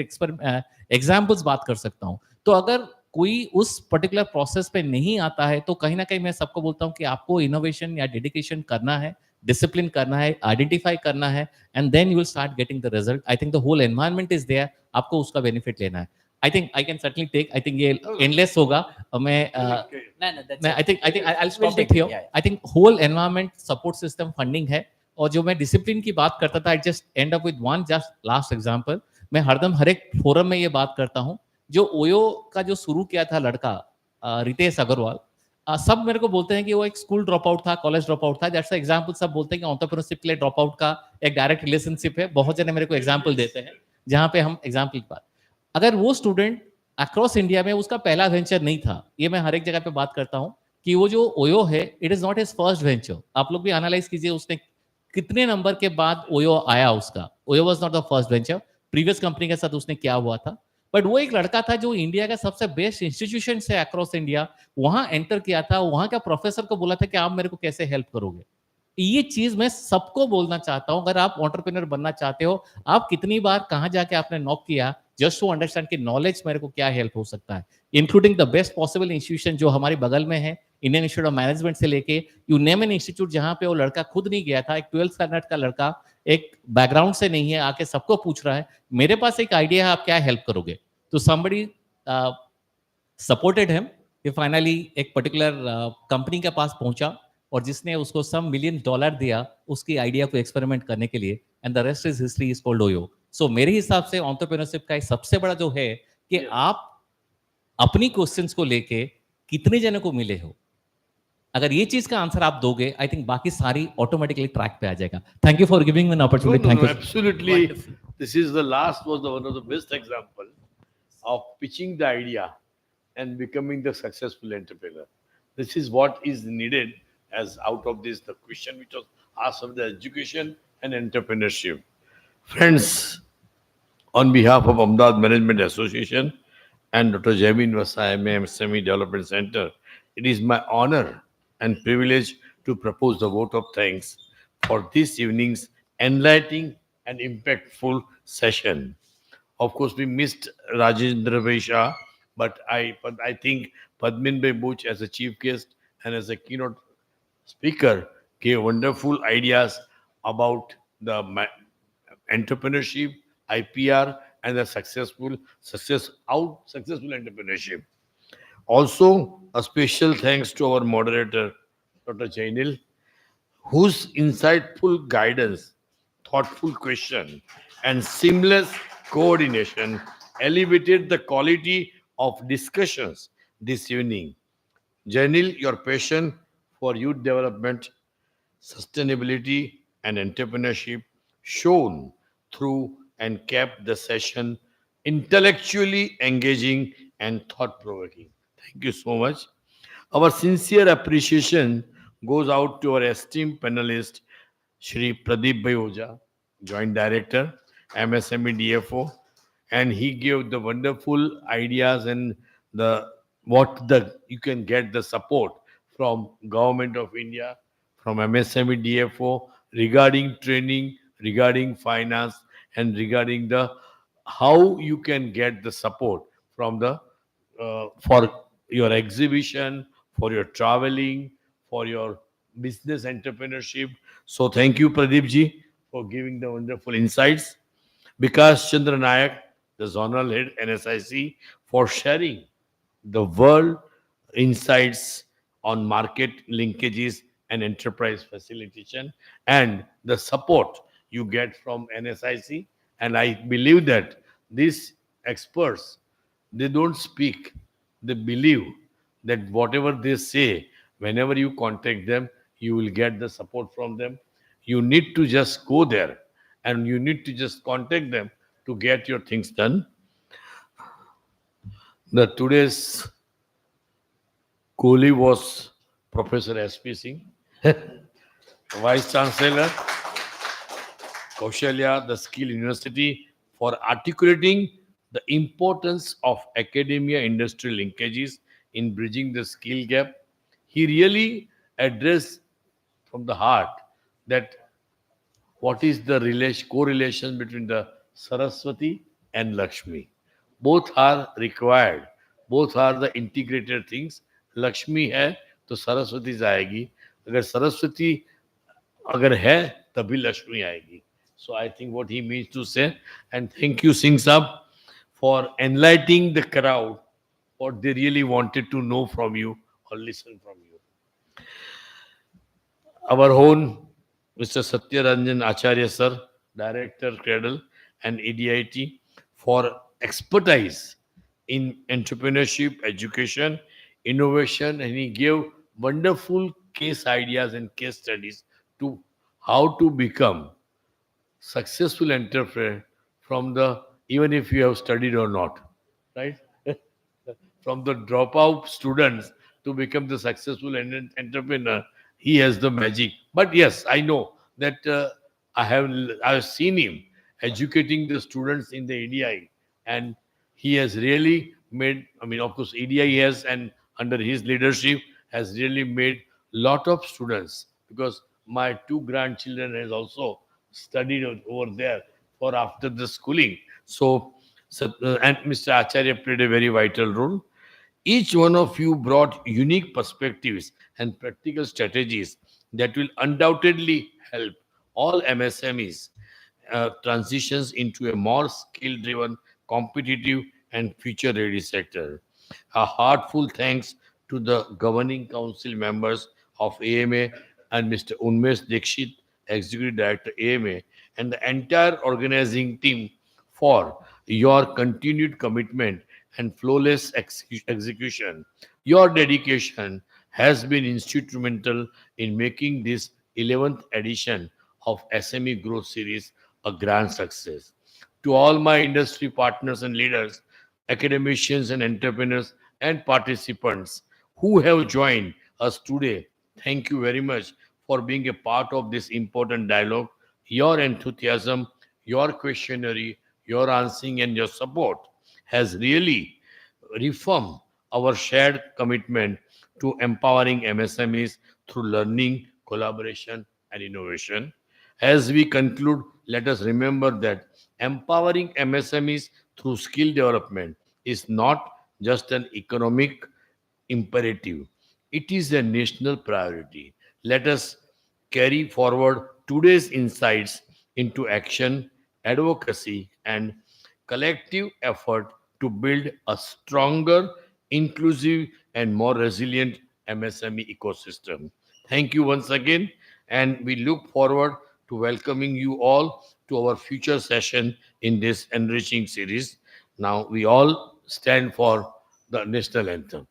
एग्जाम्पल्स बात कर सकता हूं। तो अगर कोई उस पर्टिकुलर प्रोसेस पे नहीं आता है तो कहीं ना कहीं मैं सबको बोलता हूं कि आपको इनोवेशन या डेडिकेशन करना है, डिसिप्लिन करना है, आइडेंटिफाई करना है, and then you will start getting the result. I think the whole environment is there, आपको उसका बेनिफिट लेना है। I think I can certainly take, I think ये एंडलेस होगा, मैं I think I will stop it here. I think whole environment support system funding है। और जो मैं डिसिप्लिन की बात करता था, I just end up with one just last example. मैं हरदम हर एक फोरम में ये बात करता हूँ, जो ओयो का जो शुरू किया था लड़का रितेश अग्रवाल, सब मेरे को बोलते हैं कि वो एक स्कूल ड्रॉप आउट था, कॉलेज ड्रॉप आउट था। दैट्स एग्जांपल सब बोलते हैं कि एंटरप्रेन्योरशिप के लिए ड्रॉप आउट का एक डायरेक्ट रिलेशनशिप है। बहुत जने मेरे को एग्जांपल देते हैं जहां पे हम एग्जांपल की बात, अगर वो स्टूडेंट अक्रॉस इंडिया में उसका पहला वेंचर नहीं था, ये मैं हर एक जगह पे बात करता हूँ कि वो जो ओयो है, it is not his first venture. आप लोग भी एनालाइज कीजिए उसने कितने नंबर के बाद ओयो आया उसका। OYO was not the first venture, previous company के साथ उसने क्या हुआ था, बट वो एक लड़का था जो इंडिया का सबसे बेस्ट इंस्टीट्यूशन से अक्रॉस इंडिया वहां एंटर किया था। वहां का प्रोफेसर को बोला था कि आप मेरे को कैसे हेल्प करोगे। ये चीज मैं सबको बोलना चाहता हूं, अगर आप एंटरप्रेन्योर बनना चाहते हो, आप कितनी बार कहां जाके आपने नॉक किया जस्ट टू अंडरस्टैंड कि नॉलेज मेरे को क्या हेल्प हो सकता है, including the best possible institution जो हमारे बगल में है, इंडियन इंस्टीट्यूट ऑफ मैनेजमेंट से लेके यू नेम एन इंस्टीट्यूट, जहां पे वो लड़का खुद नहीं गया था, एक 12th स्टैंडर्ड का लड़का, एक बैकग्राउंड से नहीं है, आके सबको पूछ रहा है मेरे पास एक आइडिया है, आप क्या हेल्प करोगे। तो somebody supported him, ये फाइनली एक पर्टिकुलर कंपनी के पास पहुंचा और जिसने उसको $some million दिया उसकी आइडिया को एक्सपेरिमेंट करने के लिए, and the rest is history is called OYO. So मेरे हिसाब से एंटरप्रेन्योरशिप का एक सबसे बड़ा जो है कि आप अपनी क्वेश्चंस को लेके कितने जनों को मिले हो, अगर ये चीज का आंसर आप दोगे, आई थिंक बाकी सारी ऑटोमेटिकली ट्रैक पे आ जाएगा. Thank you for giving me an No, opportunity. no, thank no, you. absolutely. Wonderful. This is the last was the one of the best example of pitching the idea and becoming the successful entrepreneur. This is what is needed as out of this the question which was asked of the education and entrepreneurship. Friends, on behalf of Ahmedabad Management Association and Dr. Jamin Vasai MSME Development Center, it is my honor and privilege to propose the vote of thanks for this evening's enlightening and impactful session. Of course, we missed Rajendra Vaisha, but I think Padmin Bhai Buch as a chief guest and as a keynote speaker gave wonderful ideas about the entrepreneurship, IPR, and the successful entrepreneurship. Also, a special thanks to our moderator, Dr. Jainil, whose insightful guidance, thoughtful question, and seamless coordination elevated the quality of discussions this evening. Jainil, your passion for youth development, sustainability, and entrepreneurship shone through and kept the session intellectually engaging and thought provoking. Thank you so much. Our sincere appreciation goes out to our esteemed panelist, Shri Pradeep Bhai Oja, Joint Director, MSME DFO, and he gave the wonderful ideas and the what the you can get the support from Government of India, from MSME DFO regarding training, regarding finance, and regarding the how you can get the support from the for your exhibition, for your traveling, for your business entrepreneurship. So thank you, Pradeep ji, for giving the wonderful insights. Vikas Chandra Nayak, the zonal head NSIC, for sharing the world insights on market linkages and enterprise facilitation and the support you get from NSIC. And I believe that these experts, they don't speak, they believe that whatever they say, whenever you contact them, you will get the support from them. You need to just go there and you need to just contact them to get your things done. The today's Kohli was Professor S.P. Singh, Vice Chancellor, Kaushalya, the Skill University, for articulating the importance of academia industry linkages in bridging the skill gap. He really addressed from the heart that what is the correlation between the Saraswati and Lakshmi. Both are required. Both are the integrated things. Lakshmi है तो सरस्वती जाएगी, अगर सरस्वती अगर है तभी लक्ष्मी आएगी. So I think what he means to say, and thank you Singh Sab for enlightening the crowd what they really wanted to know from you or listen from you. Our own Mr. Satyaranjan Acharya sir, Director Cradle and EDIT, for expertise in entrepreneurship, education, innovation, and he gave wonderful case ideas and case studies to how to become successful entrepreneur from the even if you have studied or not, right? From the dropout students to become the successful entrepreneur, he has the magic. But yes, I know that I have seen him educating the students in the ADI, and he has really made. I mean, of course, ADI has, and under his leadership, has really made lot of students. Because my two grandchildren has also studied over there for after the schooling. So, and Mr. Acharya played a very vital role. Each one of you brought unique perspectives and practical strategies that will undoubtedly help all MSMEs transitions into a more skill-driven, competitive, and future-ready sector. A heartful thanks to the governing council members of AMA and Mr. Unmesh Dikshit, Executive Director AMA, and the entire organizing team for your continued commitment and flawless execution. Your dedication has been instrumental in making this 11th edition of SME Growth Series a grand success. To all my industry partners and leaders, academicians and entrepreneurs and participants who have joined us today, thank you very much for being a part of this important dialogue. Your enthusiasm, your questionnaire, your answering, and your support has really reaffirmed our shared commitment to empowering MSMEs through learning, collaboration, and innovation. As we conclude, let us remember that empowering MSMEs through skill development is not just an economic imperative, it is a national priority. Let us carry forward today's insights into action, advocacy, and collective effort to build a stronger, inclusive, and more resilient MSME ecosystem. Thank you once again, and we look forward to welcoming you all to our future session in this enriching series. Now, we all stand for the national anthem.